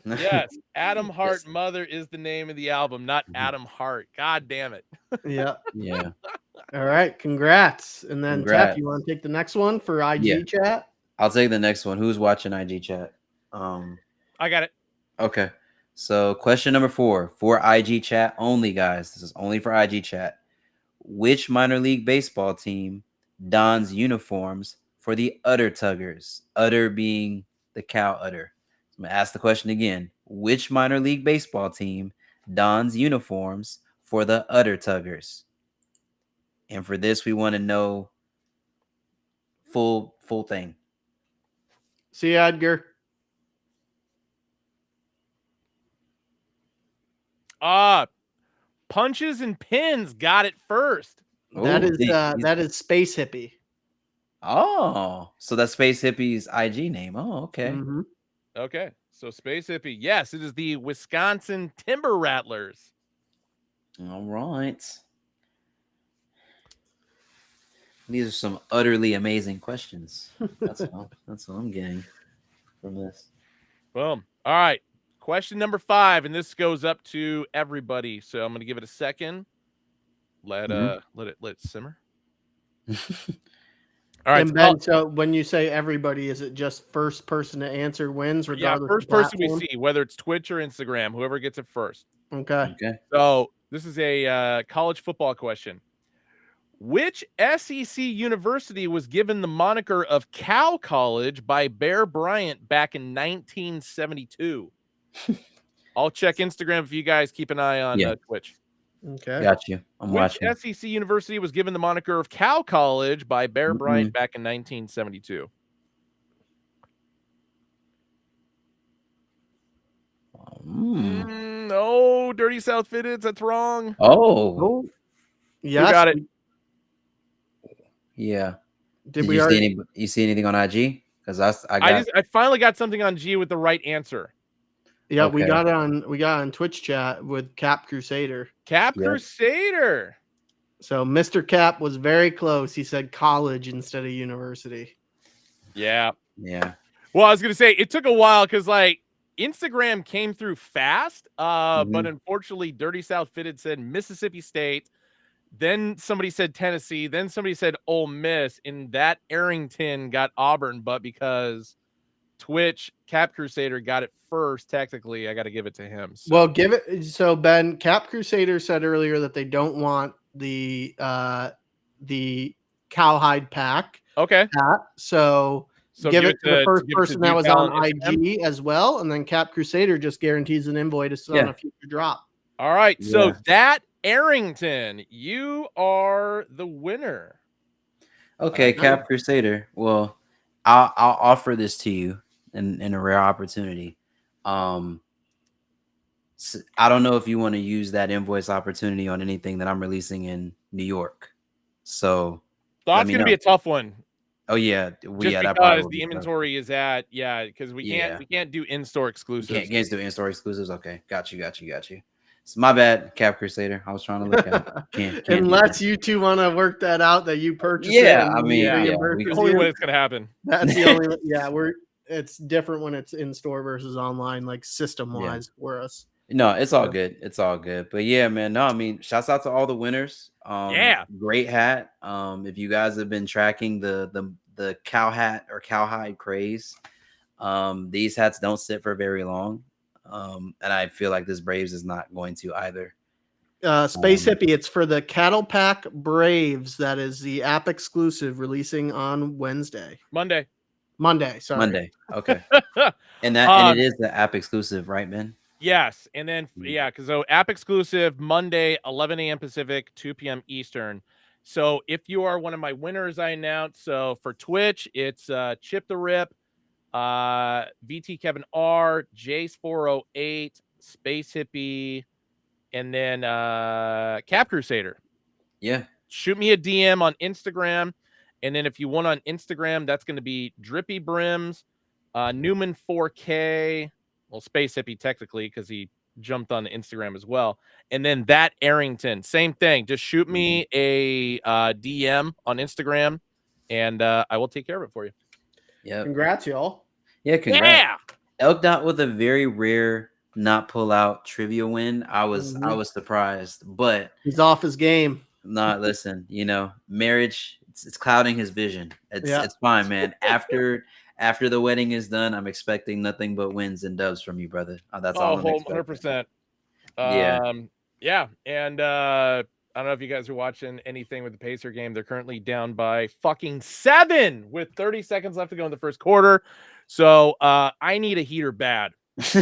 Yes, Adam Hart Mother is the name of the album, not Adam Hart. God damn it. Yeah. Yeah. All right. Congrats. And then Congrats. Tef, you want to take the next one for IG chat? I'll take the next one. Who's watching IG chat? I got it. Okay. So question number 4 for IG chat only, guys. This is only for IG chat. Which minor league baseball team dons uniforms for the Udder Tuggers? Udder being the cow udder. I'm going to ask the question again. Which minor league baseball team dons uniforms for the Udder Tuggers? And for this, we want to know full thing. See you, Edgar. Punches and Pins got it first. That is Space Hippie. Oh, so that's Space Hippie's IG name. Oh, okay. Mm-hmm. Okay, so Space Hippie. Yes, it is the Wisconsin Timber Rattlers. All right. These are some utterly amazing questions. That's all I'm getting from this. Boom. All right. Question number 5, and this goes up to everybody. So I'm going to give it a second. Let it simmer. All right. And Ben, so when you say everybody, is it just first person to answer wins regardless? Yeah, first person we see, whether it's Twitch or Instagram, whoever gets it first. Okay. So this is a college football question. Which SEC university was given the moniker of Cow College by Bear Bryant back in 1972? I'll check Instagram if you guys keep an eye on Twitch. Okay. Got you. I'm watching. Which SEC university was given the moniker of Cow College by Bear Bryant back in 1972? No, Dirty South Fitteds. That's wrong. Oh. Yes. You got it. Yeah. Did you see anything on IG? Because I finally got something on G with the right answer. Yeah, okay. we got on Twitch chat with Cap Crusader. Crusader. So Mr. Cap was very close. He said college instead of university. Yeah. Yeah. Well, I was gonna say it took a while because like Instagram came through fast. But unfortunately, Dirty South Fitted said Mississippi State. Then somebody said Tennessee. Then somebody said Ole Miss. And that Arrington got Auburn, but because Twitch Cap Crusader got it first, technically, I got to give it to him. So. Well, give it. So Ben, Cap Crusader said earlier that they don't want the cowhide pack. Okay. So give it to the first person that was on IG as well, and then Cap Crusader just guarantees an invoice on a future drop. All right. Yeah. So that Arrington, you are the winner. Okay, Cap Crusader. Well, I'll offer this to you in a rare opportunity. So I don't know if you want to use that invoice opportunity on anything that I'm releasing in New York. So that's going to be a tough one. Oh yeah, because the inventory is at because we can't do in-store exclusives. Can't do in-store exclusives. Okay, got you. It's my bad, Cap Crusader. I was trying to look at it. Can't Unless you two want to work that out that you purchase. Yeah, I mean, the only way it's gonna happen. That's the only. It's different when it's in store versus online, like system wise for us. No, it's all good. It's all good. But yeah, man. No, I mean, shouts out to all the winners. Great hat. If you guys have been tracking the cow hat or cowhide craze, these hats don't sit for very long. And I feel like this Braves is not going to either. Space Hippie, it's for the Cattle Pack Braves. That is the app exclusive releasing on Monday. Sorry. Monday. Okay. and it is the app exclusive, right, Ben? Yes. And then, because app exclusive Monday, 11 a.m. Pacific, 2 p.m. Eastern. So if you are one of my winners, I announced. So for Twitch, it's Chip the Rip, VT Kevin R, Jace 408, Space Hippie, and then Cap Crusader. Yeah. Shoot me a DM on Instagram. And then if you want on Instagram, that's going to be Drippy Brims, Newman 4K, well, Space Hippie technically because he jumped on Instagram as well. And then that Arrington, same thing. Just shoot me a DM on Instagram, and I will take care of it for you. Yeah. Congrats, y'all. Yeah, congrats. Yeah. Elk Dot with a very rare not pull out trivia win. I was surprised, but he's off his game. Not listen, marriage it's clouding his vision. It's fine, man. After the wedding is done, I'm expecting nothing but wins and dubs from you, brother. That's all I'm expecting. 100%. Yeah, and I don't know if you guys are watching anything with the Pacer game. They're currently down by fucking 7 with 30 seconds left to go in the first quarter. So I need a heater bad. It's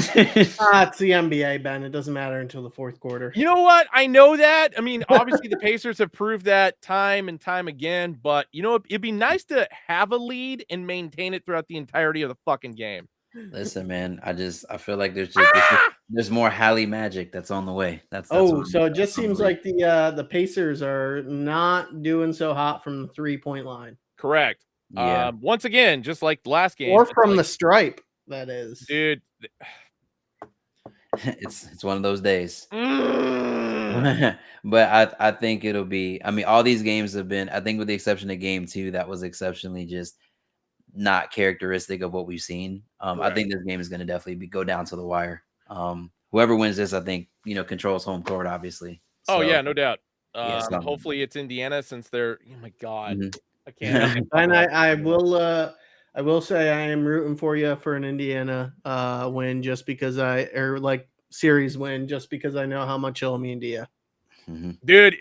the NBA, Ben. It doesn't matter until the fourth quarter. You know what? I know that. I mean, obviously the Pacers have proved that time and time again, but it'd be nice to have a lead and maintain it throughout the entirety of the fucking game. Listen, man, I feel like there's more Halle magic that's on the way. That's so it just seems like the Pacers are not doing so hot from the 3-point line. Correct. Yeah. Once again, just like the last game, or from the stripe. That is, dude. It's one of those days. But I think it'll be. I mean, all these games have been. I think with the exception of game 2, that was exceptionally just not characteristic of what we've seen. I think this game is going to definitely go down to the wire. Whoever wins this, I think controls home court. Obviously. Oh yeah, no doubt. Hopefully it's Indiana since they're. Oh my god, I can't. And I will say I am rooting for you for an Indiana win just because series win just because I know how much you'll mean to you. Dude,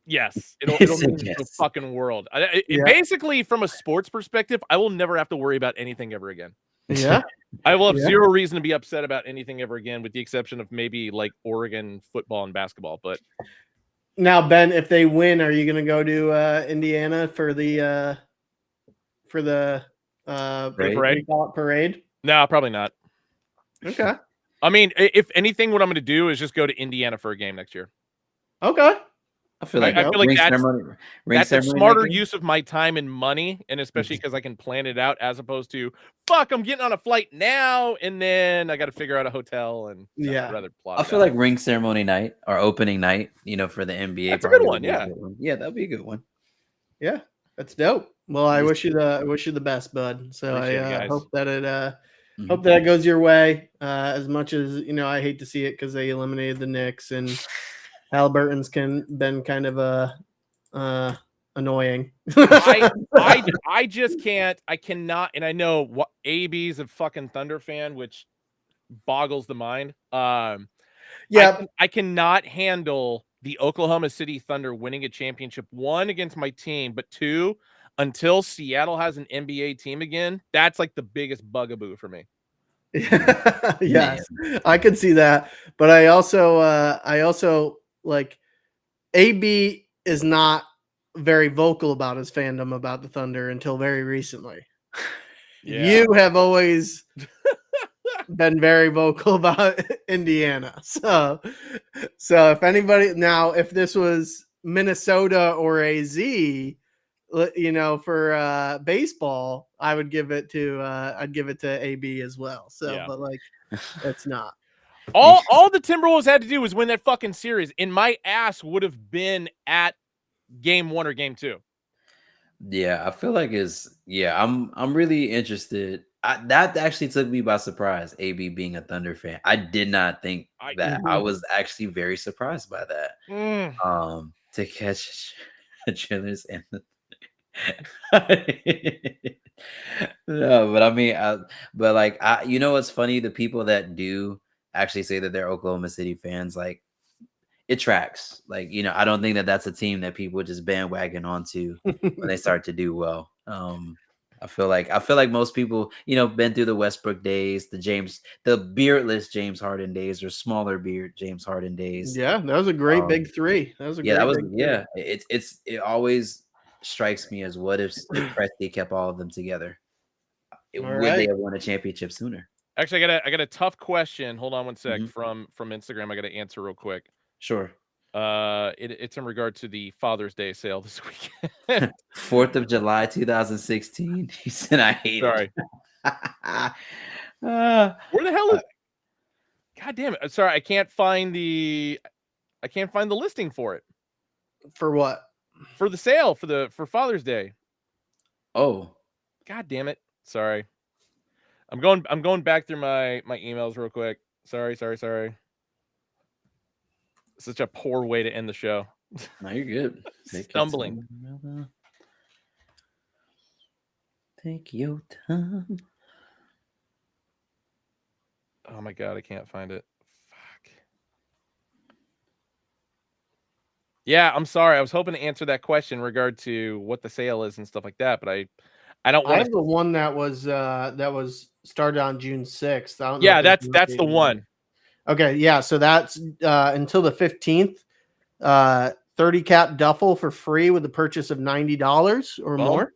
yes, it'll mean the fucking world. Basically, from a sports perspective, I will never have to worry about anything ever again. Yeah. I will have zero reason to be upset about anything ever again, with the exception of maybe like Oregon football and basketball. But now, Ben, if they win, are you going to go to Indiana for the parade? No, probably not. Okay. I mean, if anything, what I'm going to do is just go to Indiana for a game next year. Okay. I feel like that's a smarter use of my time and money, and especially because I can plan it out as opposed to I'm getting on a flight now and then I got to figure out a hotel and I'd rather plot. I feel like ring ceremony night or opening night, for the NBA. That's a good one. Yeah, that'd be a good one. Yeah, that's dope. Well, I wish you the best, bud. So I hope that it goes your way. As much as I hate to see it because they eliminated the Knicks and Halliburton's been kind of annoying. I just can't. I cannot. And I know what AB's a fucking Thunder fan, which boggles the mind. I cannot handle the Oklahoma City Thunder winning a championship, 1, against my team, but 2, until Seattle has an NBA team again. That's like the biggest bugaboo for me. Yes, I could see that, but I also like AB is not very vocal about his fandom about the Thunder until very recently. You have always been very vocal about Indiana. So if anybody now, if this was Minnesota or AZ, for baseball, I would give it to AB as well. So, but like, it's not. All the Timberwolves had to do was win that fucking series, and my ass would have been at game 1 or game 2. Yeah, I feel like I'm really interested. That actually took me by surprise, AB being a Thunder fan. I did not think that. I was actually very surprised by that. To catch Chillers and the no, but I mean, what's funny? The people that do actually say that they're Oklahoma City fans, like, it tracks. Like, I don't think that that's a team that people just bandwagon onto when they start to do well. I feel like most people, been through the Westbrook days, the beardless James Harden days, or smaller beard James Harden days. Yeah, that was a great big 3. That was It always strikes me as, what if Presti kept all of them together? Would they have won a championship sooner? Actually, I got a tough question. Hold on one sec. From Instagram, I got to answer real quick. Sure. It's in regard to the Father's Day sale this week. 4th of July, 2016. He said, "I hate Sorry. it." Where the hell is? God damn it! Sorry, I can't find the listing for it. For what? For the sale for Father's Day. Oh, God damn it! Sorry. I'm going back through my emails real quick. Sorry. Such a poor way to end the show. no, you're good. Stumbling. Take your time. Oh my god, I can't find it. Fuck. Yeah, I'm sorry. I was hoping to answer that question in regard to what the sale is and stuff like that, but I don't want I have the one that was started on June 6th. I don't know. Yeah, if there's that's an the updated one. Okay, yeah, so that's until the 15th. 30 cap duffel for free with the purchase of $90 or more.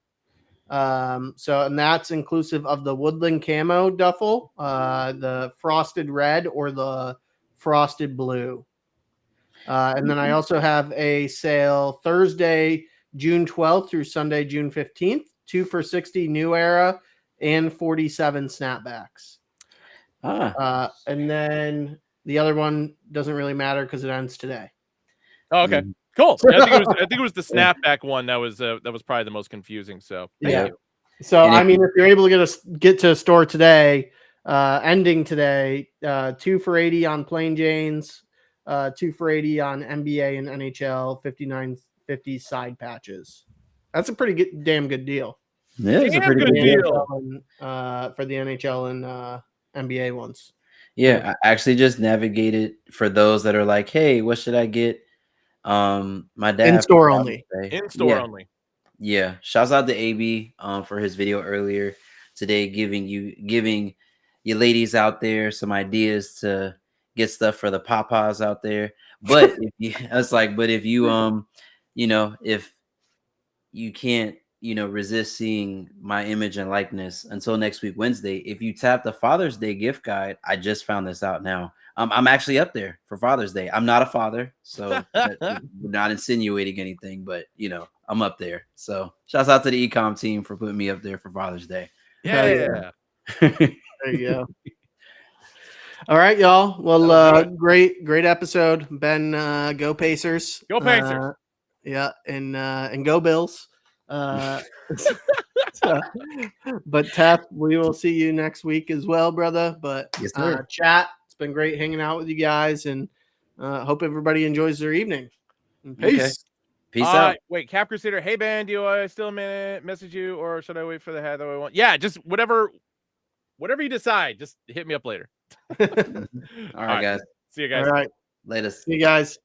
So and that's inclusive of the woodland camo duffel, the frosted red or the frosted blue. And then I also have a sale Thursday, June 12th through Sunday, June 15th, 2 for $60 New Era and 47 snapbacks. And then the other one doesn't really matter because it ends today. Oh, okay. Cool. Yeah, I think it was the snapback one that was probably the most confusing. So thank you. So I mean, if you're able to get to a store today, ending today, 2 for $80 on Plain Janes, 2 for $80 on NBA and NHL 59.50 side patches. That's a pretty damn good deal. Yeah, it's a pretty good deal for the NHL and NBA ones. Yeah, I actually just navigated for those that are like, hey, what should I get? My dad in store only. Yeah. Shouts out to AB for his video earlier today, giving you ladies out there some ideas to get stuff for the papas out there. But if you if you can't resist seeing my image and likeness until next week Wednesday, if you tap the Father's Day gift guide, I just found this out now. I'm actually up there for Father's Day. I'm not a father, so we're not insinuating anything, but I'm up there. So shouts out to the ecom team for putting me up there for Father's Day. Yeah. There you go. All right, y'all. Well, great episode. Ben, go Pacers. Go Pacers. Yeah, and go Bills. But Tef, we will see you next week as well, brother. But yes, sir. Chat, it's been great hanging out with you guys, and hope everybody enjoys their evening. And peace. Okay. Peace out. Wait, Cap Crusader. Hey, Ben, do I still message you, or should I wait for the hat that I want? Yeah, just whatever you decide. Just hit me up later. All right, guys. See you guys. All right. Later. See you guys.